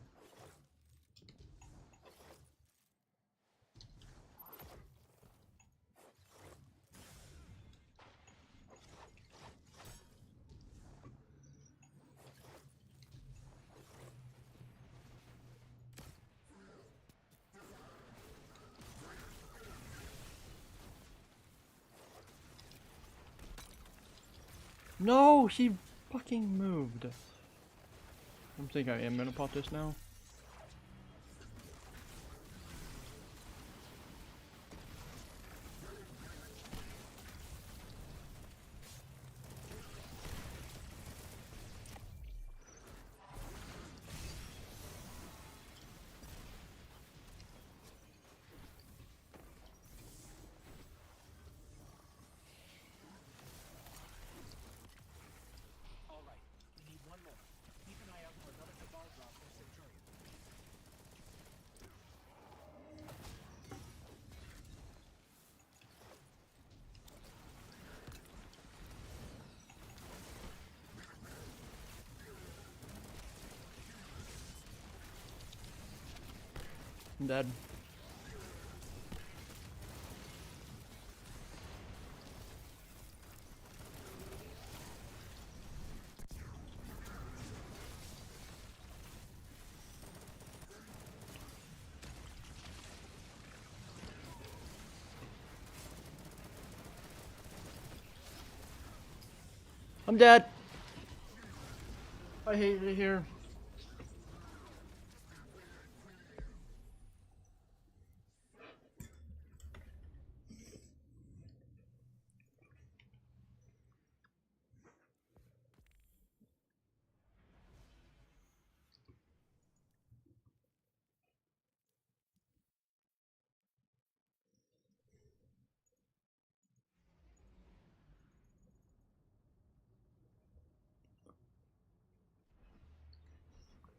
No, he fucking moved. I think I am gonna pop this now. All right, we need one more. Keep an eye out for another Cabal drop for Centurion. I'm dead. I'm dead. I hate it here.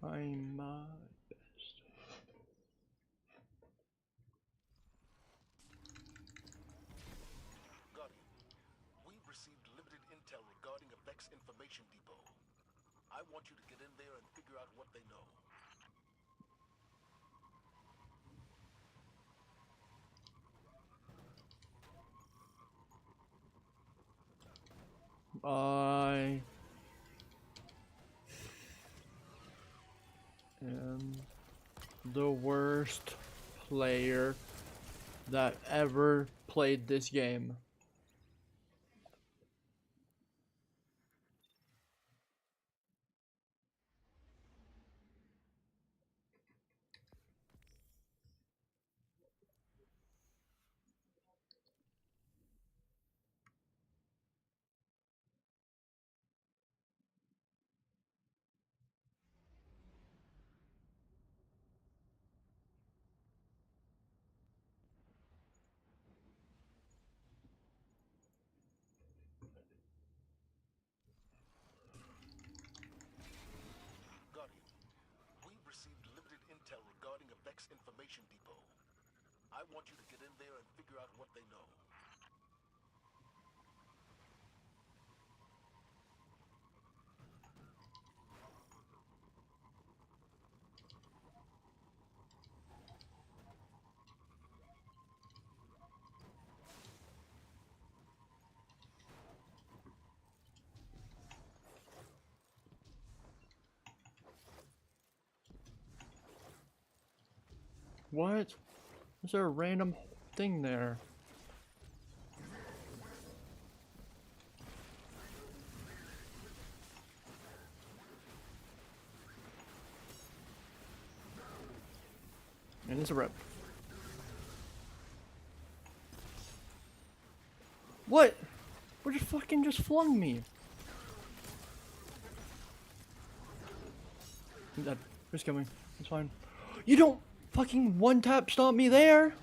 I'm best. Guardian, we've received limited intel regarding a Vex information depot. I want you to get in there and figure out what they know. I am the worst player that ever played this game. Guardian, we've received limited intel regarding a Vex information depot. I want you to get in there and figure out what they know. What? Is there a random thing there? And it's a rep. What? What just fucking just flung me? I'm dead. Just kill me. It's fine. You don't fucking one tap stomp me there.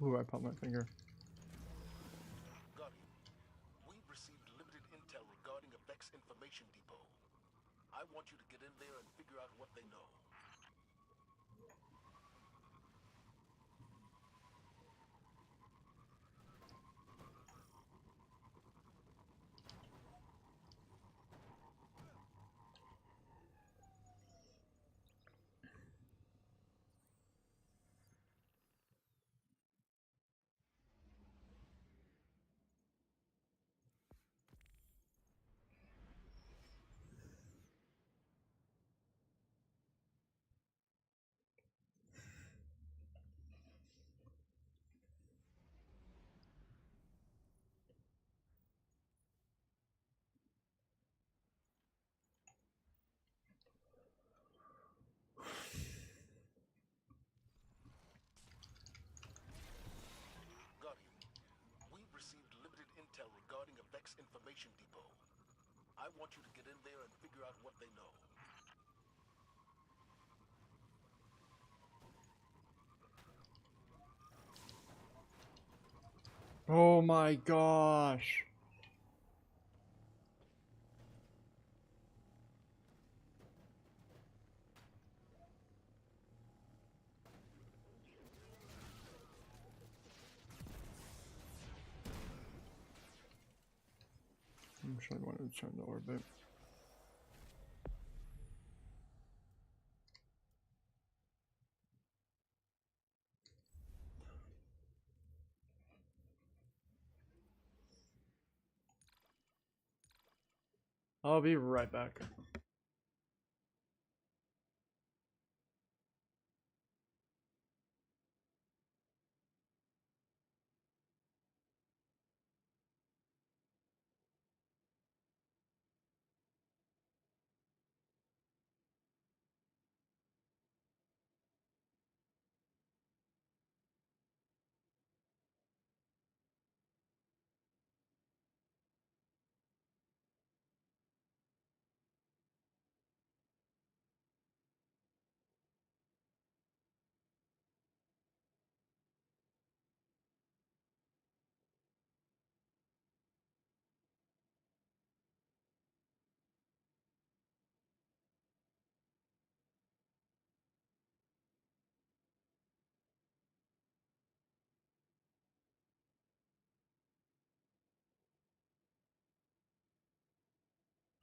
Ooh, I popped my finger. Guardian, we've received limited intel regarding a Vex information depot. I want you to get in there and figure out what they know. Information Depot. I want you to get in there and figure out what they know. Oh my gosh. I'm sure I wanted to turn the orbit. I'll be right back.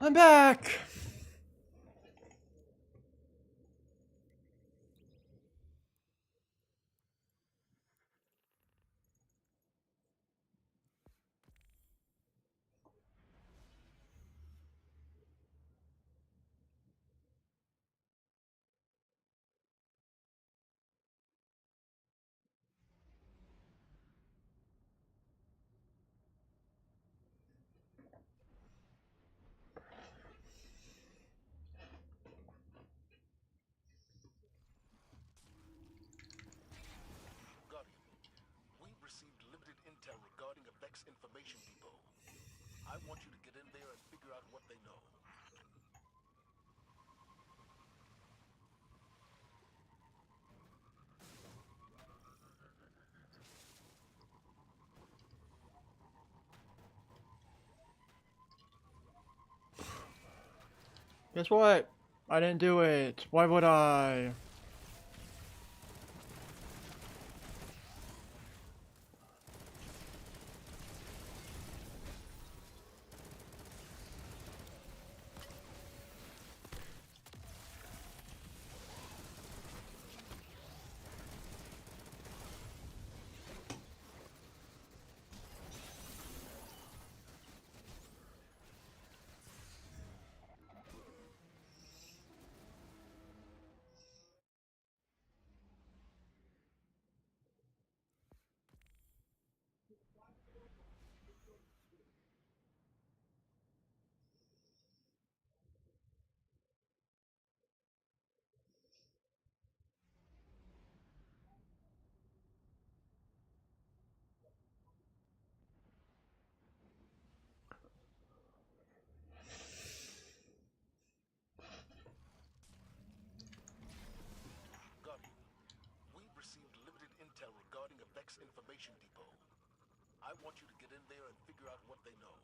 I'm back! Guardian, we've received limited intel regarding a Vex Information Depot. I want you to get in there and figure out what they know. Guess what? I didn't do it. Why would I? Guardian, we've received limited intel regarding a Vex Information Depot. I want you to get in there and figure out what they know.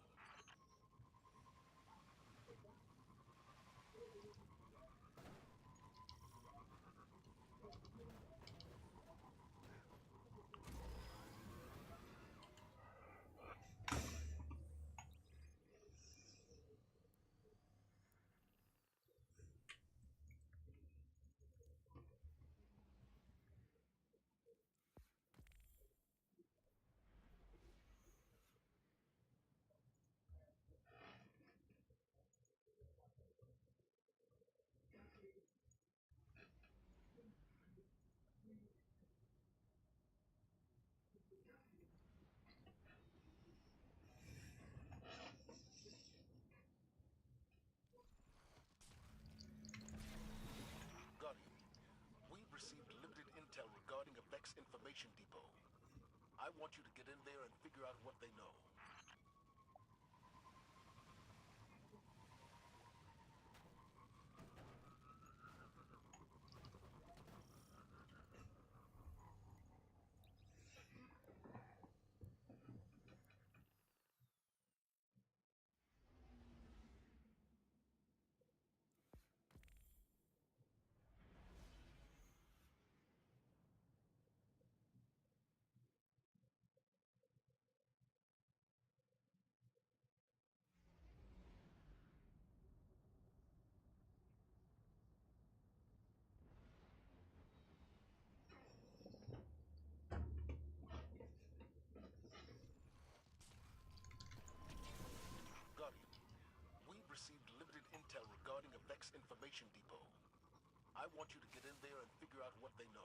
Guardian, we've received limited intel regarding a Vex Information Depot. I want you to get in there and figure out what they know. Vex Information Depot. I want you to get in there and figure out what they know.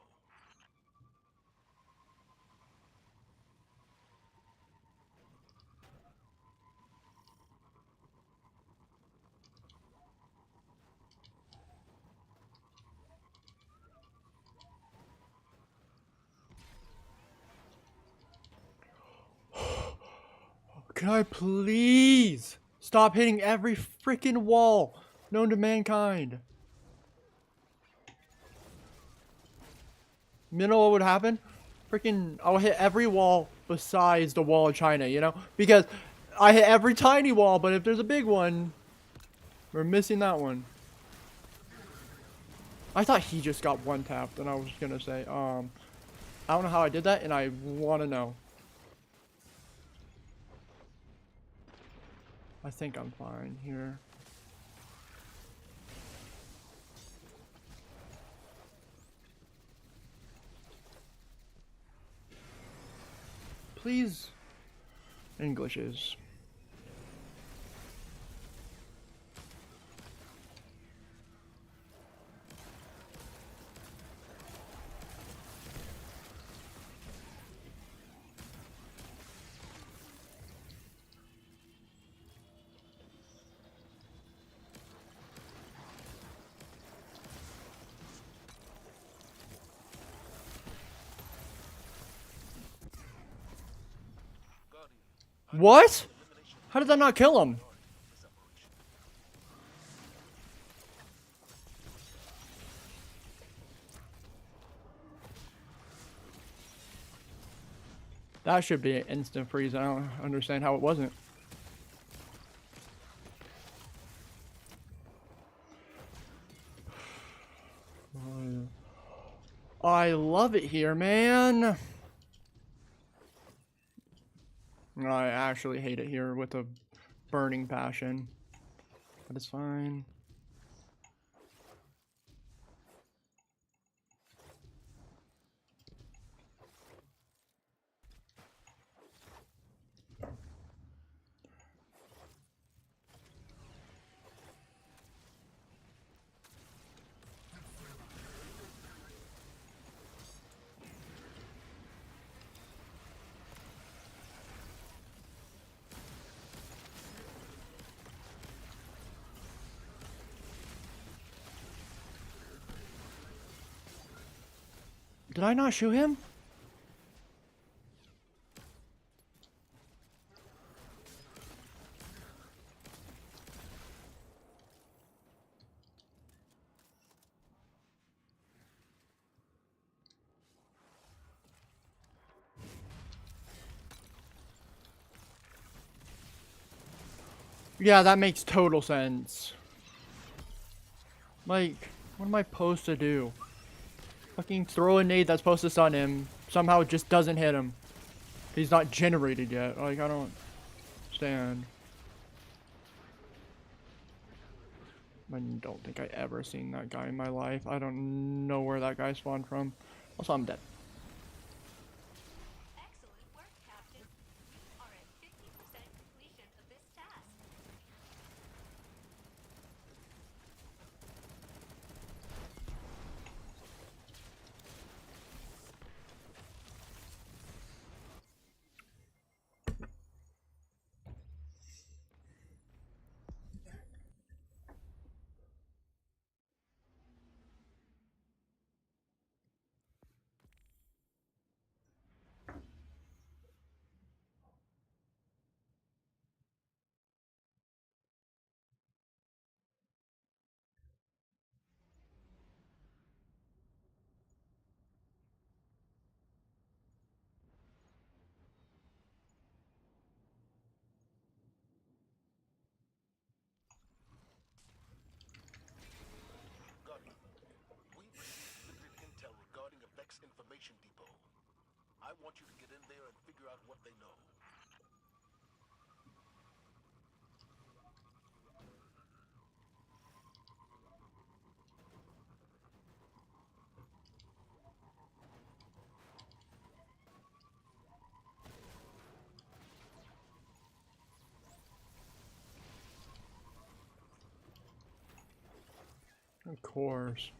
Can I please stop hitting every freaking wall known to mankind? You know what would happen? Freaking, I'll hit every wall besides the wall of China, you know? Because I hit every tiny wall, but if there's a big one, we're missing that one. I thought he just got one tapped, and I was gonna say, I don't know how I did that, and I want to know. I think I'm fine here. Please. Englishes. What? How did that not kill him? That should be an instant freeze. I don't understand how it wasn't. I love it here, man. I actually hate it here with a burning passion. But it's fine. Did I not shoot him? Yeah, that makes total sense. Like, what am I supposed to do? Fucking throw a nade that's supposed to stun him. Somehow it just doesn't hit him. He's not generated yet. Like, I don't understand. I don't think I ever seen that guy in my life. I don't know where that guy spawned from. Also, I'm dead. Excellent work, Captain. You are at 50% completion of this task. Guardian, we've received limited intel regarding a Vex Information Depot. I want you to get in there and figure out what they know. Of course.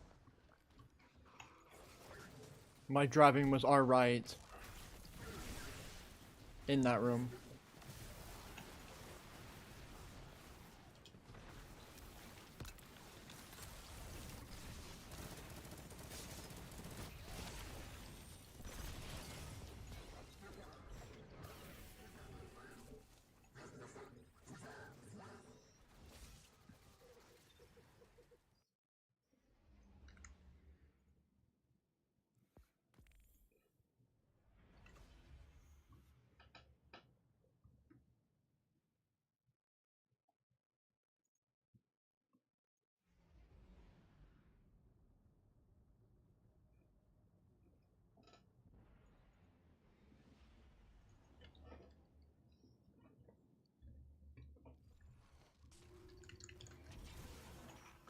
My driving was alright in that room.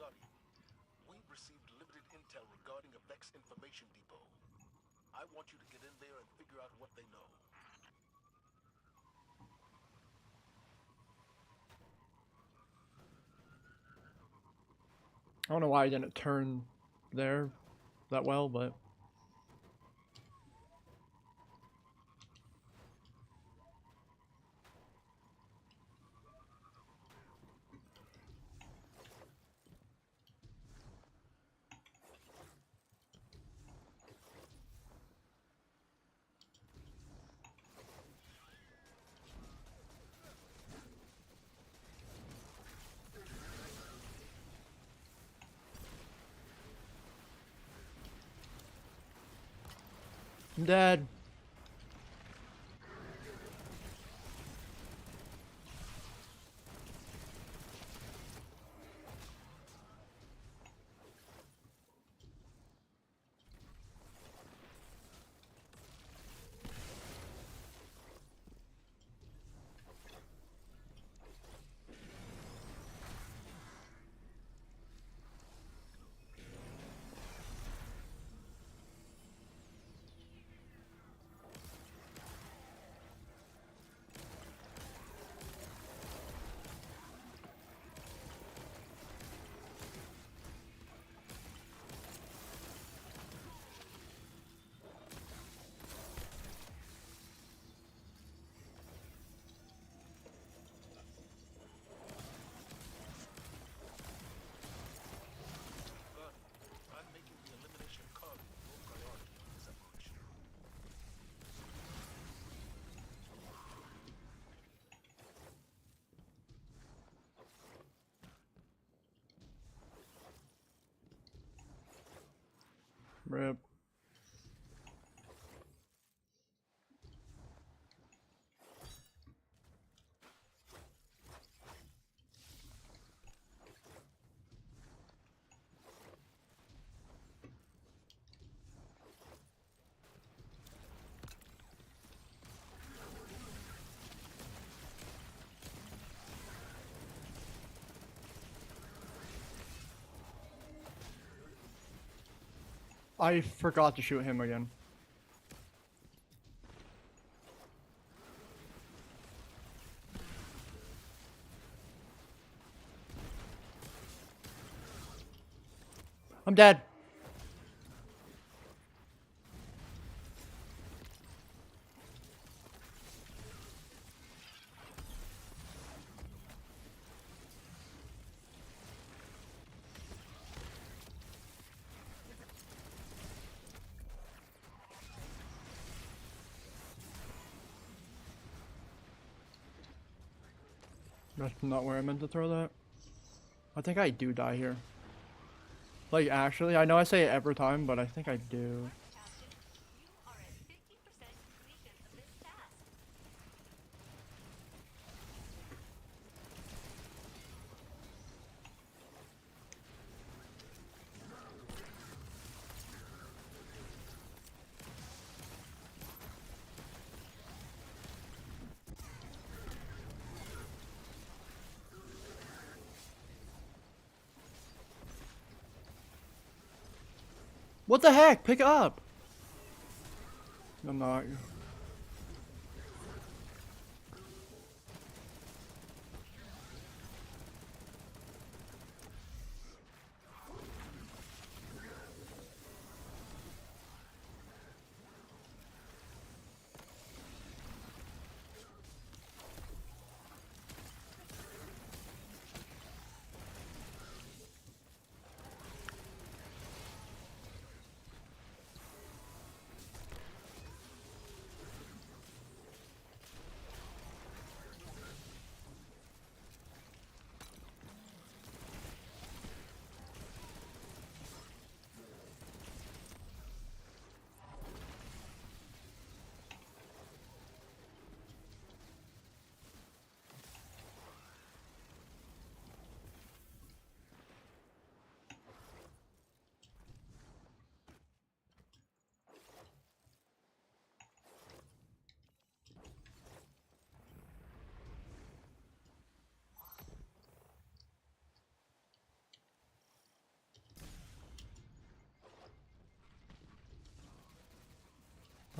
Guardian, we've received limited intel regarding a Vex information depot. I want you to get in there and figure out what they know. I don't know why I didn't turn there that well, but I'm dead. Guardian, I'm making the elimination of cargo your priority in this operation. Rip. I forgot to shoot him again. I'm dead. That's not where I meant to throw that. I think I do die here. Like, actually, I know I say it every time, but I think I do. Captain, you are at 50% completion of this task. What the heck? Pick it up! I'm not.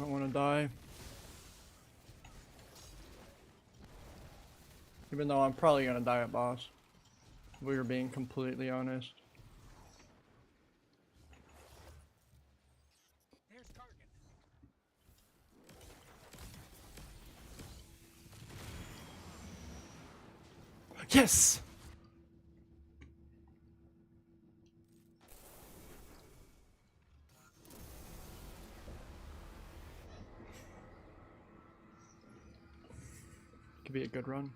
I don't want to die. Even though I'm probably gonna die at boss. If we were being completely honest. Yes! Could be a good run.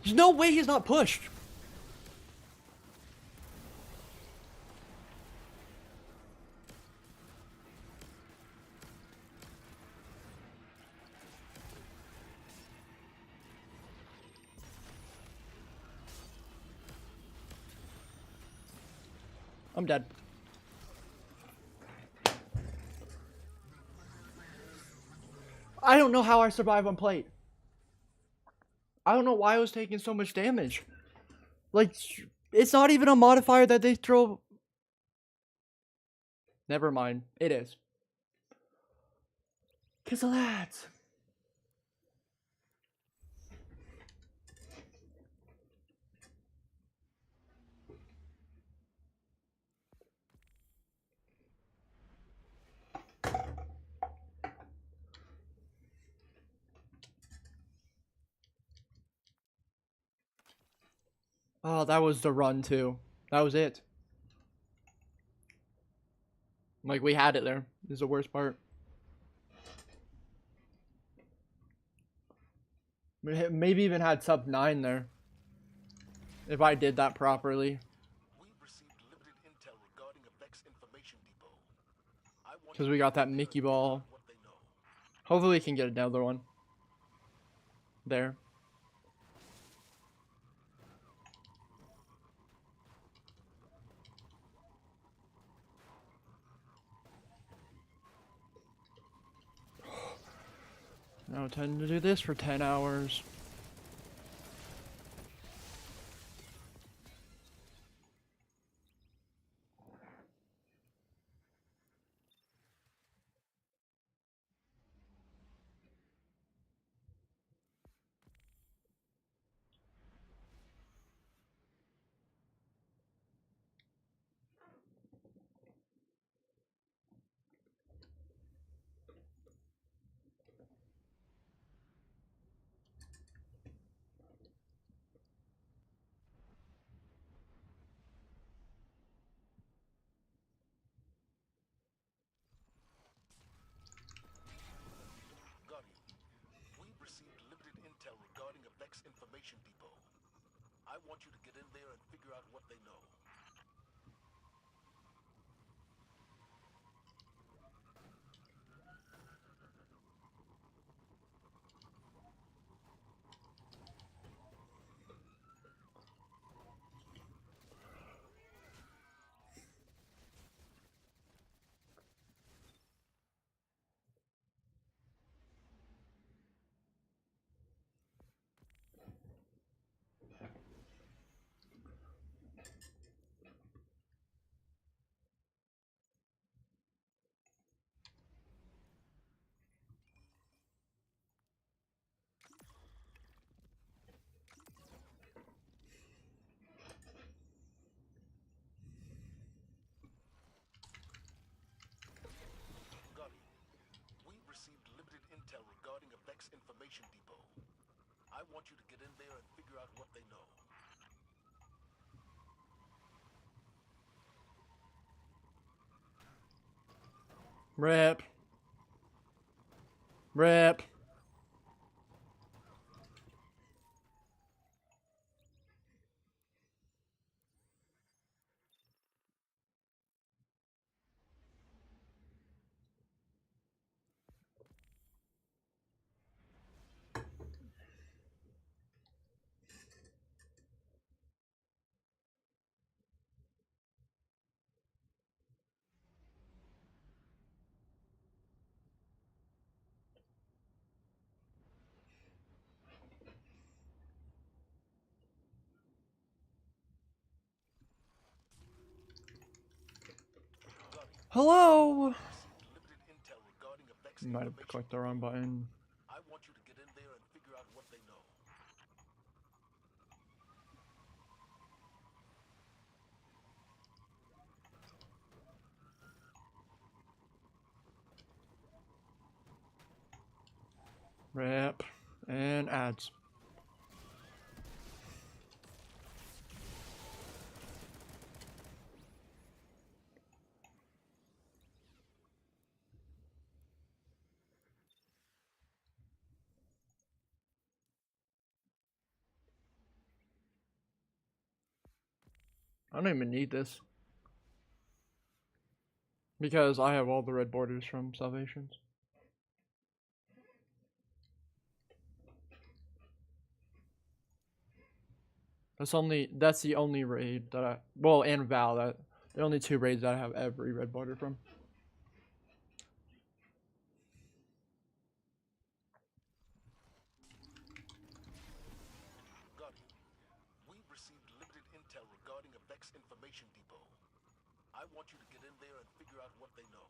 There's no way he's not pushed. I'm dead. I don't know how I survive on plate. I don't know why I was taking so much damage. Like, it's not even a modifier that they throw. Never mind. It is. Because of that. Oh, that was the run, too. That was it. Like, we had it there. This is the worst part. Maybe even had sub 9 there. If I did that properly. We received limited intel regarding a Vex information depot. I want Because you we to got get that in there Mickey and figure ball. out what they know. Hopefully we can get another one. There. Now time to do this for 10 hours. Guardian, we received limited intel regarding a Vex information depot. I want you to get in there and figure out what they know. Guardian, we received limited intel regarding a Vex information depot. I want you to get in there and figure out what they know. Rip. Rip. Hello. Received limited intel regarding a Vex Might have information clicked the wrong button. I want you to get in there and figure out what they know. Rip. And ads. I don't even need this. Because I have all the red borders from Salvations. That's the only raid that and Val, that the only two raids that I have every red border from. Guardian, we've received limited intel regarding a Vex information depot. I want you to get in there and figure out what they know.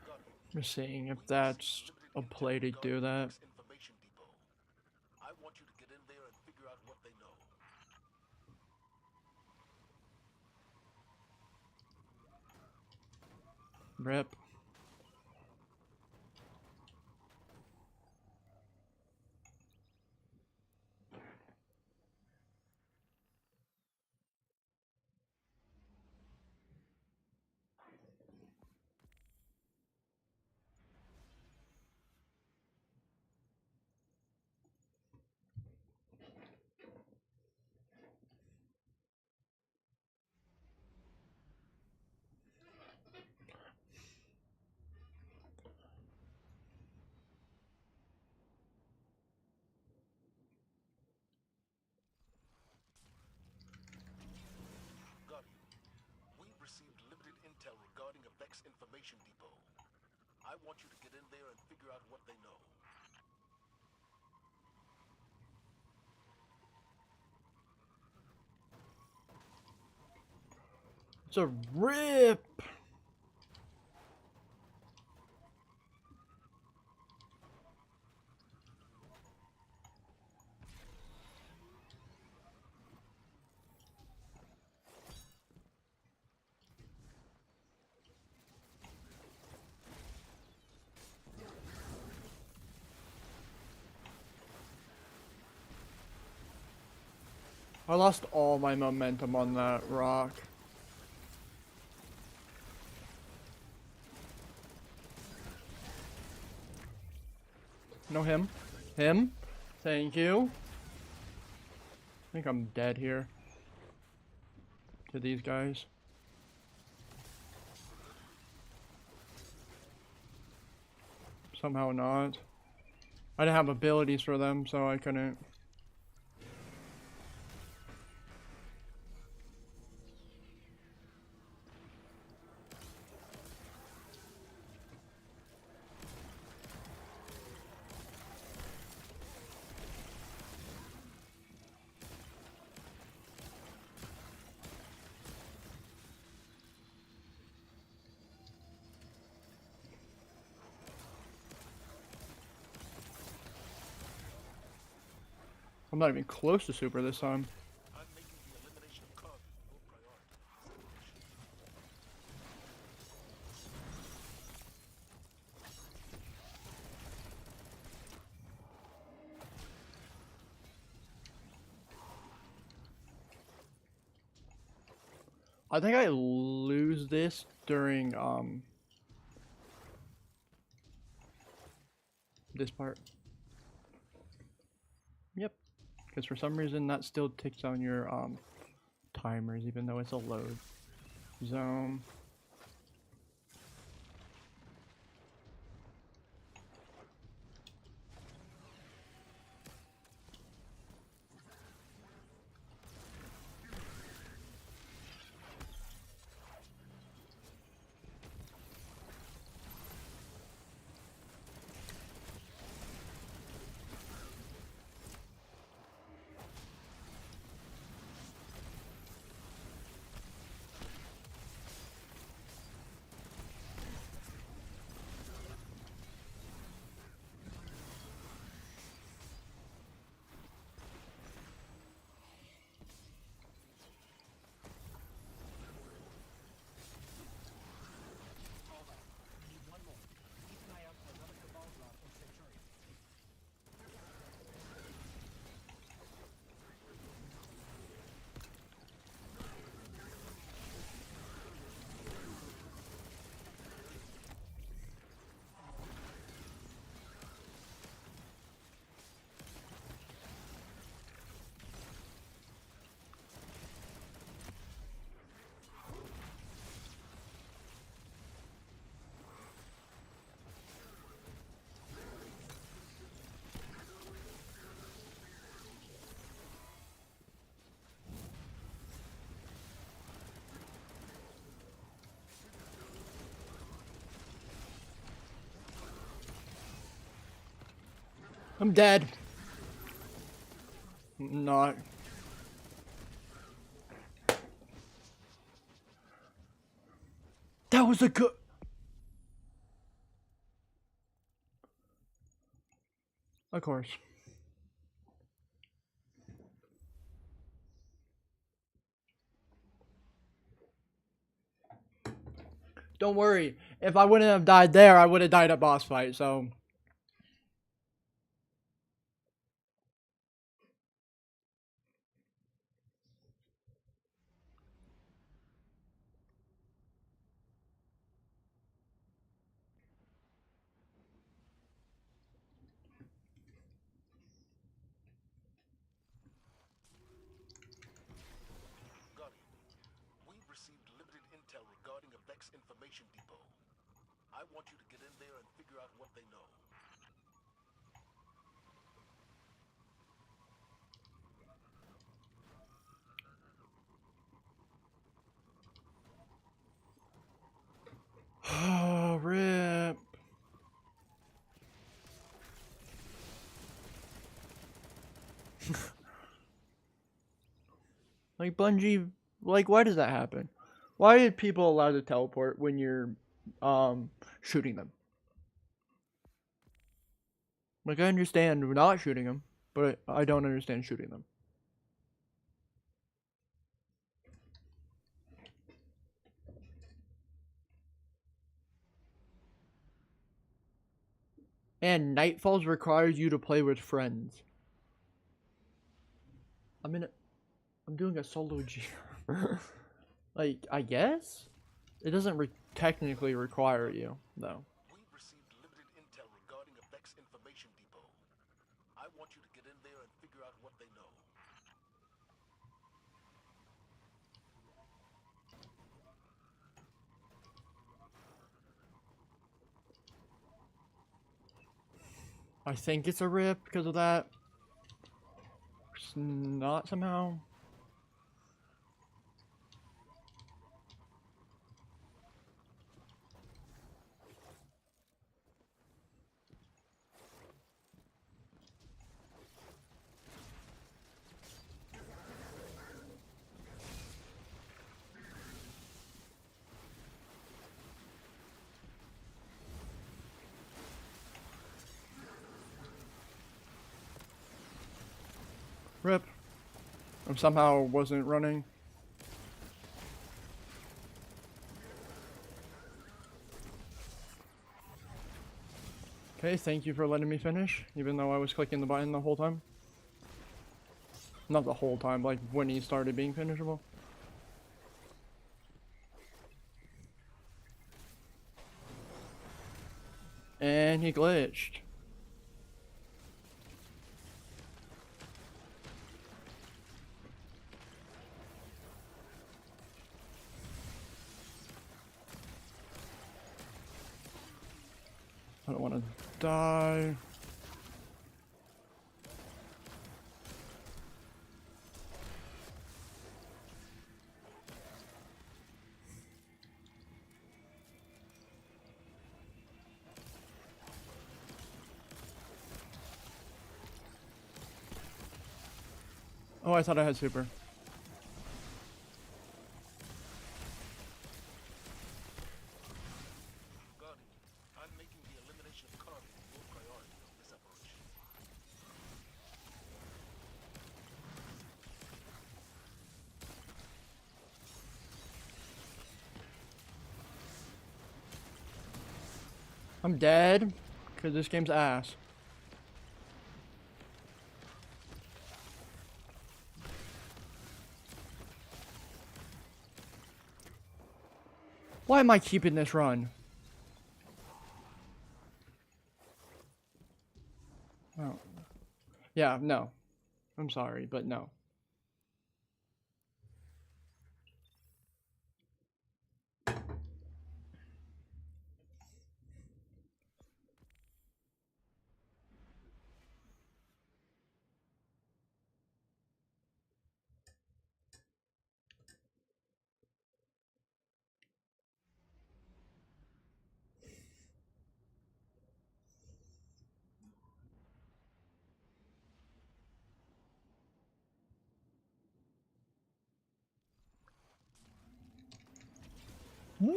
Guardian, Just seeing if we've that's received a limited play to intel do regarding a that. Vex information depot. I want you to get in there and figure out what they know. Rip. Guardian, we've received limited intel regarding a Vex information depot. I want you to get in there and figure out what they know. It's a rip. I lost all my momentum on that rock. No, him. Him. Thank you. I think I'm dead here. To these guys. Somehow not. I didn't have abilities for them, so I couldn't. I'm not even close to super this time. I'm making the elimination of carbon your priority. I think I lose this during this part. Yep. Because for some reason that still ticks on your timers even though it's a load zone. I'm dead. Not. That was a good. Of course. Don't worry. If I wouldn't have died there, I would have died at boss fight, so. Guardian, we've received limited intel regarding a Vex information depot. I want you to get in there and figure out what they know. Oh, rip. Like Bungie, like why does that happen? Why did people allow to teleport when you're shooting them? Like I understand not shooting them, but I don't understand shooting them. And Nightfalls requires you to play with friends. I'm doing a solo G. Like, I guess? It doesn't technically require you, though. We've received limited intel regarding a Vex information depot. I want you to get in there and figure out what they know. I think it's a rip because of that. It's not somehow. Rip. I somehow wasn't running. Okay, thank you for letting me finish, even though I was clicking the button the whole time. Not the whole time, like when he started being finishable. man, he glitched. I don't want to die. Oh, I thought I had super. Guardian, I'm making the elimination of Carly your priority on this operation. I'm dead because this game's ass. Why am I keeping this run? Oh. Yeah, no. I'm sorry, but no. We've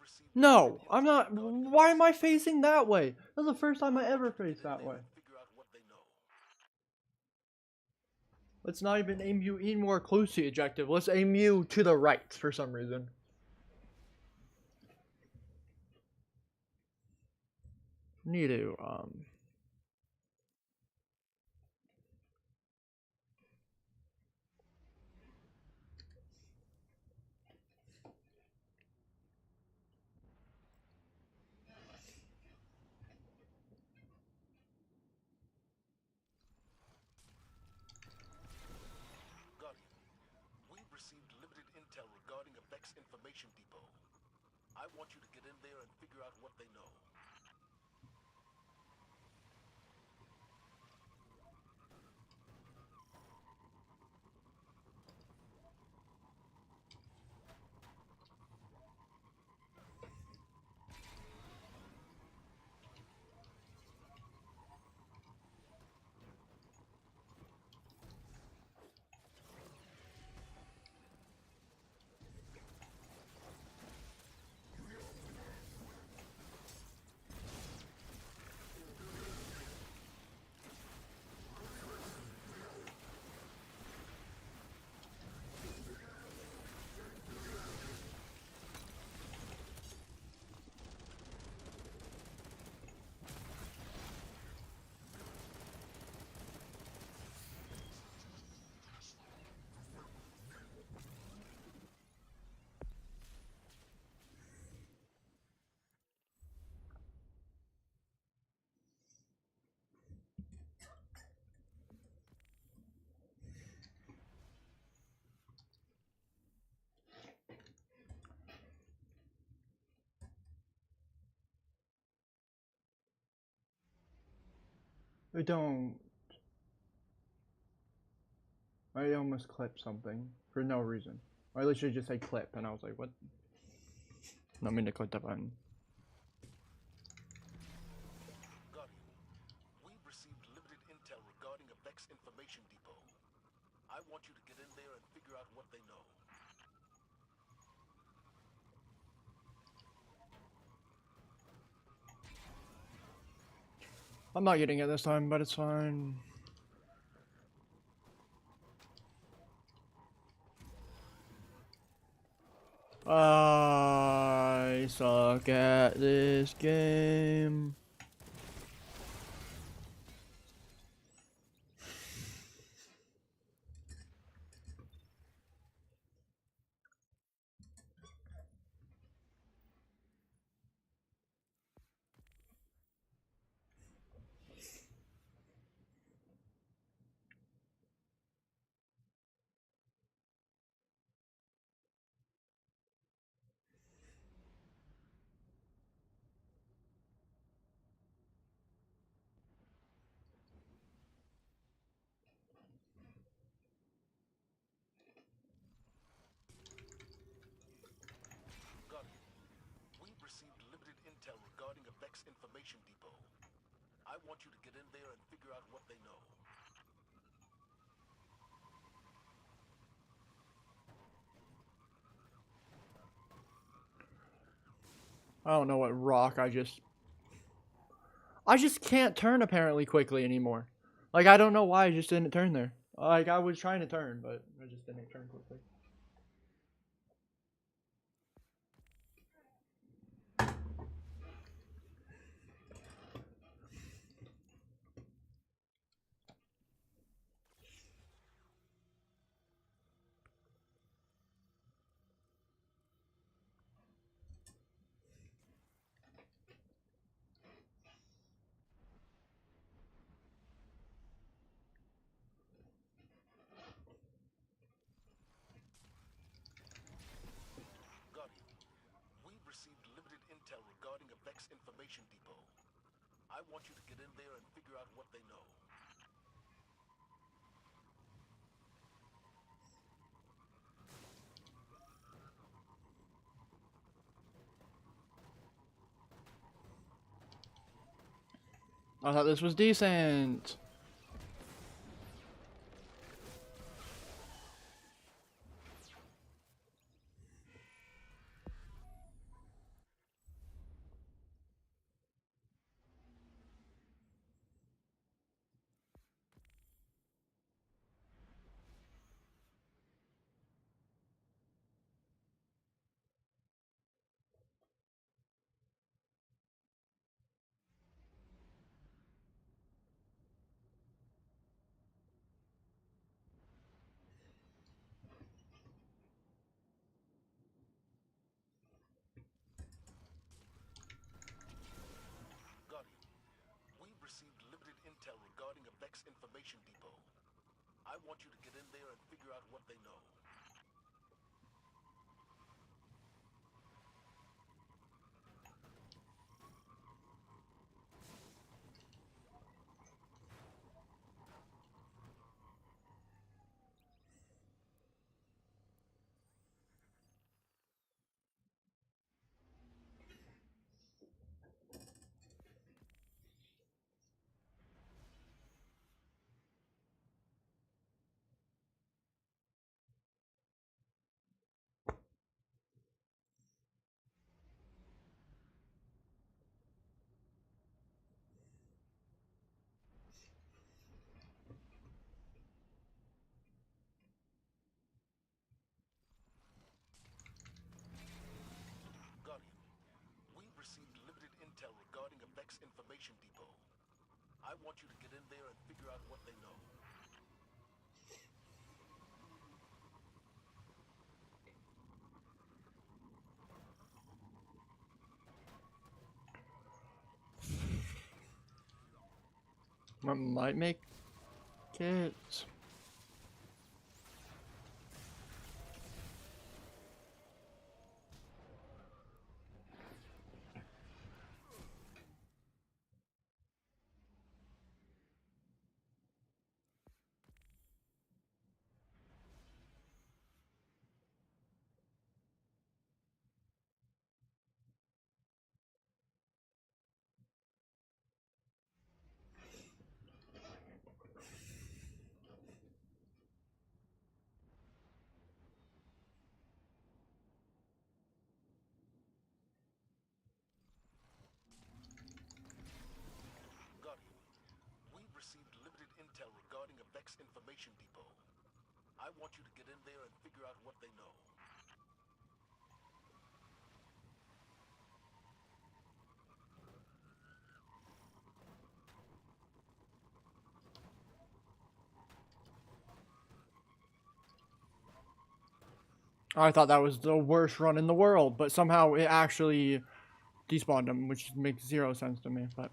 received No, limited I'm intel not. regarding Why am I Vex facing that way? That's the first time I ever faced Get in that there way. and figure out what they know. Let's not even aim you in more close to the objective. Let's aim you to the right for some reason. Need to, Guardian, we've received limited intel regarding a Vex information depot. I want you to get in there and figure out what they know. I don't. I almost clipped something for no reason. Or I literally just say clip, and I was like, what? No, I mean to click that button. Guardian, we've received limited intel regarding a Vex information depot. I want you to get in there and figure out what they know. I'm not getting it this time, but it's fine. I suck at this game. Vex Information Depot. I want you to get in there and figure out what they know. I don't know what rock I just can't turn apparently quickly anymore. Like I don't know why I just didn't turn there. Like I was trying to turn, but I just didn't turn quickly. Guardian, we've received limited intel regarding a Vex Information Depot. I want you to get in there and figure out what they know. I thought this was decent. Guardian, we've received limited intel regarding a Vex Information Depot. I want you to get in there and figure out what they know. Guardian, we've received limited intel regarding a Vex Information Depot. I want you to get in there and figure out what they know. That might make it. Guardian, we've received limited intel regarding a Vex Information Depot. I want you to get in there and figure out what they know. I thought that was the worst run in the world, but somehow it actually despawned him, which makes zero sense to me. But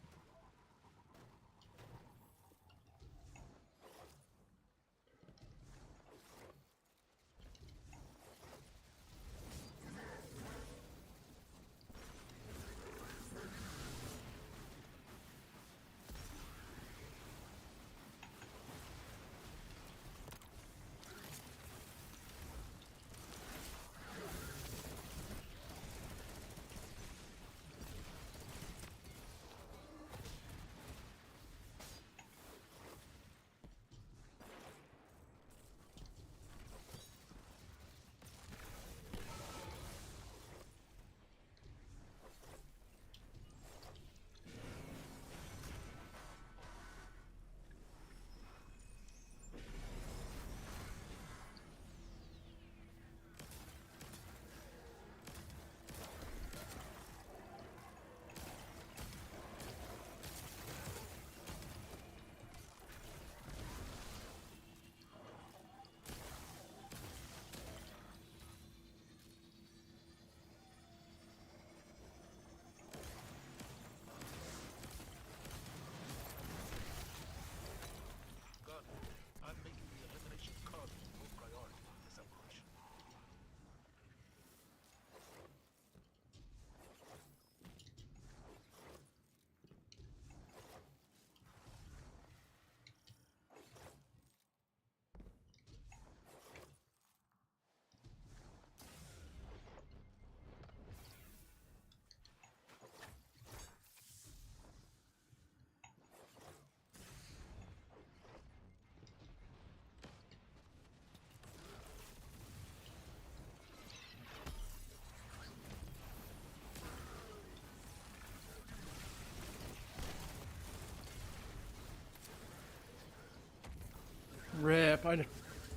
Rip. I did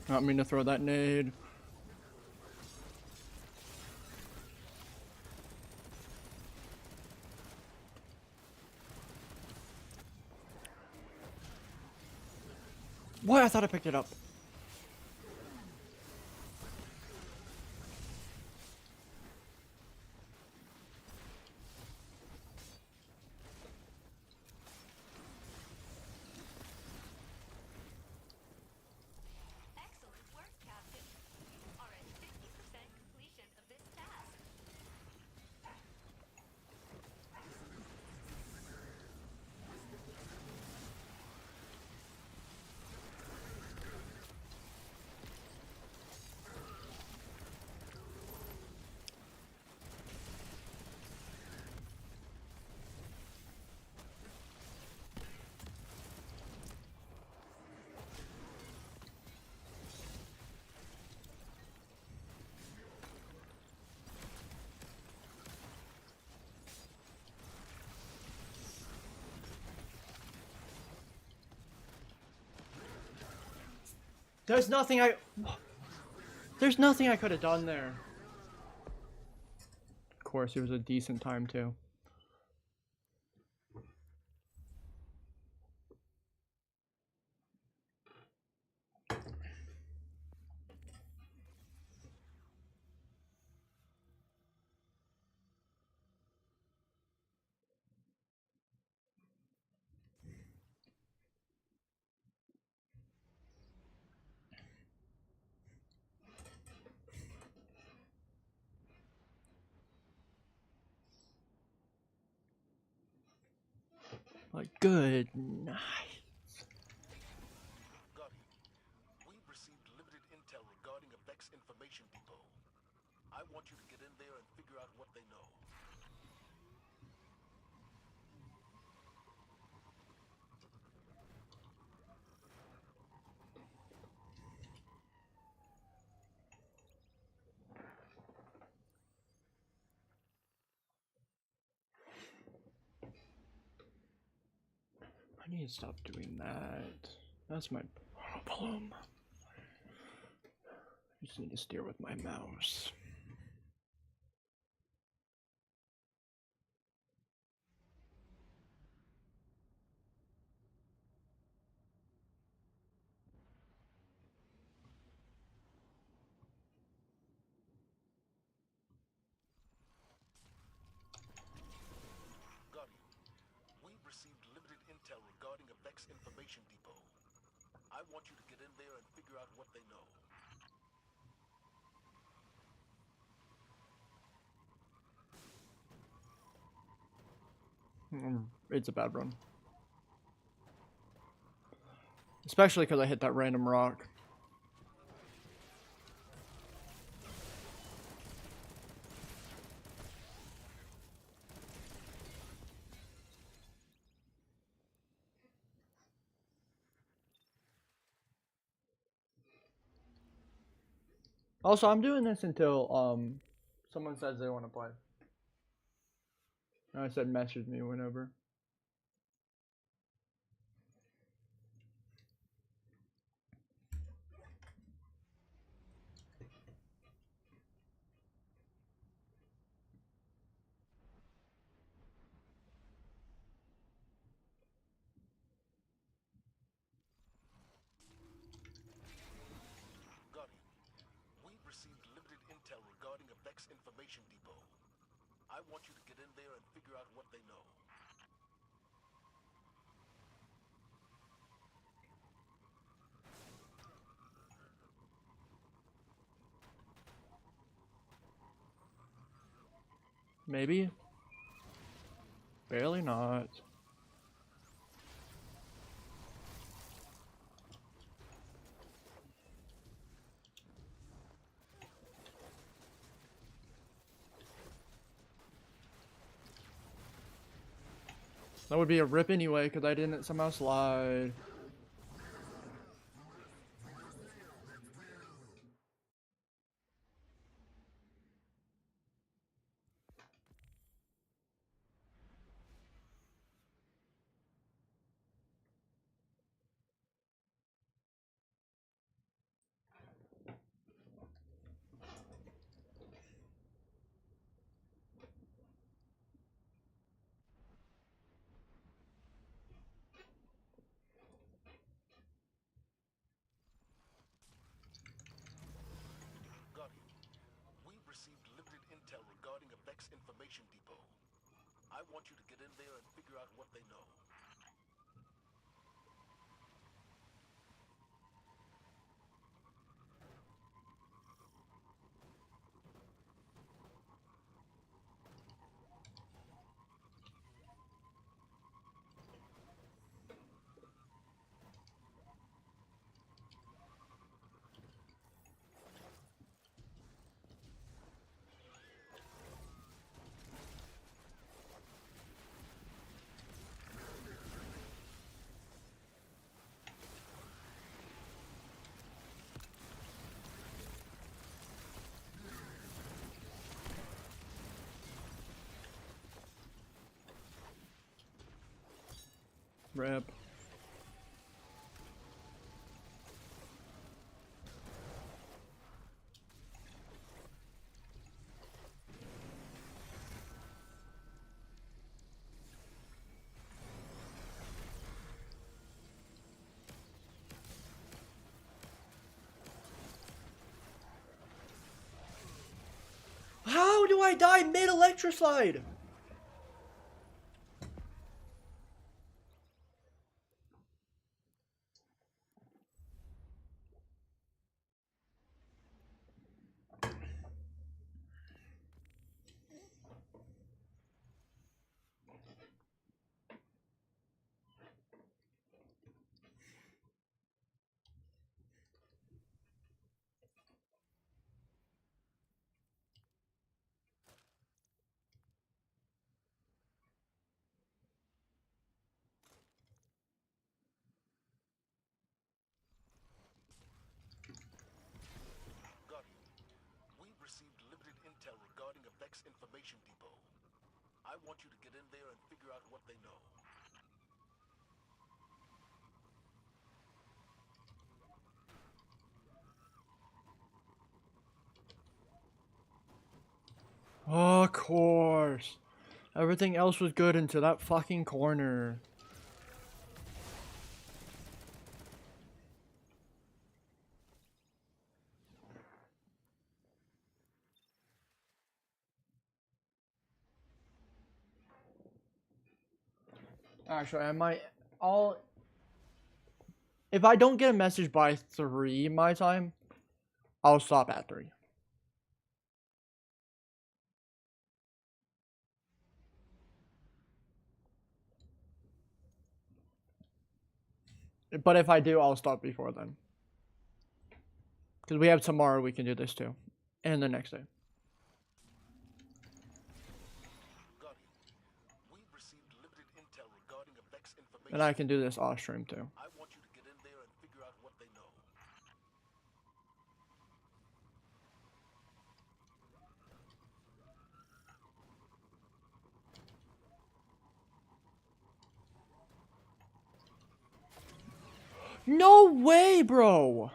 not mean to throw that nade. What? I thought I picked it up. Excellent work, Captain. You are at 50% completion of this task. There's nothing I could have done there. Of course, it was a decent time too. Like, good night. Guardian, we've received limited intel regarding a Vex information depot. I want you to get in there and figure out what they know. I need to stop doing that. That's my problem. I just need to steer with my mouse. Guardian, we've received limited intel regarding a Vex information depot. I want you to get in there and figure out what they know. It's a bad run. Especially because I hit that random rock. Also, I'm doing this until someone says they want to play. I said message me whenever. Guardian, we've received limited intel regarding a Vex information depot. I want you to get in there and figure out what they know. Maybe. Barely not. That would be a rip anyway, because I didn't somehow slide. Vex Information Depot. I want you to get in there and figure out what they know. Rip. How do I die mid electroslide? Guardian, we've received limited intel regarding a Vex Information Depot. I want you to get in there and figure out what they know. Of course. Everything else was good until that fucking corner. Actually, I might. I'll. If I don't get a message by 3 my time, I'll stop at 3. But if I do, I'll stop before then. Because we have tomorrow, we can do this too. And the next day. Guardian, we've received limited intel regarding a Vex Information. And I can do this off stream too. I want you to get in there and figure out what they know. No way, bro!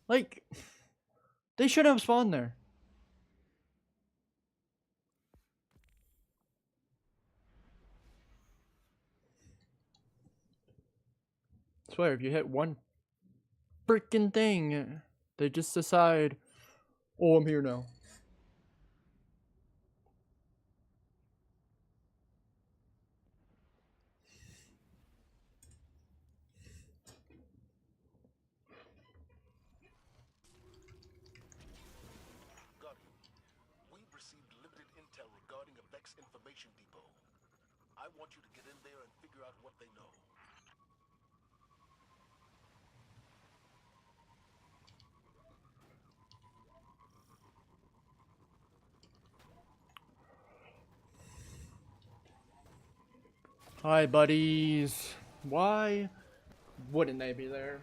Like, they should have spawned there. I swear, if you hit one freaking thing, they just decide, oh, I'm here now. Guardian, we've received limited intel regarding a Vex Information Depot. I want you to get in there and figure out what they know. Hi, buddies. Why wouldn't they be there?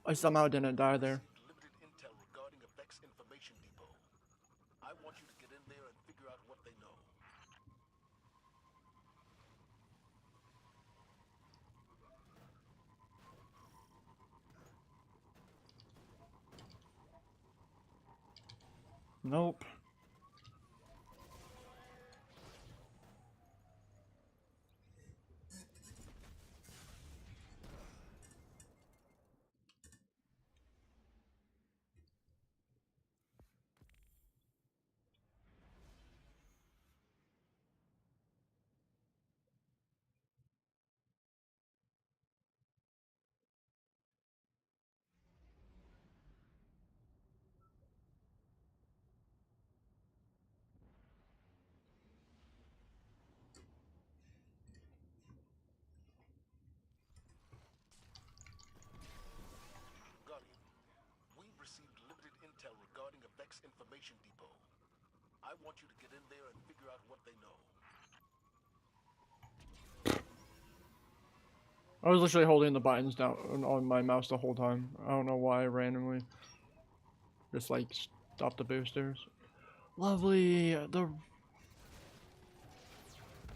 I somehow didn't die there. Limited intel regarding a Vex information depot. I want you to get in there and figure out what they know. Nope. Guardian, we've received limited intel regarding a Vex information depot. I want you to get in there and figure out what they know. I was literally holding the buttons down on my mouse the whole time. I don't know why randomly. Just like stop the boosters. Lovely. The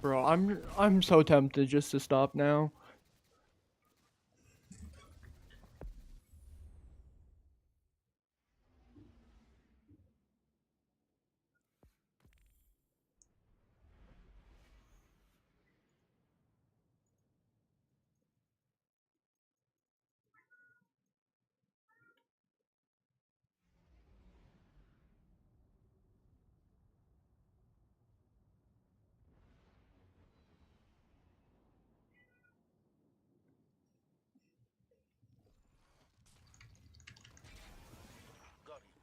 bro, I'm so tempted just to stop now. Guardian,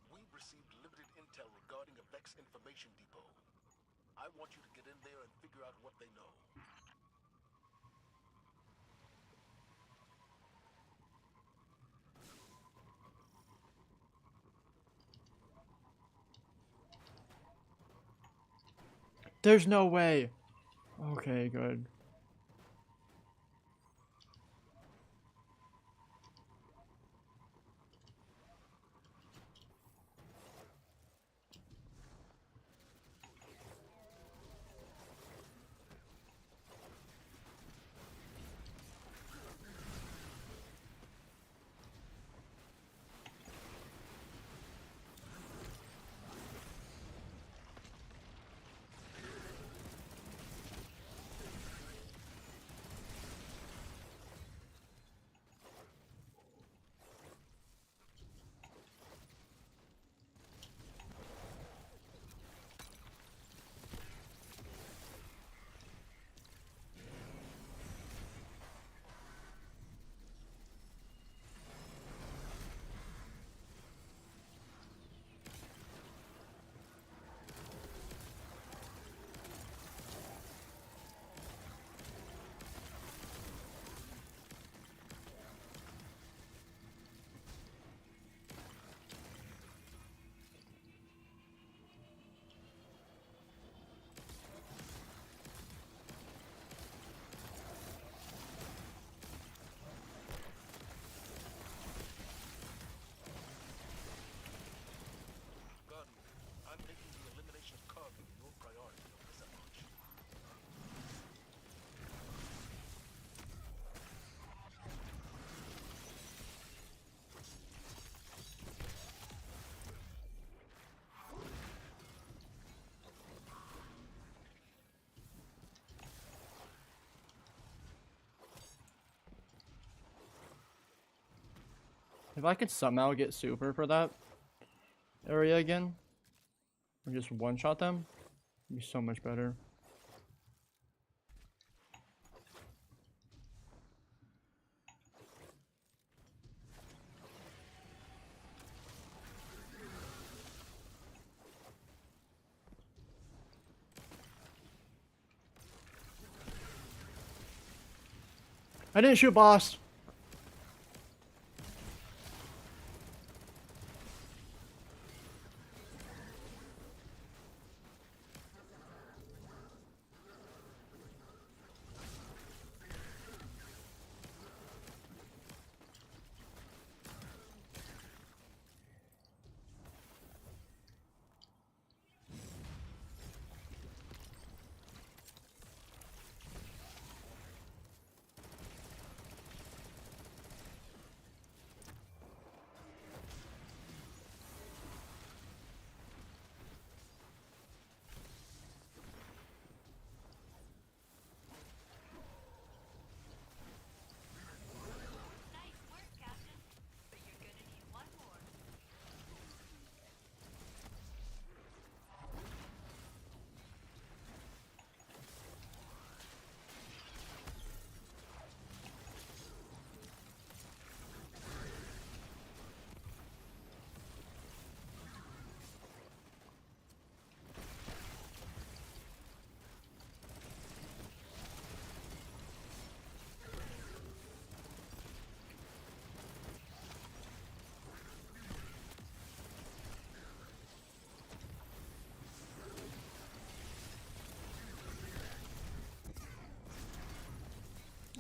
we've received limited intel regarding a Vex information depot. I want you to get in there and figure out what they know. There's no way. Okay, good. Guardian, I'm making the elimination of cargo your priority on this operation. If I could somehow get super for that area again, or just one-shot them, it'd be so much better. I didn't shoot boss.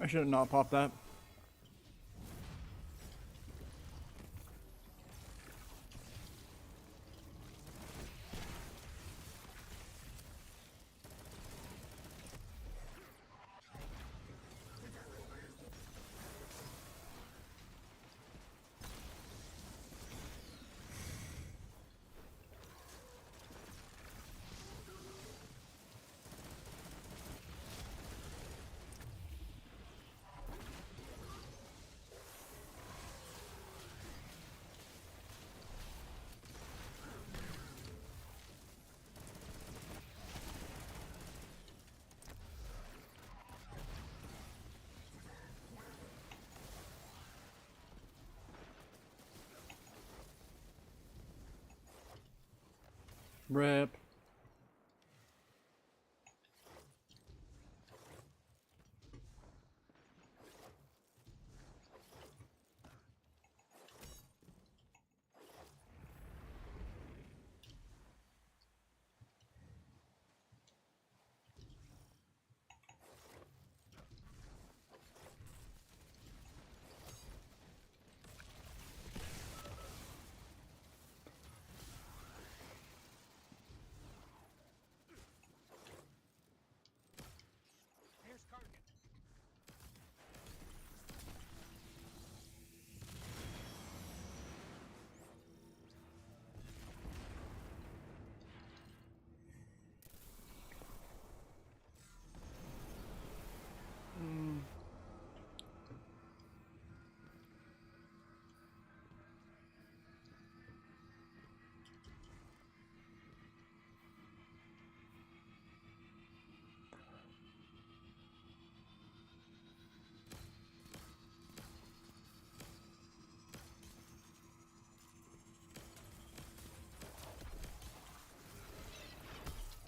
I should have not popped that. Rip.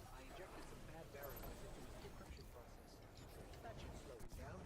I injected some bad variables into its decryption process. That should slow it down.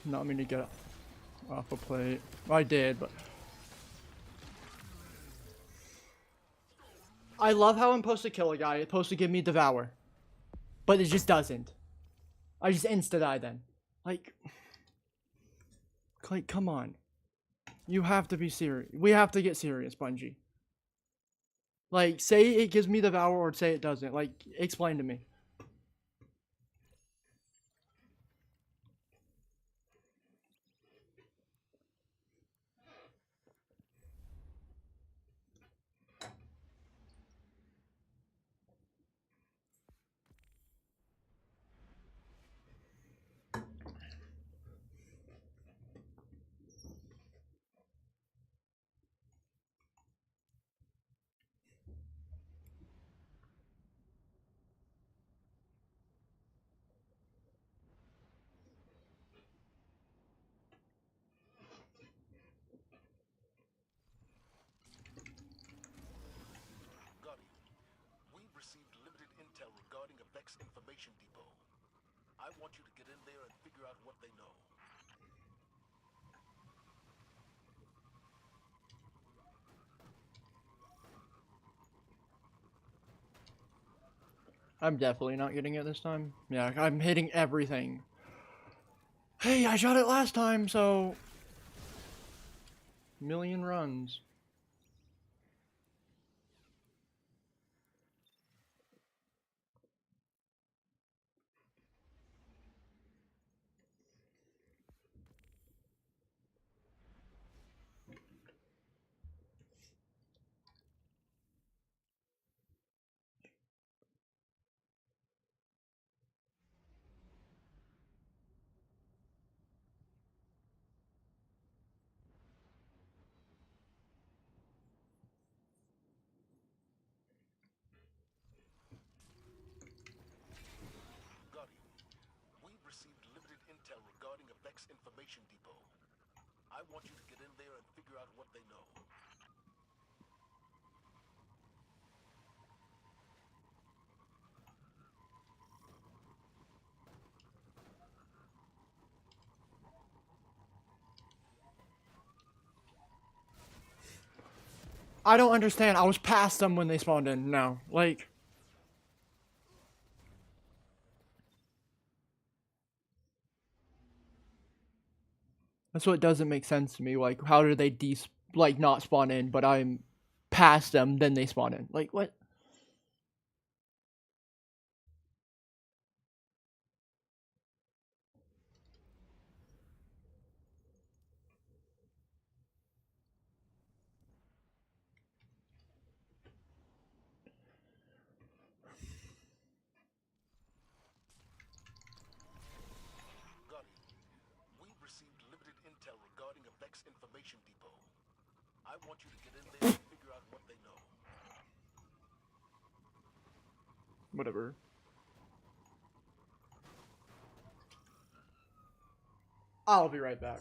Not mean to get off a plate. I did, but I love how I'm supposed to kill a guy. It's supposed to give me devour, but it just doesn't. I just insta die then. Like, come on. You have to be serious. We have to get serious, Bungie. Like, say it gives me devour or say it doesn't. Like, explain to me. Guardian, we've received limited intel regarding a Vex information depot. I want you to get in there and figure out what they know. I'm definitely not getting it this time. Yeah, I'm hitting everything. Hey, I shot it last time, so... Million runs. Vex Information Depot. I want you to get in there and figure out what they know. I don't understand. I was past them when they spawned in. No, like. That's what doesn't make sense to me. Like, how do they like not spawn in, but I'm past them, then they spawn in? Like, what? Guardian, we've received limited intel regarding a Vex Information Depot. I want you to get in there and figure out what they know. Whatever. I'll be right back.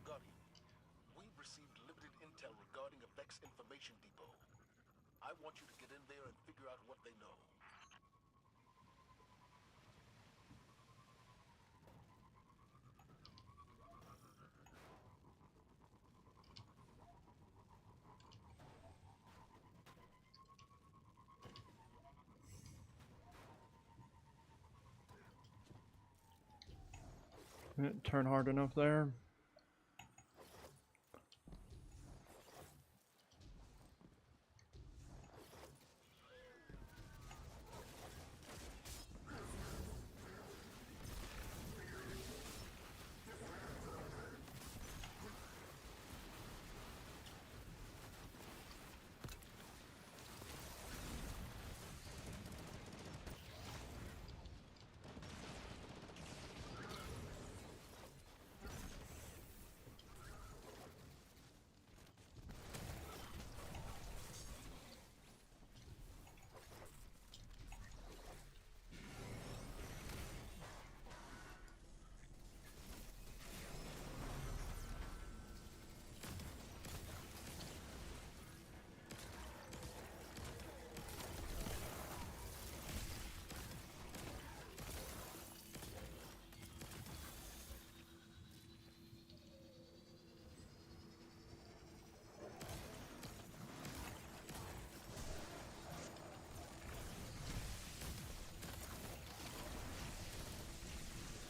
Guardian, we've received limited intel regarding a Vex Information Depot. I want you to get in there and figure out what they know. Didn't turn hard enough there.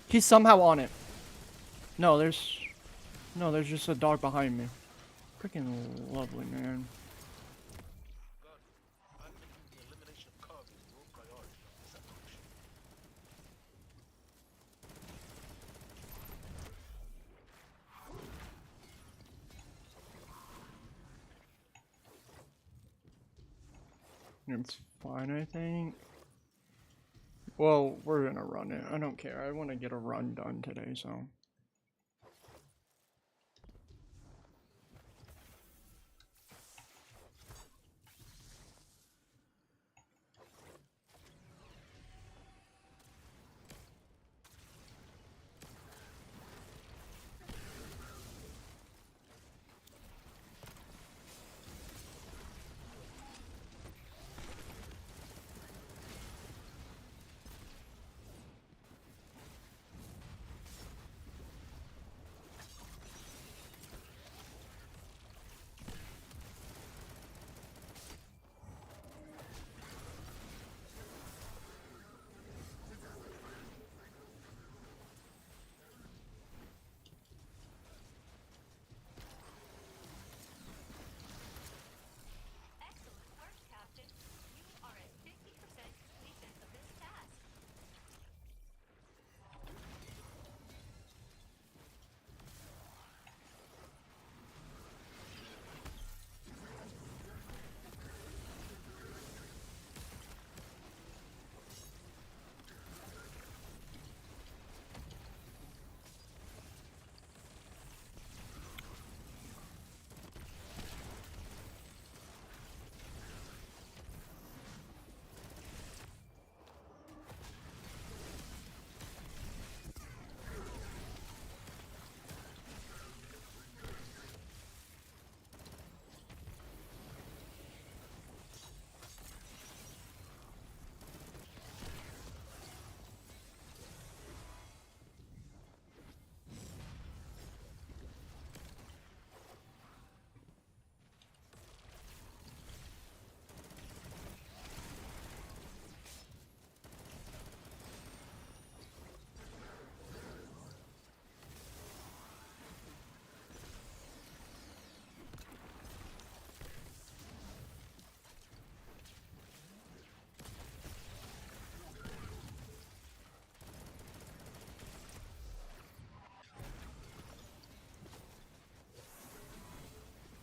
He's somehow on it. No, there's just a dog behind me. Freaking lovely, man. Guardian, I'm making the elimination of carbon your priority on this operation. It's fine, I think. Well, we're gonna run it. I don't care. I want to get a run done today, so. Excellent work, Captain. You are at 50% completion of this task.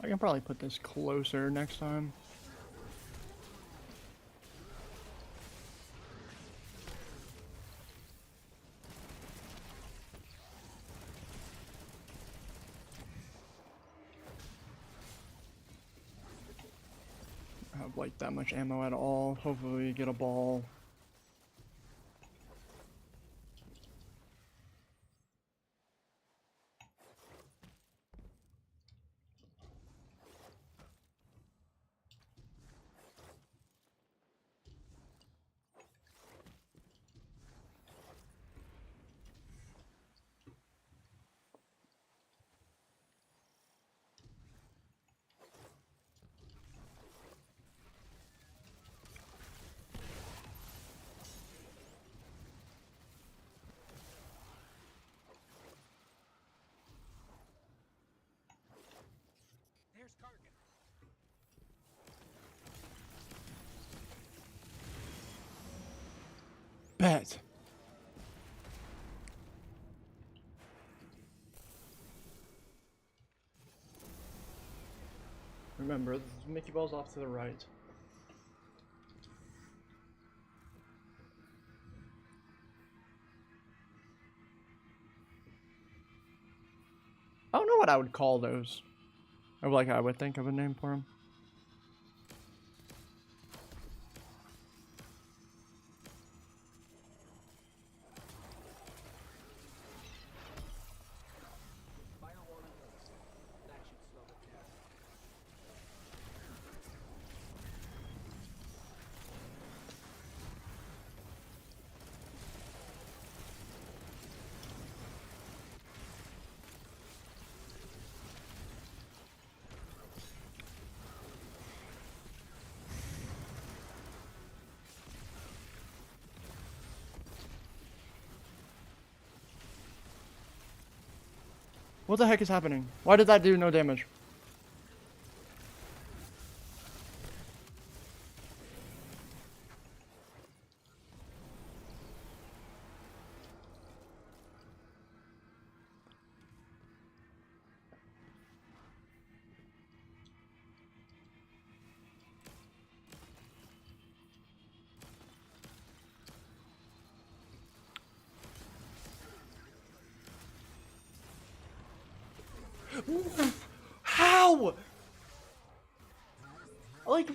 I can probably put this closer next time. I have like that much ammo at all. Hopefully we get a ball. There's target. Bet. Remember, this is Mickey Ball's off to the right. I don't know what I would call those. Or like I would think of a name for them. What the heck is happening? Why did that do no damage? How? Like,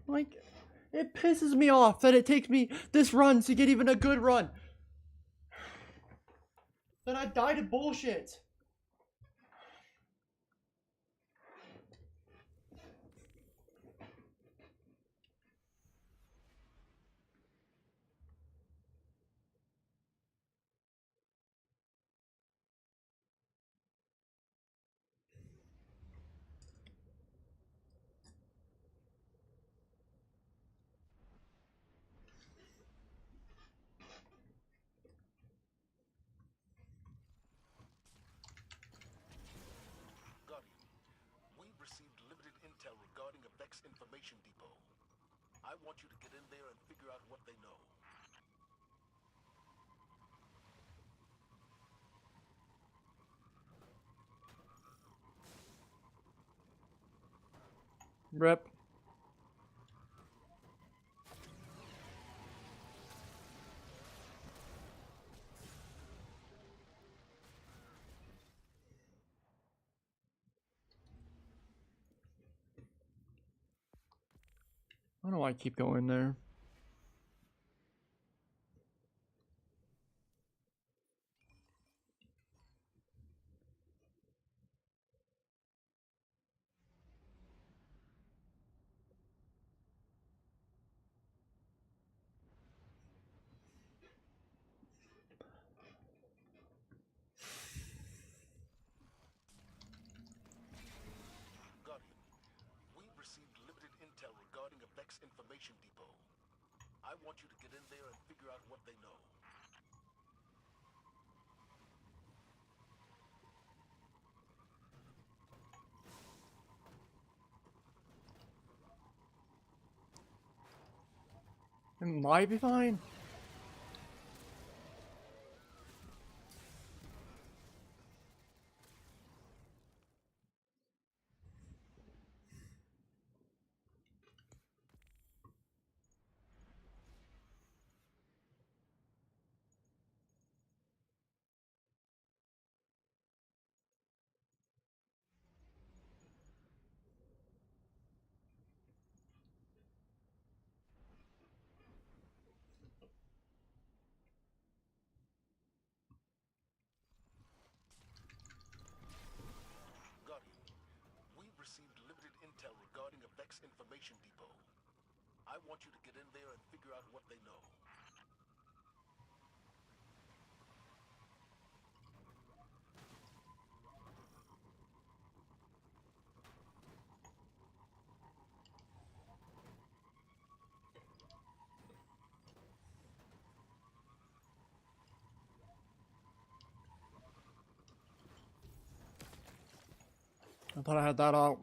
like, it pisses me off that it takes me this run to get even a good run. Then I die to bullshit. Guardian, we've received limited intel regarding a Vex information depot. I want you to get in there and figure out what they know. Rip. I don't know why I keep going there. Guardian, we've received limited intel regarding a Vex information depot. I want you to get in there and figure out what they know. It might be fine. Guardian, we've received limited intel regarding a Vex information depot. I want you to get in there and figure out what they know. I thought I had that out.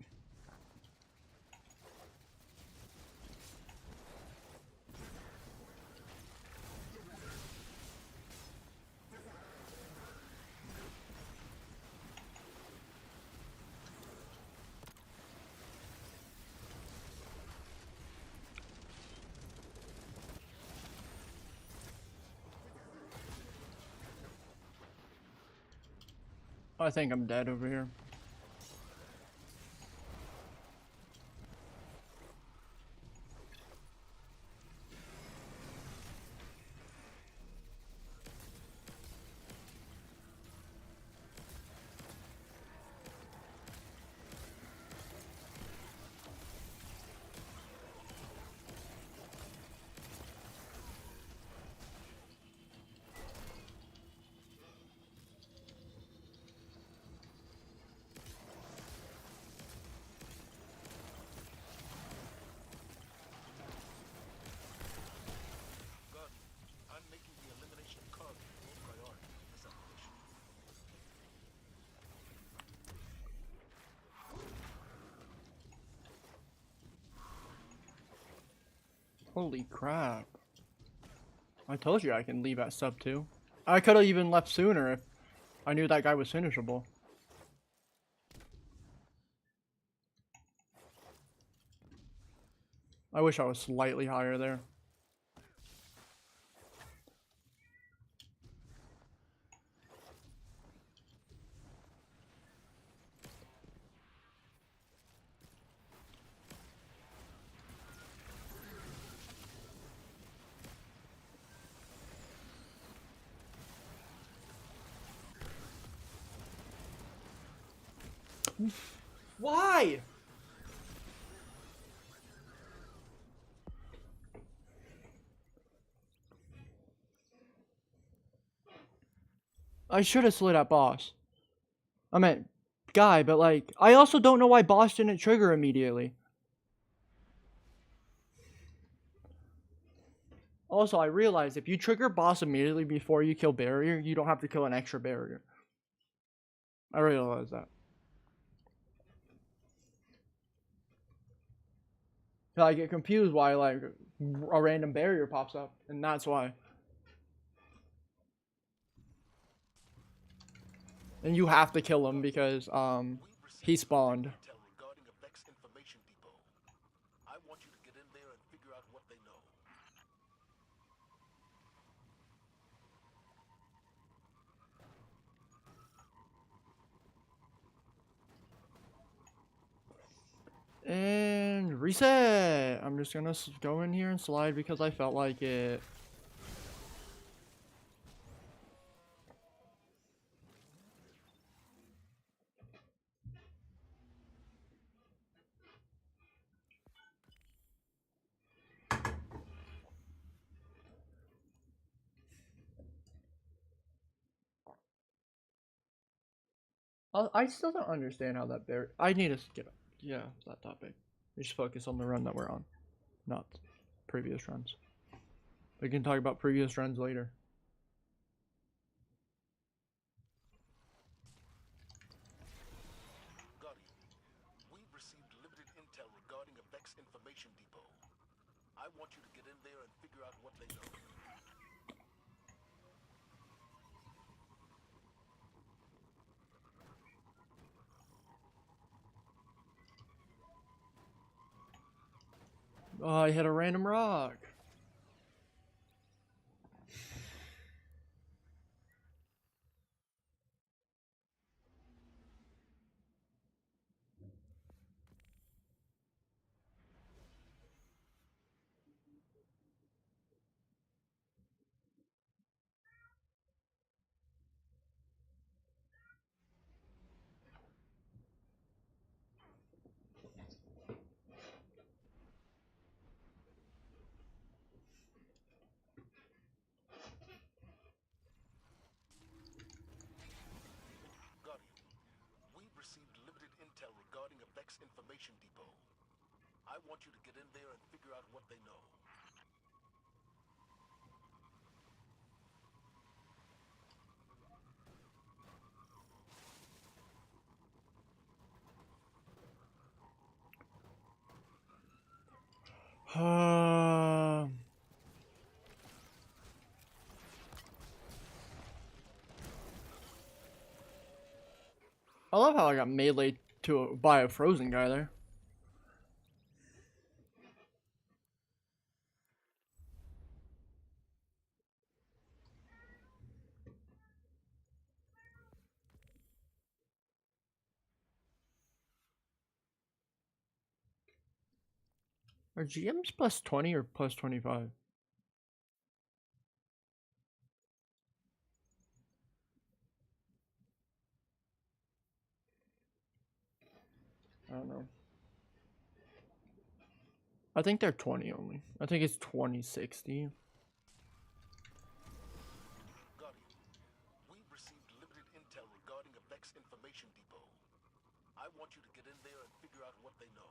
I think I'm dead over here. Guardian, I'm making the elimination of cargo low priority in this operation. Holy crap. I told you I can leave at sub 2. I could have even left sooner if I knew that guy was finishable. I wish I was slightly higher there. Why? I should have slid at boss. I meant guy, but like, I also don't know why boss didn't trigger immediately. Also, I realized if you trigger boss immediately before you kill barrier, you don't have to kill an extra barrier. I realized that. I get confused why like a random barrier pops up, and that's why. And you have to kill him because he spawned. Intel regarding a Vex information depot. I want you to get in there and figure out what they know. And reset. I'm just gonna go in here and slide because I felt like it. I still don't understand how that bear. I need to skip. Yeah, that topic. We should focus on the run that we're on, not previous runs. We can talk about previous runs later. Guardian, we've received limited intel regarding a Vex information depot. I want you to get in there and figure out what they know. Oh, I hit a random rock. Guardian, we've received limited intel regarding a Vex information depot. I want you to get in there and figure out what they know. I love how I got meleeed by a frozen guy there. Are GMs plus 20 or plus 25? I don't know. I think they're 20 only. I think it's 2060. Guardian, we've received limited intel regarding a Vex information depot. I want you to get in there and figure out what they know.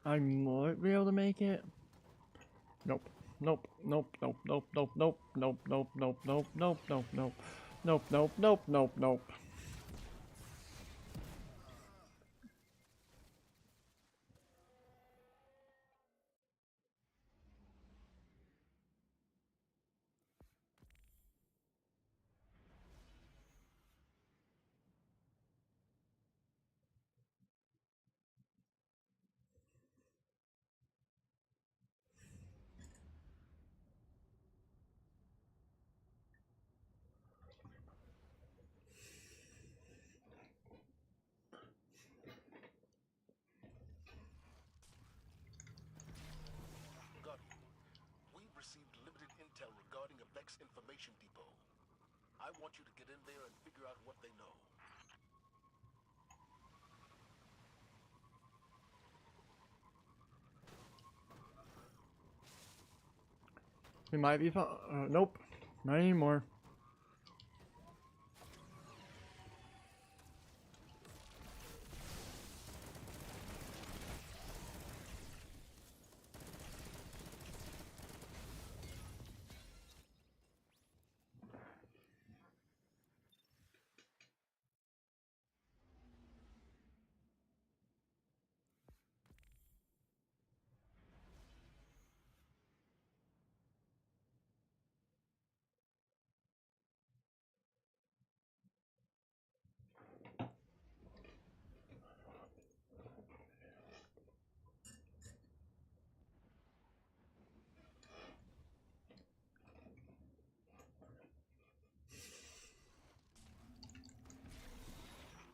I might be able to make it. Nope. Nope. Nope. Nope. Nope. Nope. Nope. Nope. Nope. Nope. Nope. Nope. Nope. Nope. Nope. Nope. Nope. Nope. Nope. Information Depot. I want you to get in there and figure out what they know. We might be fine. Nope. Not anymore.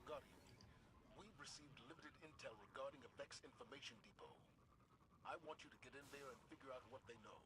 Guardian, we've received limited intel regarding a Vex Information Depot. I want you to get in there and figure out what they know.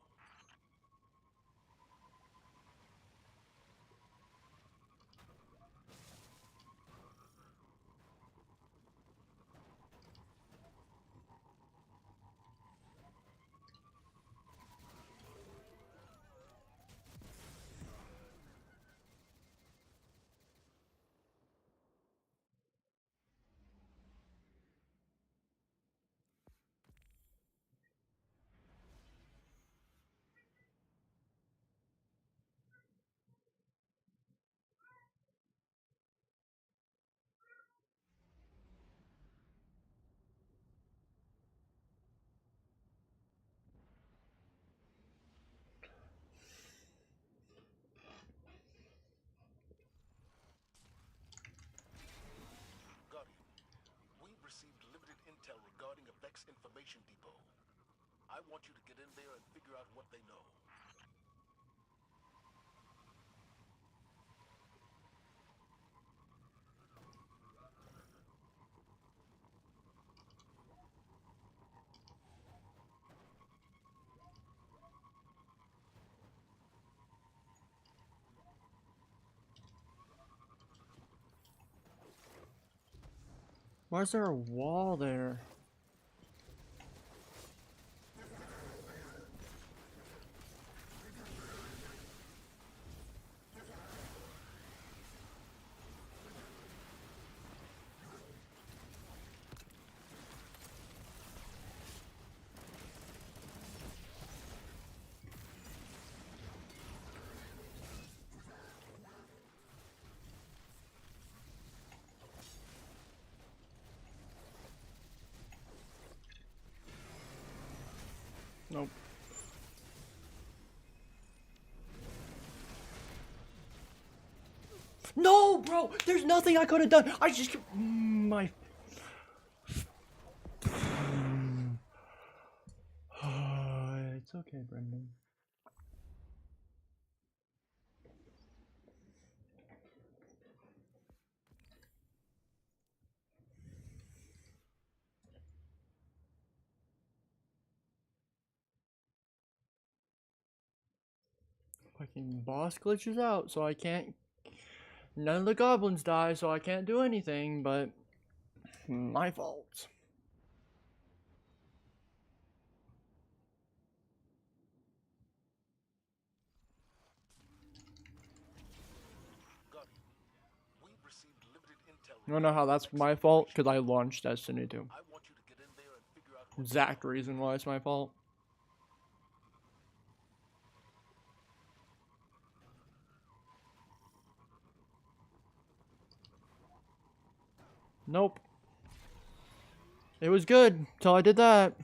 Guardian, we've received limited intel regarding a Vex Information Depot. I want you to get in there and figure out what they know. Why is there a wall there? Nope. No, bro! There's nothing I could have done! I just... My... It's okay, Brendan. Fucking boss glitches out, so I can't... None of the goblins die, so I can't do anything, but... My fault. Guardian, we've received limited intel. You wanna know how that's my fault? Because I launched Destiny 2. I want you to get in there and figure out what Exact reason why it's my fault. Nope. It was good till I did that.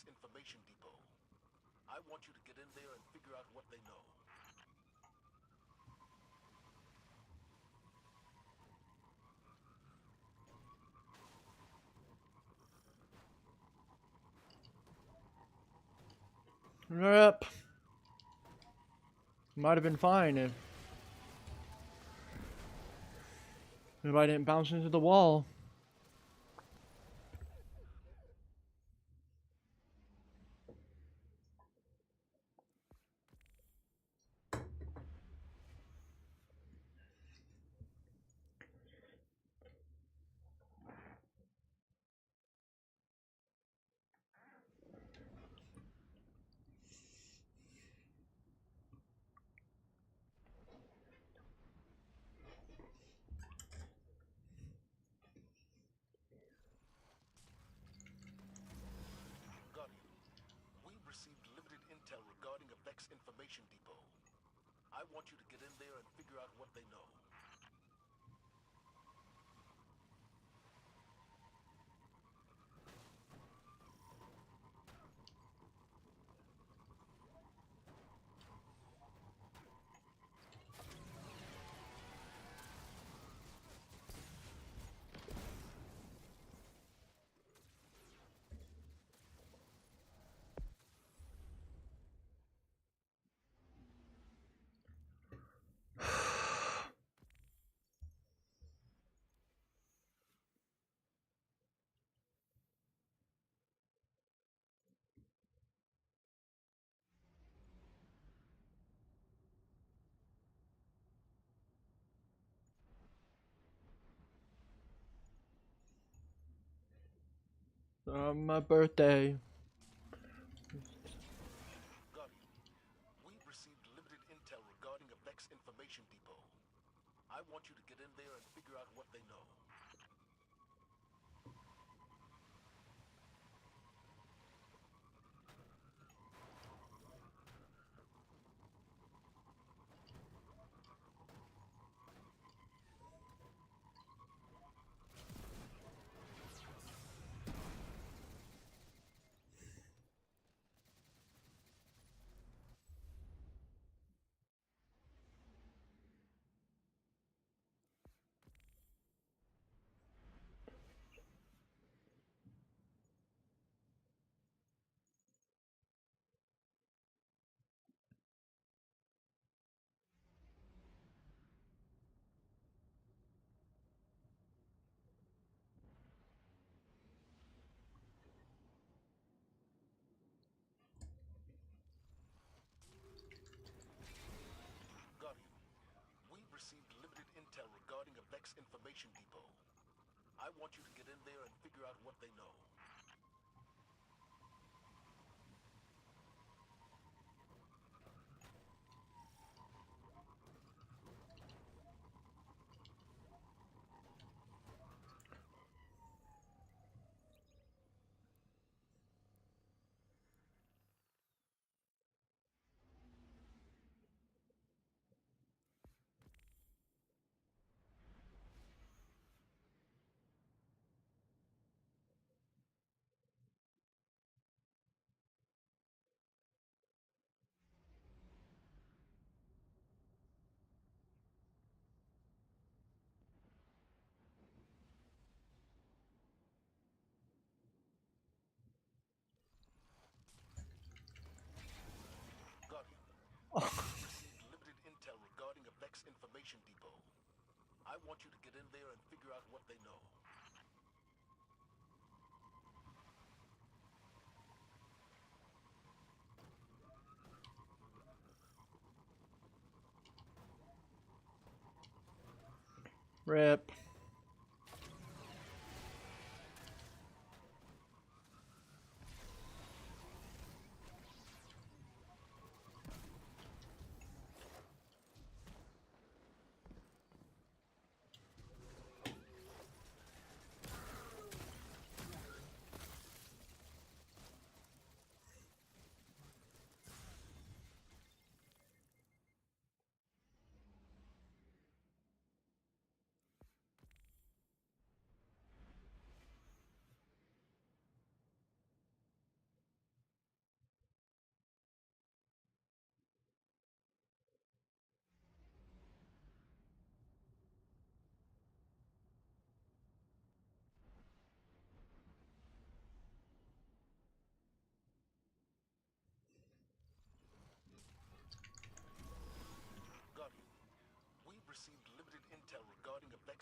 Information Depot. I want you to get in there and figure out what they know. Yep. Might have been fine if I didn't bounce into the wall. Guardian, we received limited intel regarding a Vex Information Depot. I want you to get in there and figure out what they know. My birthday. Guardian, we received limited intel regarding a Vex Information Depot. I want you to get in there and figure out what they know. Guardian, we received limited intel regarding a Vex Information Depot. I want you to get in there and figure out what they know. Guardian, we received limited intel regarding a Vex Information Depot. I want you to get in there and figure out what they know. Rip.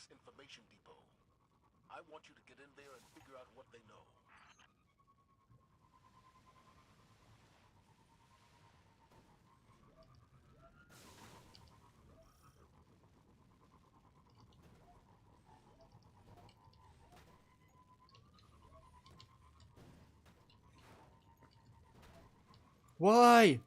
Vex Information Depot. I want you to get in there and figure out what they know. Why?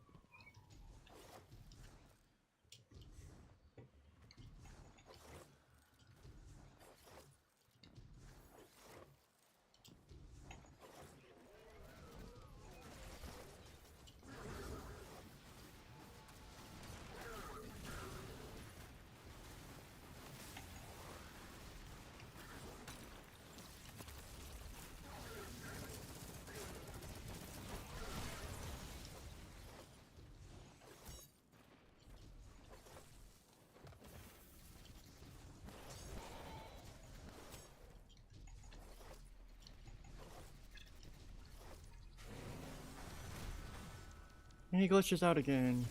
And he glitches out again.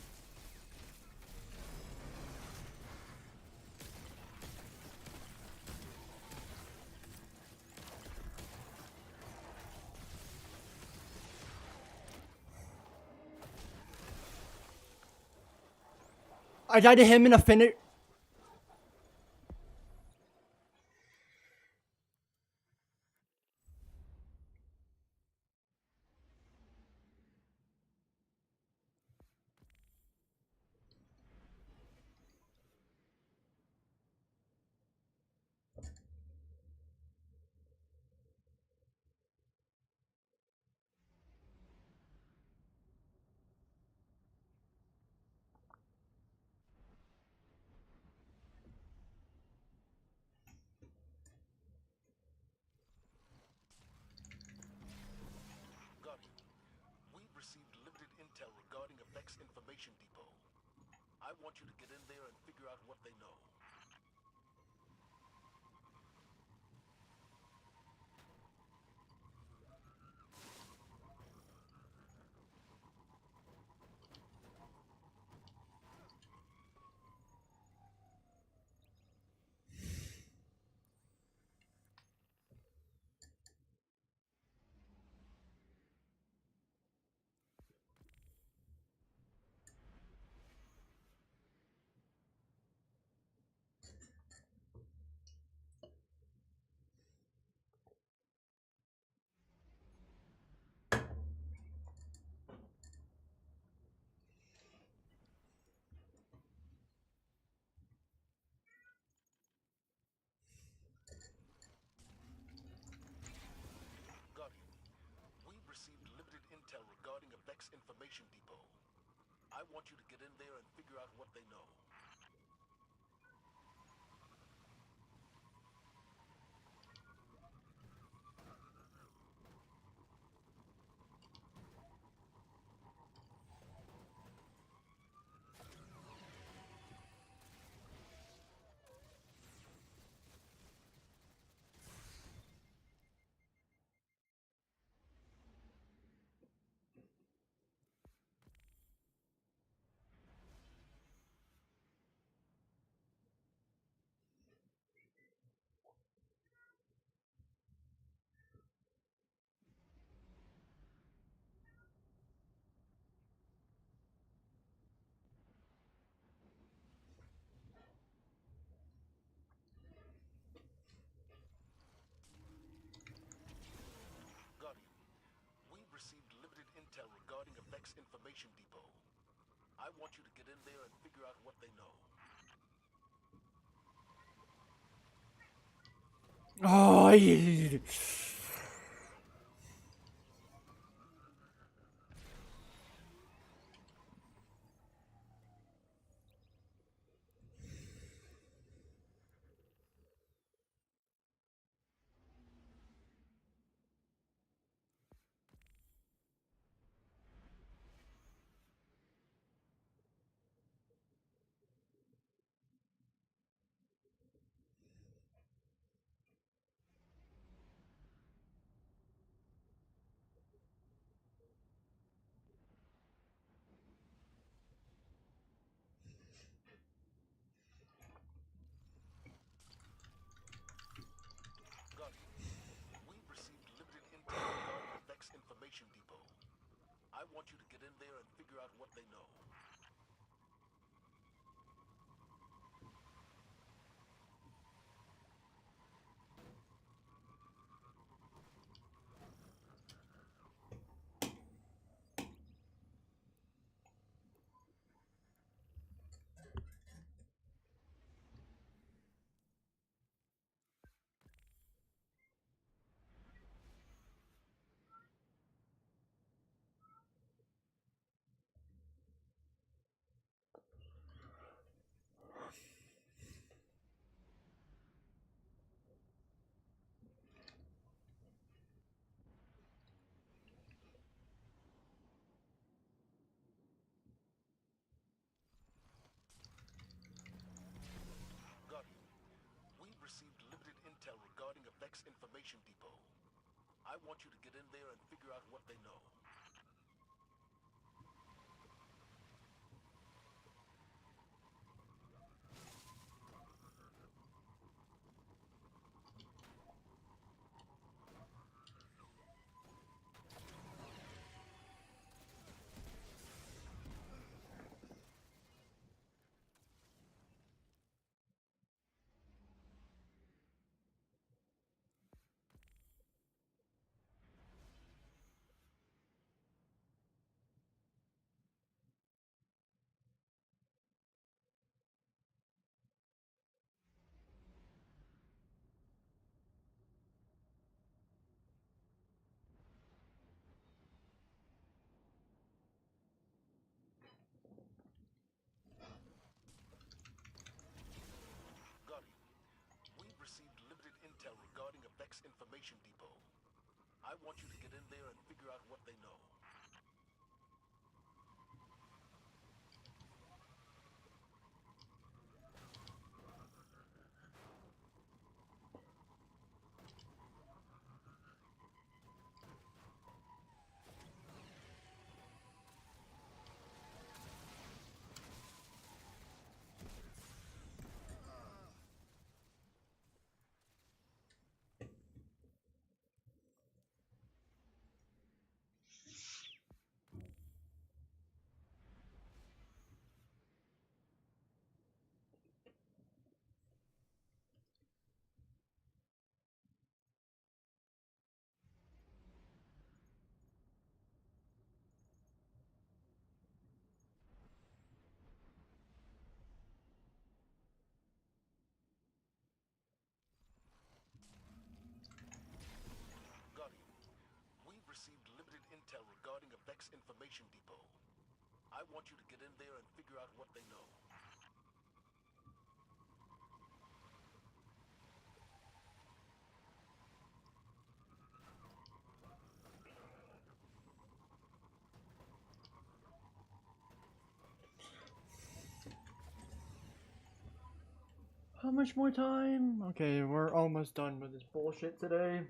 I died to him in a finish. Guardian, we've received limited intel regarding a Vex Information Depot. I want you to get in there and figure out what they know. Guardian, we've received limited intel regarding a Vex Information Depot. I want you to get in there and figure out what they know. Guardian, we've received limited intel regarding a Vex Information Depot. I want you to get in there and figure out what they know. Oh, I... want you to get in there and figure out what they know. Guardian, we've received limited intel regarding a Vex information depot. I want you to get in there and figure out what they know. Guardian, we've received limited intel regarding a Vex information depot. I want you to get in there and figure out what they know. Guardian, we've received limited intel regarding a Vex information depot. I want you to get in there and figure out what they know. How much more time? Okay, we're almost done with this bullshit today.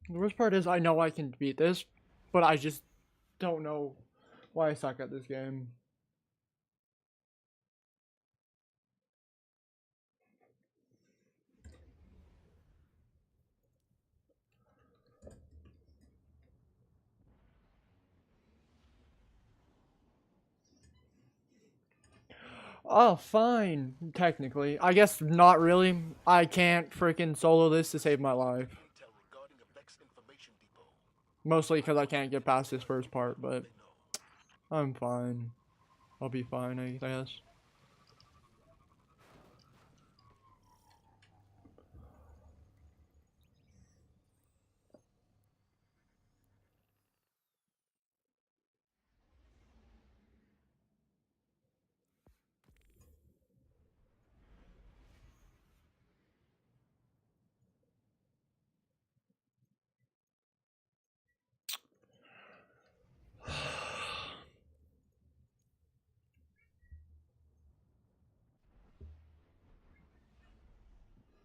The worst part is I know I can beat this, but I just don't know why I suck at this game. Oh, fine. Technically. I guess not really. I can't freaking solo this to save my life. Intel regarding a Vex information depot. Mostly because I can't get past this first part, but They know. I'm fine. I'll be fine, I guess.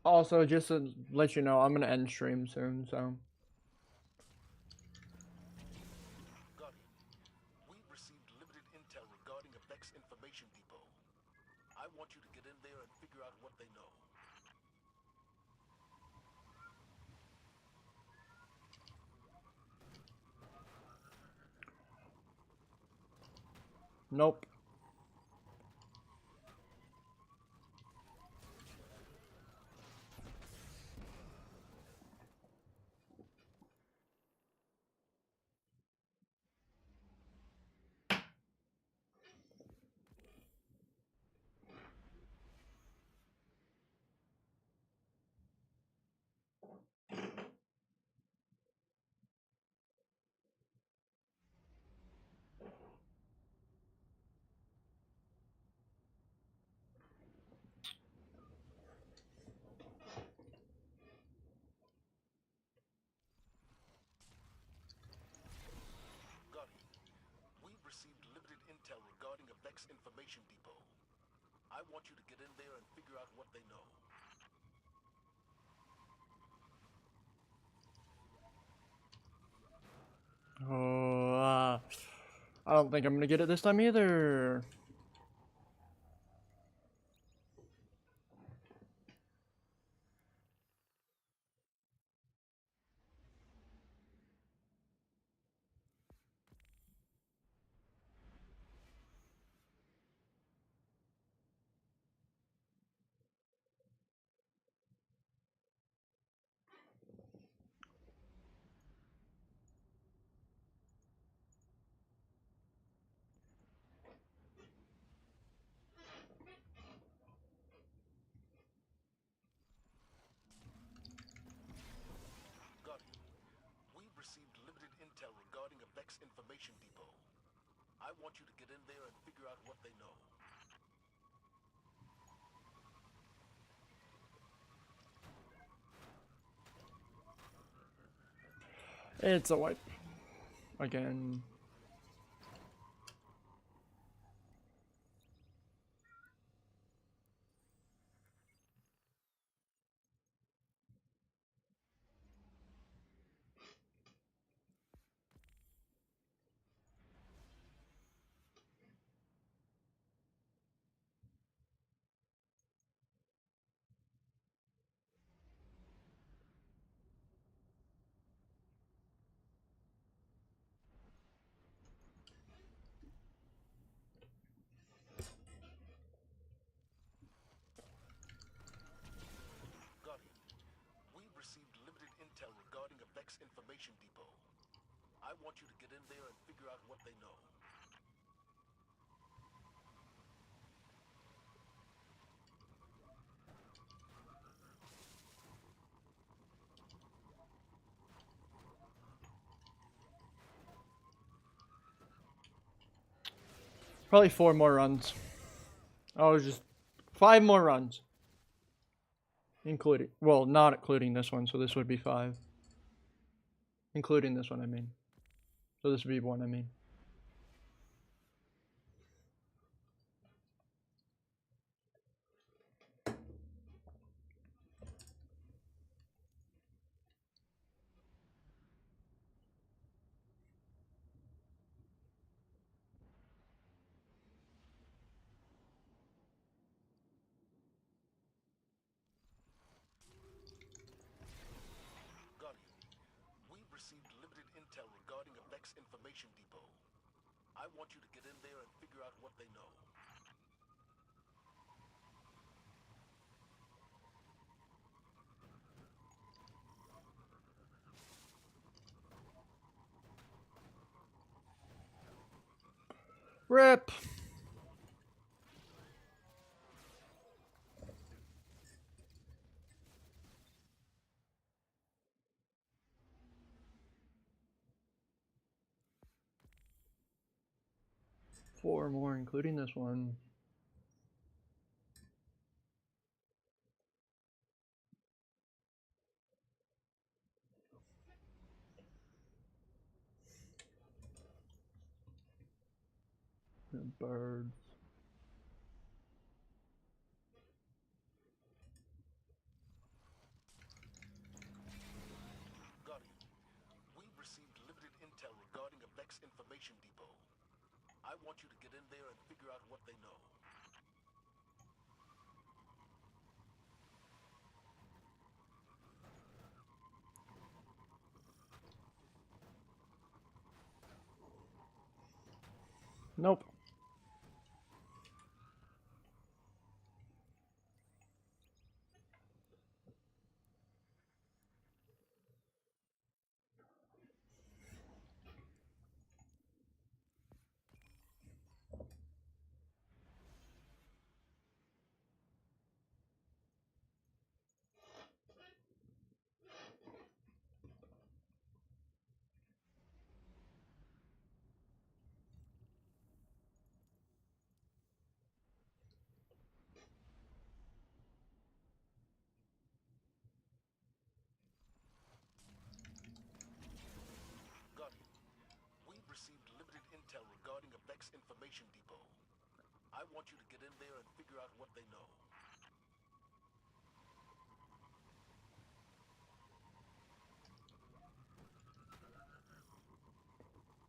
Also, just to let you know, I'm gonna end stream soon, so. Guardian, we've received limited intel regarding a Vex information depot. I want you to get in there and figure out what they know. Nope. Guardian, we've received limited intel regarding a Vex information depot. I want you to get in there and figure out what they know. Oh, I don't think I'm gonna get it this time either. Guardian, we've received limited intel regarding a Vex information depot. I want you to get in there and figure out what they know. It's a wipe. Again. Guardian, we've received limited intel regarding a Vex information depot. I want you to get in there and figure out what they know. Probably 4 more runs. Oh, just 5 more runs. Including, well, not including this one, so this would be 5. Including this one, I mean. So this would be 1, I mean. Guardian, we've received limited intel regarding a Vex information depot. I want you to get in there and figure out what they know. RIP! Four more, including this one. Birds. Guardian, we've received limited intel regarding a Vex information depot. I want you to get in there and figure out what they know. Nope. received limited intel regarding a Vex information depot. I want you to get in there and figure out what they know.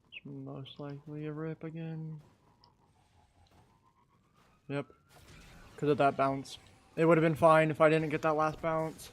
It's most likely a rip again. Yep. Because of that bounce. It would have been fine if I didn't get that last bounce.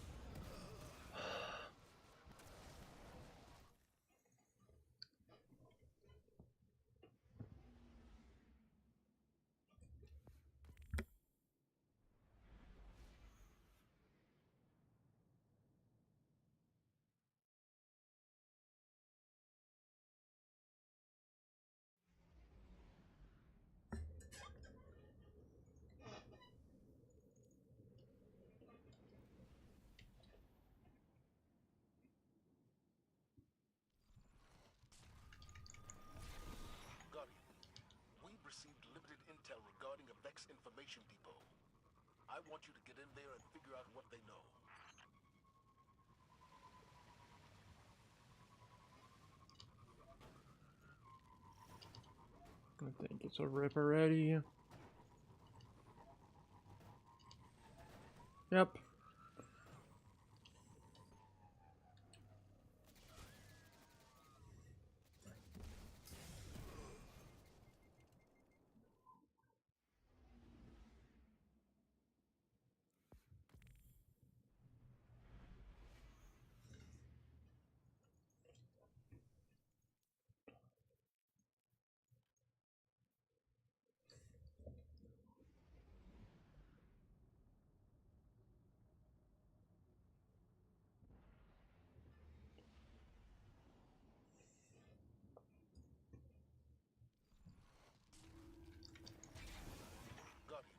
Guardian, we've received limited intel regarding a Vex information depot. I want you to get in there and figure out what they know. I think it's a rip already. Yep. Guardian,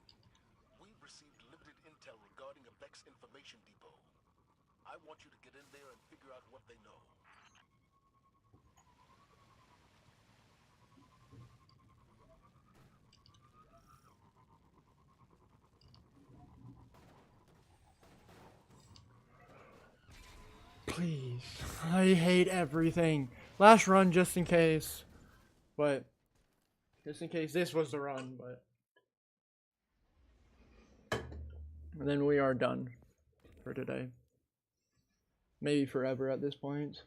we've received limited intel regarding a Vex information depot. I want you to get in there and figure out what they know. Please. I hate everything. Last run just in case. But just in case this was the run, but and then we are done for today. Maybe forever at this point.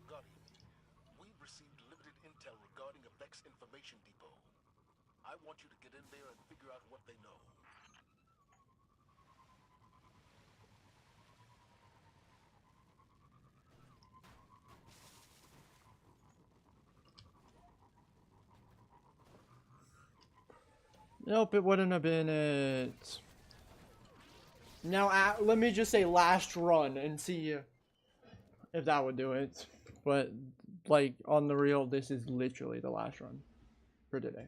Guardian, we've received limited intel regarding a Vex information depot. I want you to get in there and figure out what they know. Nope, it wouldn't have been it. Now, let me just say last run and see if that would do it. But, like, on the real, this is literally the last run for today.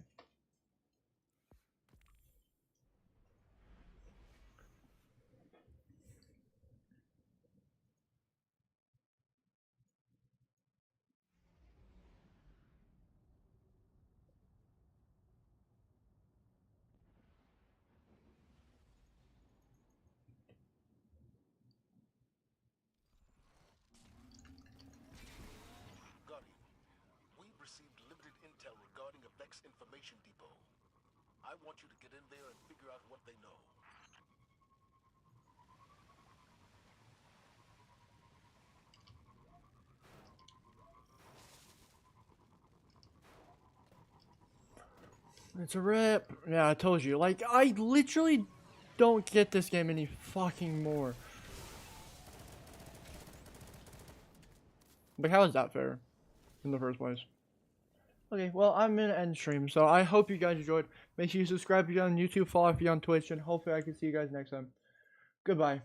Guardian, we've received limited intel regarding a Vex information depot. I want you to get in there and figure out what they know. It's a rip. Yeah, I told you. Like, I literally don't get this game any fucking more. Like, how is that fair in the first place? Okay, well, I'm gonna end stream, so I hope you guys enjoyed. Make sure you subscribe if you're on YouTube, follow if you're on Twitch, and hopefully I can see you guys next time. Goodbye.